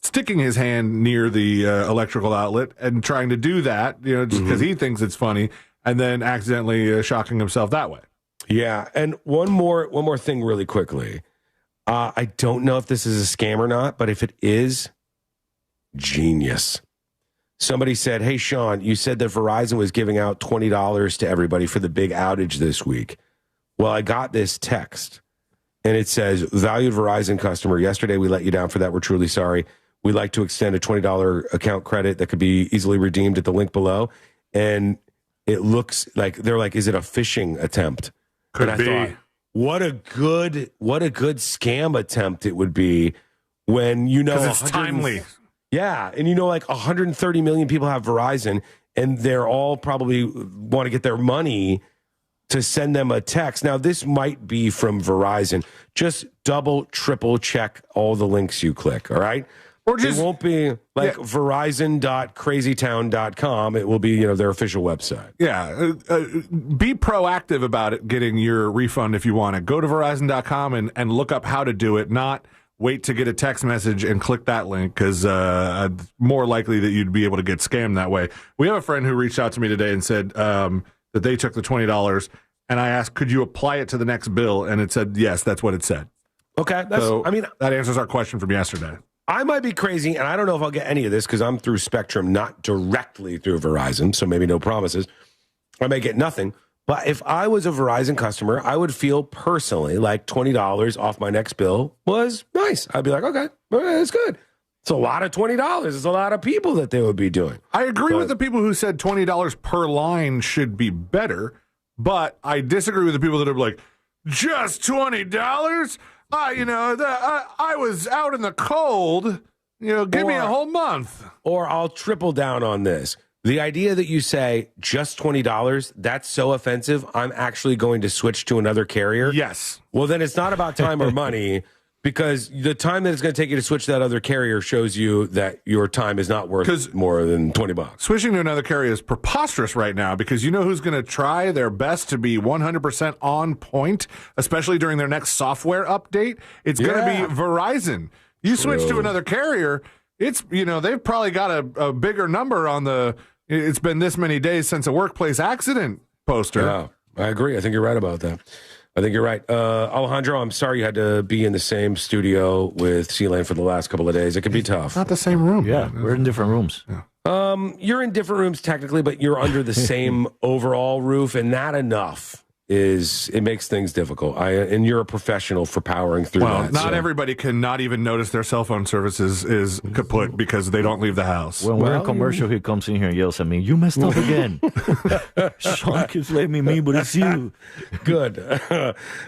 sticking his hand near the electrical outlet and trying to do that, just because he thinks it's funny, and then accidentally shocking himself that way. Yeah, and one more thing really quickly. I don't know if this is a scam or not, but if it is, genius. Somebody said, hey, Sean, you said that Verizon was giving out $20 to everybody for the big outage this week. Well, I got this text, and it says, valued Verizon customer, yesterday we let you down for that. We're truly sorry. We'd like to extend a $20 account credit that could be easily redeemed at the link below. And it looks like, they're like, is it a phishing attempt? Could be. Thought, what a good scam attempt it would be when it's timely. Yeah, and like 130 million people have Verizon, and they're all probably want to get their money to send them a text. Now, this might be from Verizon. Just double, triple check all the links you click, all right? Or just, it won't be like Verizon.crazytown.com. It will be, their official website. Yeah. Be proactive about it, getting your refund if you want it. Go to Verizon.com and look up how to do it, not wait to get a text message and click that link, because more likely that you'd be able to get scammed that way. We have a friend who reached out to me today and said that they took the $20, and I asked, could you apply it to the next bill? And it said, yes, that's what it said. Okay. That answers our question from yesterday. I might be crazy, and I don't know if I'll get any of this because I'm through Spectrum, not directly through Verizon, so maybe no promises. I may get nothing. But if I was a Verizon customer, I would feel personally like $20 off my next bill was nice. I'd be like, okay, that's good. It's a lot of $20. It's a lot of people that they would be doing. I agree with the people who said $20 per line should be better, but I disagree with the people that are like, just $20? I was out in the cold. Give me a whole month. Or I'll triple down on this. The idea that you say just $20, that's so offensive, I'm actually going to switch to another carrier. Yes. Well, then it's not about time or money, because the time that it's going to take you to switch to that other carrier shows you that your time is not worth more than $20. Switching to another carrier is preposterous right now, because you know who's going to try their best to be 100% on point, especially during their next software update? It's going to be Verizon. You switch to another carrier, they've probably got a bigger number on the "it's been this many days since a workplace accident" poster. Yeah, I agree. I think you're right about that. I think you're right. Alejandro, I'm sorry you had to be in the same studio with C-Lane for the last couple of days. It can be tough. Not the same room. Yeah, we're in different rooms. Yeah. You're in different rooms technically, but you're under the same overall roof, and that enough it makes things difficult. And you're a professional for powering through that. Well, not everybody can not even notice their cell phone services is kaput because they don't leave the house. When we're in commercial, he comes in here and yells at me, "You messed up again." Sean keeps blaming me, but it's you. Good.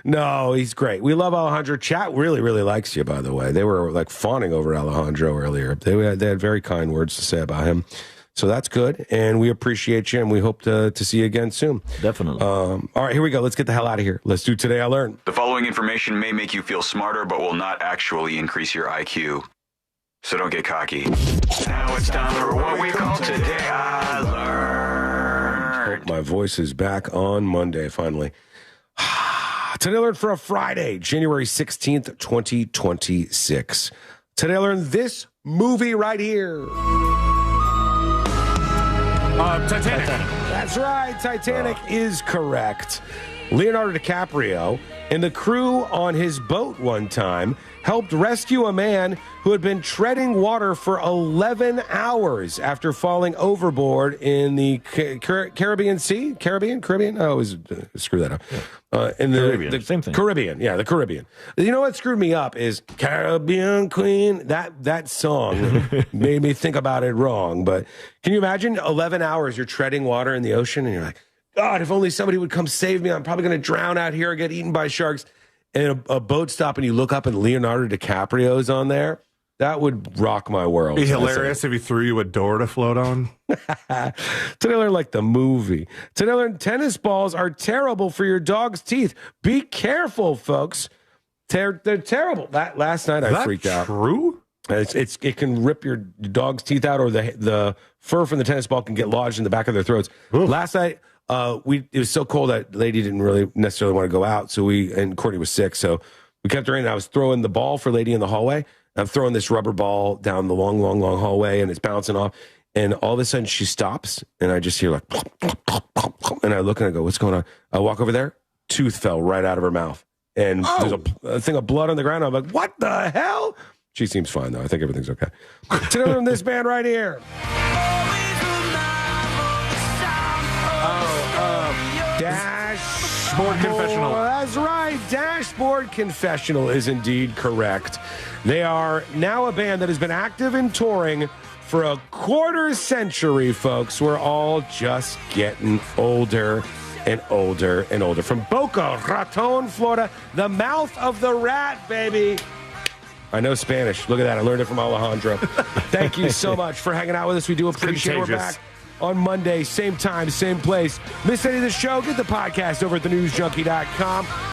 No, he's great. We love Alejandro. Chat really, really likes you, by the way. They were like fawning over Alejandro earlier. They had very kind words to say about him. So that's good, and we appreciate you, and we hope to see you again soon. Definitely. All right, here we go. Let's get the hell out of here. Let's do Today I Learned. The following information may make you feel smarter, but will not actually increase your IQ. So don't get cocky. Now it's time for what we call Today I Learned. Hope my voice is back on Monday, finally. Today I Learned for a Friday, January 16th, 2026. Today I learned this movie right here. Titanic. That's right. Titanic is correct. Leonardo DiCaprio and the crew on his boat one time helped rescue a man who had been treading water for 11 hours after falling overboard in the Caribbean Sea. Caribbean? Oh, screw that up. In the Caribbean. Same thing. Caribbean. Yeah, the Caribbean. You know what screwed me up is Caribbean Queen. That song made me think about it wrong. But can you imagine 11 hours you're treading water in the ocean and you're like, God, if only somebody would come save me. I'm probably going to drown out here or get eaten by sharks. And a boat stop and you look up and Leonardo DiCaprio is on there. That would rock my world. It'd be hilarious if he threw you a door to float on. Today I learned like the movie. Today I learned tennis balls are terrible for your dog's teeth. Be careful, folks. They're terrible. Last night I freaked out. True? It can rip your dog's teeth out, or the fur from the tennis ball can get lodged in the back of their throats. Oof. Last night it was so cold that lady didn't really necessarily want to go out, and Courtney was sick, so we kept her in. I was throwing the ball for lady in the hallway. I'm throwing this rubber ball down the long hallway, and it's bouncing off. And all of a sudden, she stops, and I just hear like, and I look and I go, "What's going on?" I walk over there. Tooth fell right out of her mouth, and there's a thing of blood on the ground. I'm like, "What the hell?" She seems fine though. I think everything's okay. Today from this band right here. Dashboard Confessional. That's right. Dashboard Confessional is indeed correct. They are now a band that has been active and touring for a quarter century, folks. We're all just getting older and older and older. From Boca Raton, Florida, the mouth of the rat, baby. I know Spanish. Look at that. I learned it from Alejandro. Thank you so much for hanging out with us. We do appreciate it. We're back on Monday, same time, same place. Miss any of the show? Get the podcast over at thenewsjunkie.com.